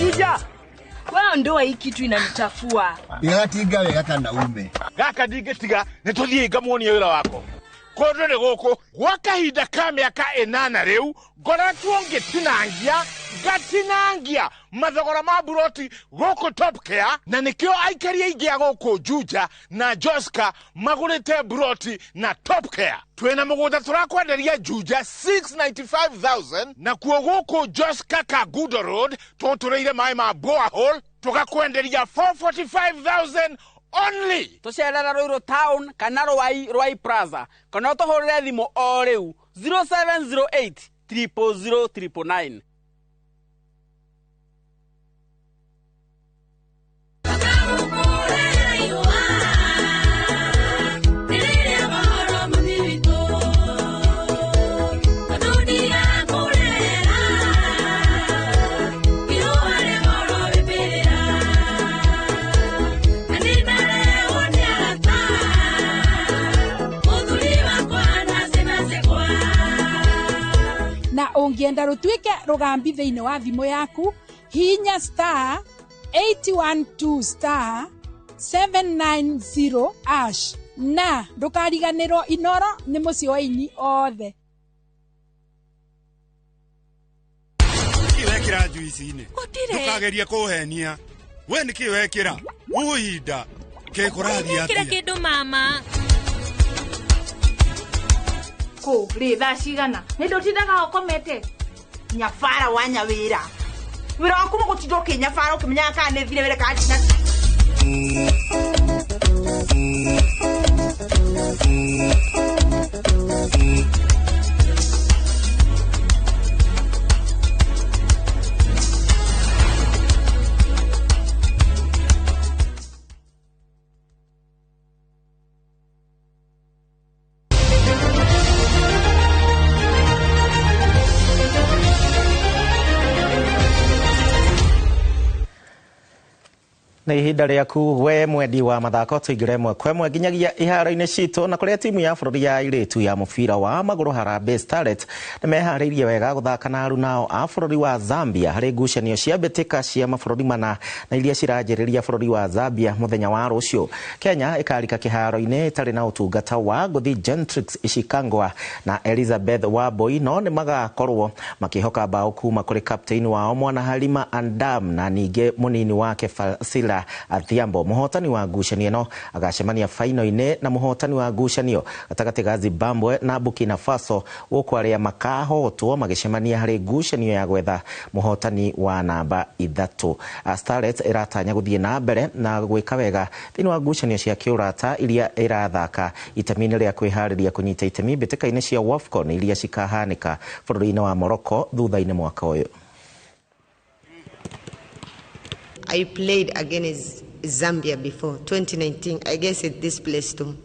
Juja. Wewe ndoa hii kitu inanitafua. Igatiga wega kana ume. Gaka digetiga nituthie ngamuonie wira wako. Kodo ne goko wakahinda ka miaka 8 riu ngoretwo ngatinangia mathogora ma buroti goko Top Care na nikio aikaria ingi ya goko Juja na Joska magurite buroti na Top Care. Twena mugunda turakwenderia Juja 695,000 na kuo goko Joska Kagudo Road tutureire mai ma borehole tukakwenderia 445,000 only. Tucerera Ruiru Town kana Rwai Plaza kana tuhurire thimu o riu 0708 000 999. Na ungienda rutwike rugambi thiini wa thimu yaku hinya star 812 star 790 ash na ndukariganirwo Inoro ni muci wa ini othe. Kiwekira juici-ini tukageria kuhenia we niki wekira uhinda ke kurathi atia kira kindu mama ko ritha cigana ni ndutindaga ukomete nyabara wa nyawira wira waku mugutinda ukinyabara ukimenya kana ni thire wire kana na ihinda riaku we mwendi wa mathako tuigire mwe kwemwe nginyagia iharo-ini citu na kuria timu ya bururi ya iritu ya mubira wa maguru Harambee Starlets nimehariirie wega guthaka na arunao a bururi wa Zambia hari ngucanio cia mbitika cia mabururi mana na iria ciranjiriria bururi wa Zambia muthenya wa rucio. Kenya ikarika kiharo-ini itari na utungata wa Nguthi Gentrix Ishikangwa na Elizabeth Wambui no ni magakorwo makihoka bao kuma kuri captain wao Mwana Halima Andam na ninge munini wake Fasila Wega Athiambo muhotani wa ngucanio no agacemania final-ini na muhotani wa ngucanio gatagati ga Zimbabwe na Burkina Faso guku aria makahotwo magicemania hari ngucanio ya gwetha muhotani wa namba 3. Starlets iratanya guthie na mbere na gwika wega thini wa ngucanio cia kiurata iria irathaka itamini ria kwihariria kunyita itemi mbitikaine cia WAFCON iria cikahanika bururi-ini wa Morocco thutha-ini mwaka uyu. I played against Zambia before 2019. I guess at this place too.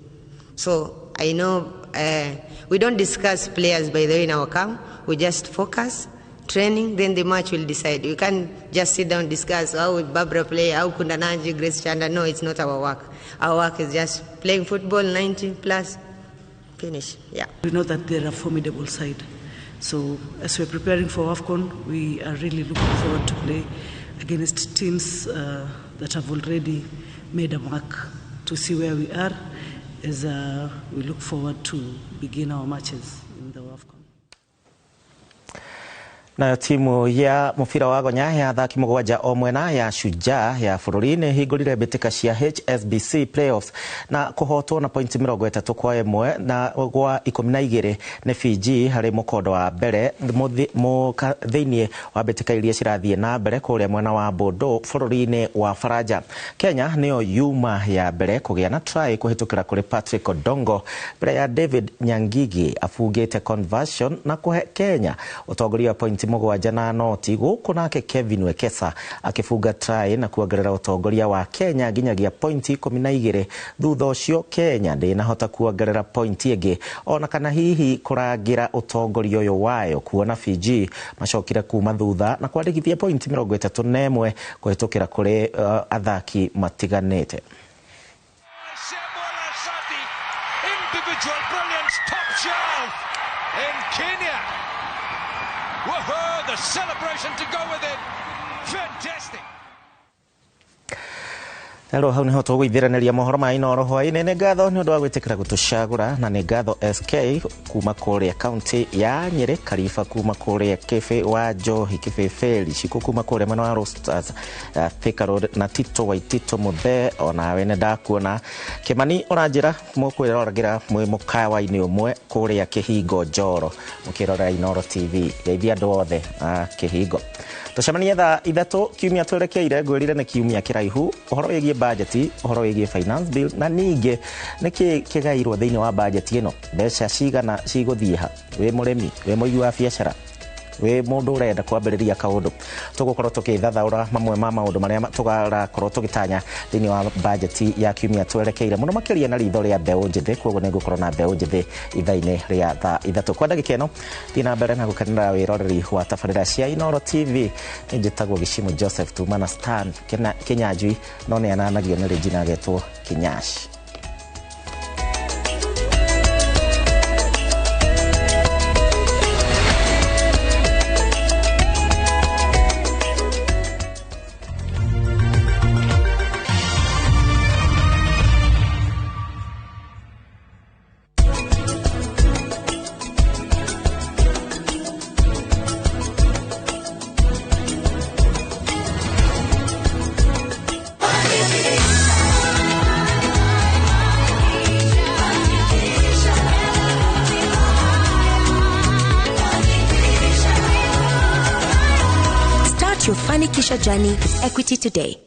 So I know we don't discuss players by the way in our camp. We just focus, training, then the match will decide. We can't just sit down and discuss how would Barbara play, how Kundananji, Grace Chanda. No, it's not our work. Our work is just playing football, 90 plus, finish. Yeah. We know that they're a formidable side. So as we're preparing for AFCON, we are really looking forward to play against teams that have already made a mark, to see where we are as we look forward to begin our matches in the AFCON. Na timu ya mufira wa gonya ya athaki mugwanja o mwena ya Shujaa ya bururi-ini hingurire mbitika cia HSBC playoffs na kuhotwo na point 30-1 na gwa 12 ni Fiji hari mukondo wa mbere thiini wa mbitika iria cirathie na mbere kuria mwena wa Bodo bururi-ini wa Faraja. Kenya niyo yuma ya mbere kugia na try kuhitukira kuri Patrick Odongo mbere ya David Nyangigi afugite conversion na kuhe Kenya utongoria point mugwanja na noti guku nake Kevin Wekesa akifunga try na kuongerera utongoria wa Kenya nginyagia point 12 thutha ucio Kenya ndinahota kuongerera point ingi ona kana hihi kurangira utongoria uyu wayo kuona Fiji macokire kuma thutha na kwandikithia point 31 kuhitukira kuri athaki matiganite. Individual brilliance, top shelf in Kenya. Woohoo, the celebration to go with it. Fantastic. Hello, hau niho tugwithiraniria mohoro ma inoro hwaini ni ngatho ni undu wa gwitikira gutucagura na ni ngatho SK kuma kuria county ya Nyeri, Karifa kuma kuria Kefe wa Johi Kifefeli, Shiku kuma kuria mwena wa Roosters, Thika Road na Tito Waitito Muthe ona we ni ndakuona Kimani oranjira mukwiroragera mwi mukawa-ini umwe kuria Kihingo Njoro mukirora Inoro TV geithia andu othe Kihingo. Tucemania thaa 3 kiumia twerekeire ngwirire ni kiumia kiraihu uhoro wigie budget, uhoro wigie finance bill na ninge niki kigairwo thiini wa budget ino mbeca cigana ciguthieha wi murimi wi muigi wa biacara we mundu urenda kwambiriria kaundu tugukorwo tukithathaura mamwe ma maundu maria tugarakorwo tugitanya thiini wa budget ya kiumia twerekeire muno makiria na ritho ria mbeu njithi koguo ningukorwo na mbeu njithi ithaini ria thaa 3 kwa ndagika ino thina mbere na gukenera wiroreri wa tabarira cia Inoro TV njitagwo Gishimo Joseph Tumana Stan Kinyanjui no ni ananagio ni Regina getwo Kinyashi. Your Fanikisha journey with Equity today.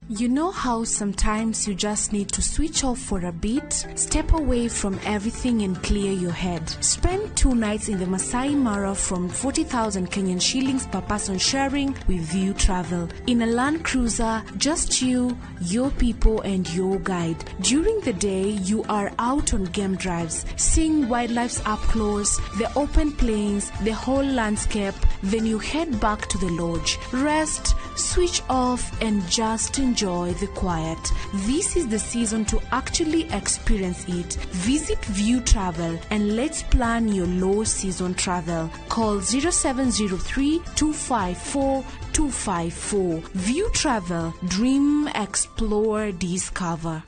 You know how sometimes you just need to switch off for a bit, step away from everything and clear your head. Spend 2 nights in the Masai Mara from 40,000 Kenyan shillings per person sharing with View Travel. In a Land Cruiser, just you, your people and your guide. During the day, you are out on game drives, seeing wildlife up close, the open plains, the whole landscape. Then you head back to the lodge. Rest, switch off and just enjoy the quiet. This is the season to actually experience it. Visit View Travel and let's plan your low season travel. Call 0703 254 254. View Travel. Dream, explore, discover.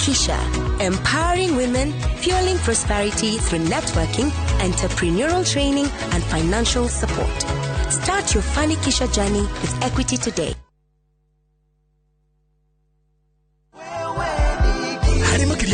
Fanikisha, empowering women, fueling prosperity through networking, entrepreneurial training, and financial support. Start your Fanikisha journey with Equity today.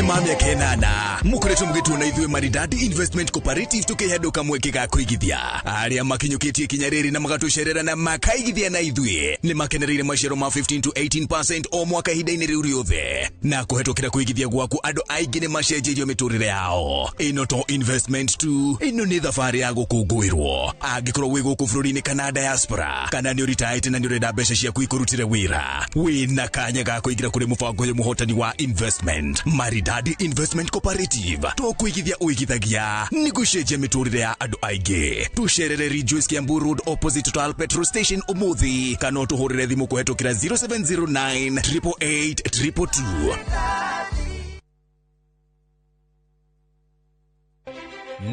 Mami akenana mukoretwo mugitwo na ithuĩ Maridadi Investment Cooperative tukihenduka mweke ga kuigithia aria makinyukitie kinya riri na magatucerera na makaigithia na ithuĩ ni makenereire maciaro ma 15 to 18% o mwaka hinda-inĩ riu riothe na kuhetũkĩra kuigithia gwaku andũ aingĩ ni macenjerio miturire yao ino to investment tu ino ni thabarĩ ya gũkũngũĩrwo angĩkorwo wĩ gũkũ bũrũri-inĩ kana diaspora kana nĩ ũritaĩte na nĩ ũrenda mbeca ciaku ikurutire wĩra wĩna kanya ga kũingĩra kũrĩ mũbango ũyũ mũhotani wa investment Maridadi Investment Cooperative tukuigithia uigithagia nigucenjia miturire ya andu aingĩ tucerere Rejoice Kiambu Road opposite Total Petrol Station umuthi kana tuhurire thimu kuhetũkĩra 0709 888 222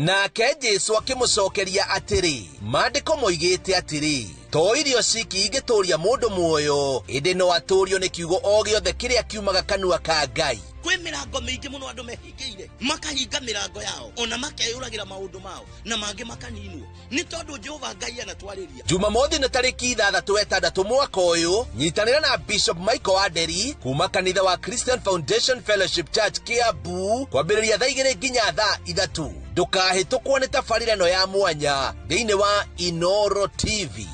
nake Jesu akĩmũcokeria atĩrĩ maandĩko moigĩte atĩrĩ to irio ciki ingĩtũria mũndũ muoyo ĩndĩ no atũrio nĩ kiugo o gĩothe kĩrĩa kiumaga kanua ka Ngai kwĩ mĩrango mĩingĩ mũno andũ mehingĩire makahinga mĩrango yao ona makeyũragĩra maũndũ mao na mangĩ makaninwo nĩ tondũ Jehova Ngai anatwarĩria Jumamothi nĩ tarĩki 6 mwaka ũyũ nyitanĩra na Bishop Michael Aderi kuma kanitha wa Christian Foundation Fellowship Church Kiambu kwambĩrĩria thaa 2 nginya thaa 3 ndũkahĩtũkwo nĩ tabarĩra ĩno ya mwanya thĩinĩ wa Inoro TV.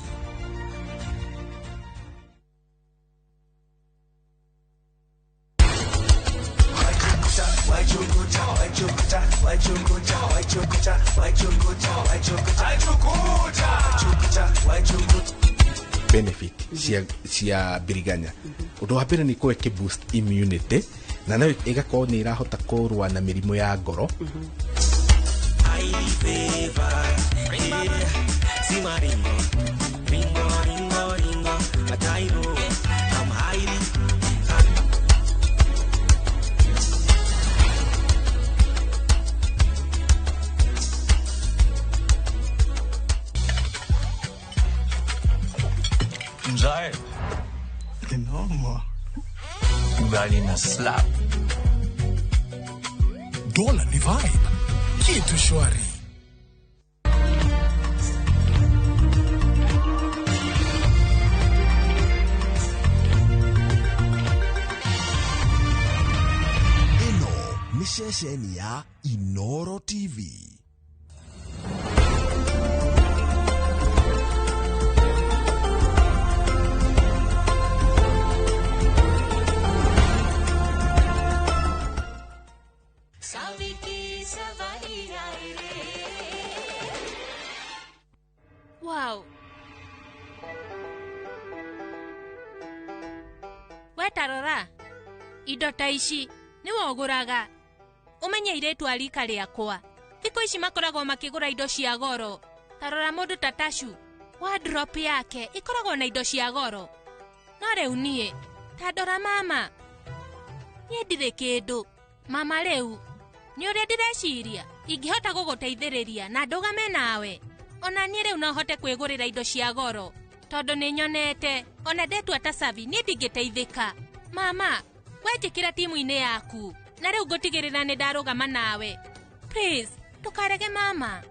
Benefit cia biriganya undu wa mbere ni kuweke boost immunity na nayo igakorwo ni irahota kurua na mirimu ya ngoro Mzae ni normal ugali na slap dola ni vibe kitu shwari ino ni ceceni ya Inoro TV. Wow. Wetarora indo ta ici ni woguraga umenye iretu alika rĩakwa thikũ ici makoragwo makigura indo cia goro tarora mũndũ ta Tashu wardrobe yake ikoragwo na indo cia goro no rĩu niĩ tandora mama niĩ ndirĩ kĩndũ mama rĩu nĩ ũrĩa ndĩreciria ingĩhota gũgũteithĩrĩria na ndũgame nawe ona niĩ rĩu no hote kwĩgũrĩra indo cia goro tondũ nĩ nyonete ona ndetua ta Savi niĩ ndingĩteithĩka mama wenjĩkĩra timu-inĩ yaku na rĩu ngũtigĩrĩra nĩ ndarũgama nawe please tũkarege mama.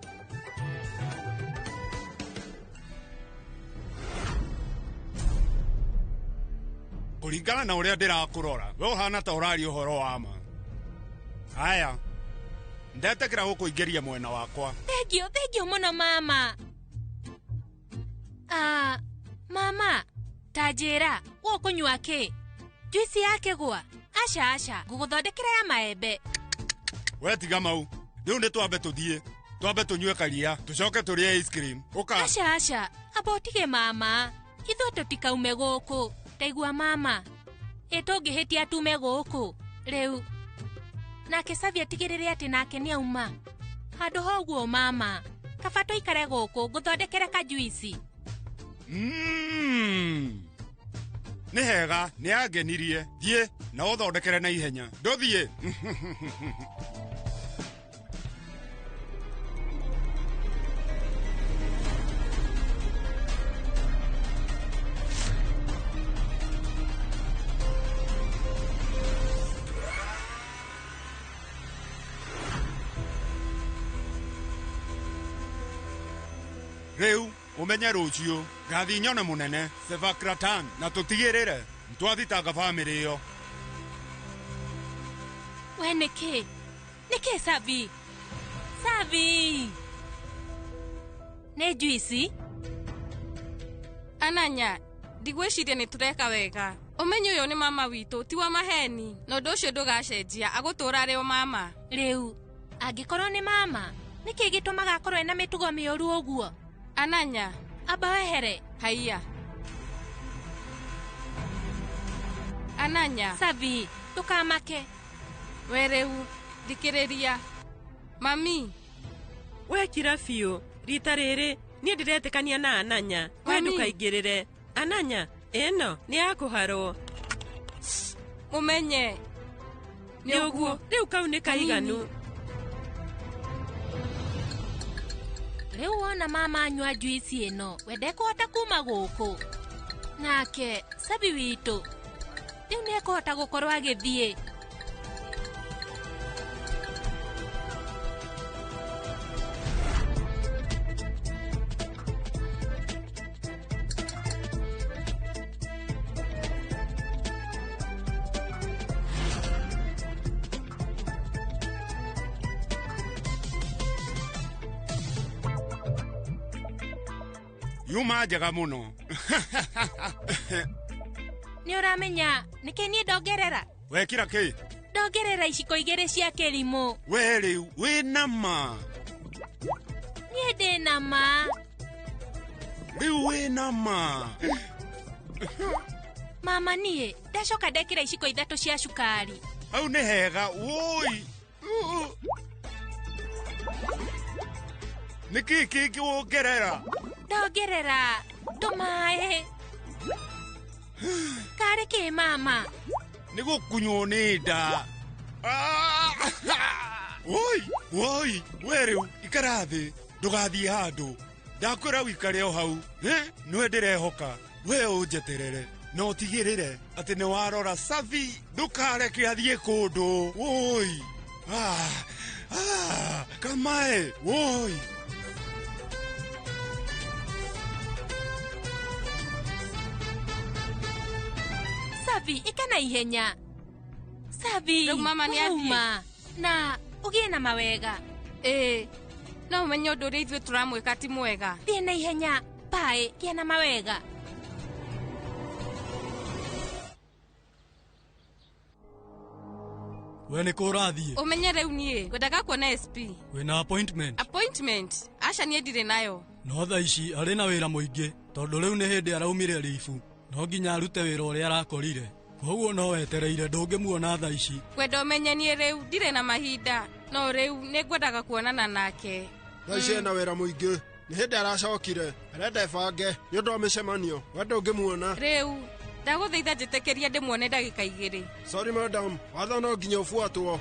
Kũringana na ũrĩa ndĩrakũrora we ũhana ta ũrari ũhoro wa ma haya ndetekera gũkũingĩria mwena wakwa. Thengio mũno mama. Mama tajera ũkũnyua kĩ juice yake gwa aca ngũgũthondekera ya maembe. We tiga mau rĩu nĩ twambe tũnyue karia tũcoke tũrĩe ice cream ũka. Aca abotige mama ithuĩ tũtikaume gũkũ ndaigua mama ĩtũngĩhĩtia tume gũkũ rĩu nake Savi atigĩrĩre atĩ nake nĩ auma handũ hoguo mama kaba tũikare gũkũ ngũthondekere ka juice. Nĩ hega nĩ angenirie thiĩ na ũthondekere na ihenya ndũthiĩ. umenye rucio gathi nyone munene Sevakratan na tutigirire ntwathitanga family yo. We niki Savi ne juici Ananya ndigwiciria ni tureka wega umenye uyo ni mama witu ti wa maheni no nducio ndugacenjia agutura ri o mama riu angikorwo ni mama niki gitumaga akorwo ena mitugo mioru uguo. Ananya aba wehere haiya Ananya Savi tukamake wereu thikiriria mami wekira biũ rita rĩrĩ niĩ ndiretikania na Ananya we ndukaingĩrĩre. Ananya ĩno nĩ ya kũharwo mumenye nĩ ũguo rĩu kau nĩ kaiganu. Riu wona mama anyua juici ino wende kuhota kuma guku nake Savi witu riu ni ekuhota gukorwo agithie. Yuma njega muno. Ni uramenya niki ni ndongerera wekira ki ndongerera iciko igere cia kirimu. We riu we nama ni ndina ma riu we nama mama nie ndacoka ndekira iciko ithatu cia cukari. Au ni hega woi niki kiki wongerera ndongerera tumae kare ke mama nigukunywo ni nda. Woi weru ikarathi ndugathie handu ndakwira wikare o hau nwe ndirehoka we unjeterere no tigirire ati ni warora Savi ndukareke athie kundu. Woi kamae woi Savi ikana ihenya. Savi riu mama ni athie na ugie na mawega. No umenye undu ri ithuĩ turamwĩka ti mwega. Thie na ihenya pae gia na mawega. We nĩ kũrathie umenye rĩu niĩ ngwendaga kuona SP wĩna appointment aca niĩ ndirĩ nayo no thaa ici arĩ na wĩra mũingĩ tondũ rĩu nĩ hĩndĩ araumire ribu no nginya arute wĩra ũrĩa arakorire koguo no wetereire ndũngĩmuona thaa ici. Ngwenda ũmenye niĩ rĩu ndirĩ na mahinda no rĩu nĩ ngwendaga kuonana nake. Thaa ici ena wĩra mũingĩ nĩ hĩndĩ aracokire arenda ebange nĩ ũndũ wa mĩcemanio we ndũngĩmuona rĩu ndagũthaitha njĩtĩkĩria ndĩmuone ndagĩka 2. Sorry madam watho no nginya ũbuatwo.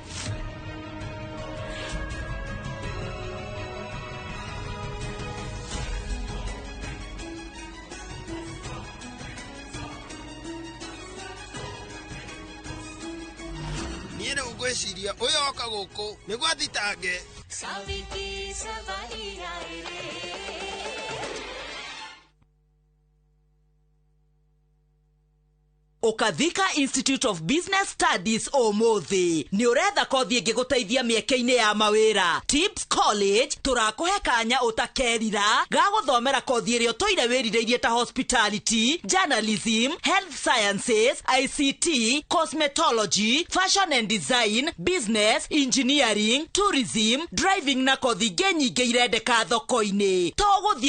niĩ rĩu ngwĩciria ũyũ oka gũkũ nĩguo athitange. Ukathika Institute of Business Studies umuthi ni uretha kothi ingiguteithia mieke-ini ya mawira. Tips College turakuhe kanya utakerira ga guthomera kothi iria toire wirireirie ta hospitality, journalism, health sciences, ICT, cosmetology, fashion and design, business, engineering, tourism, driving na kothi ingĩ nyingĩ irendeka thoko-ini. To guthie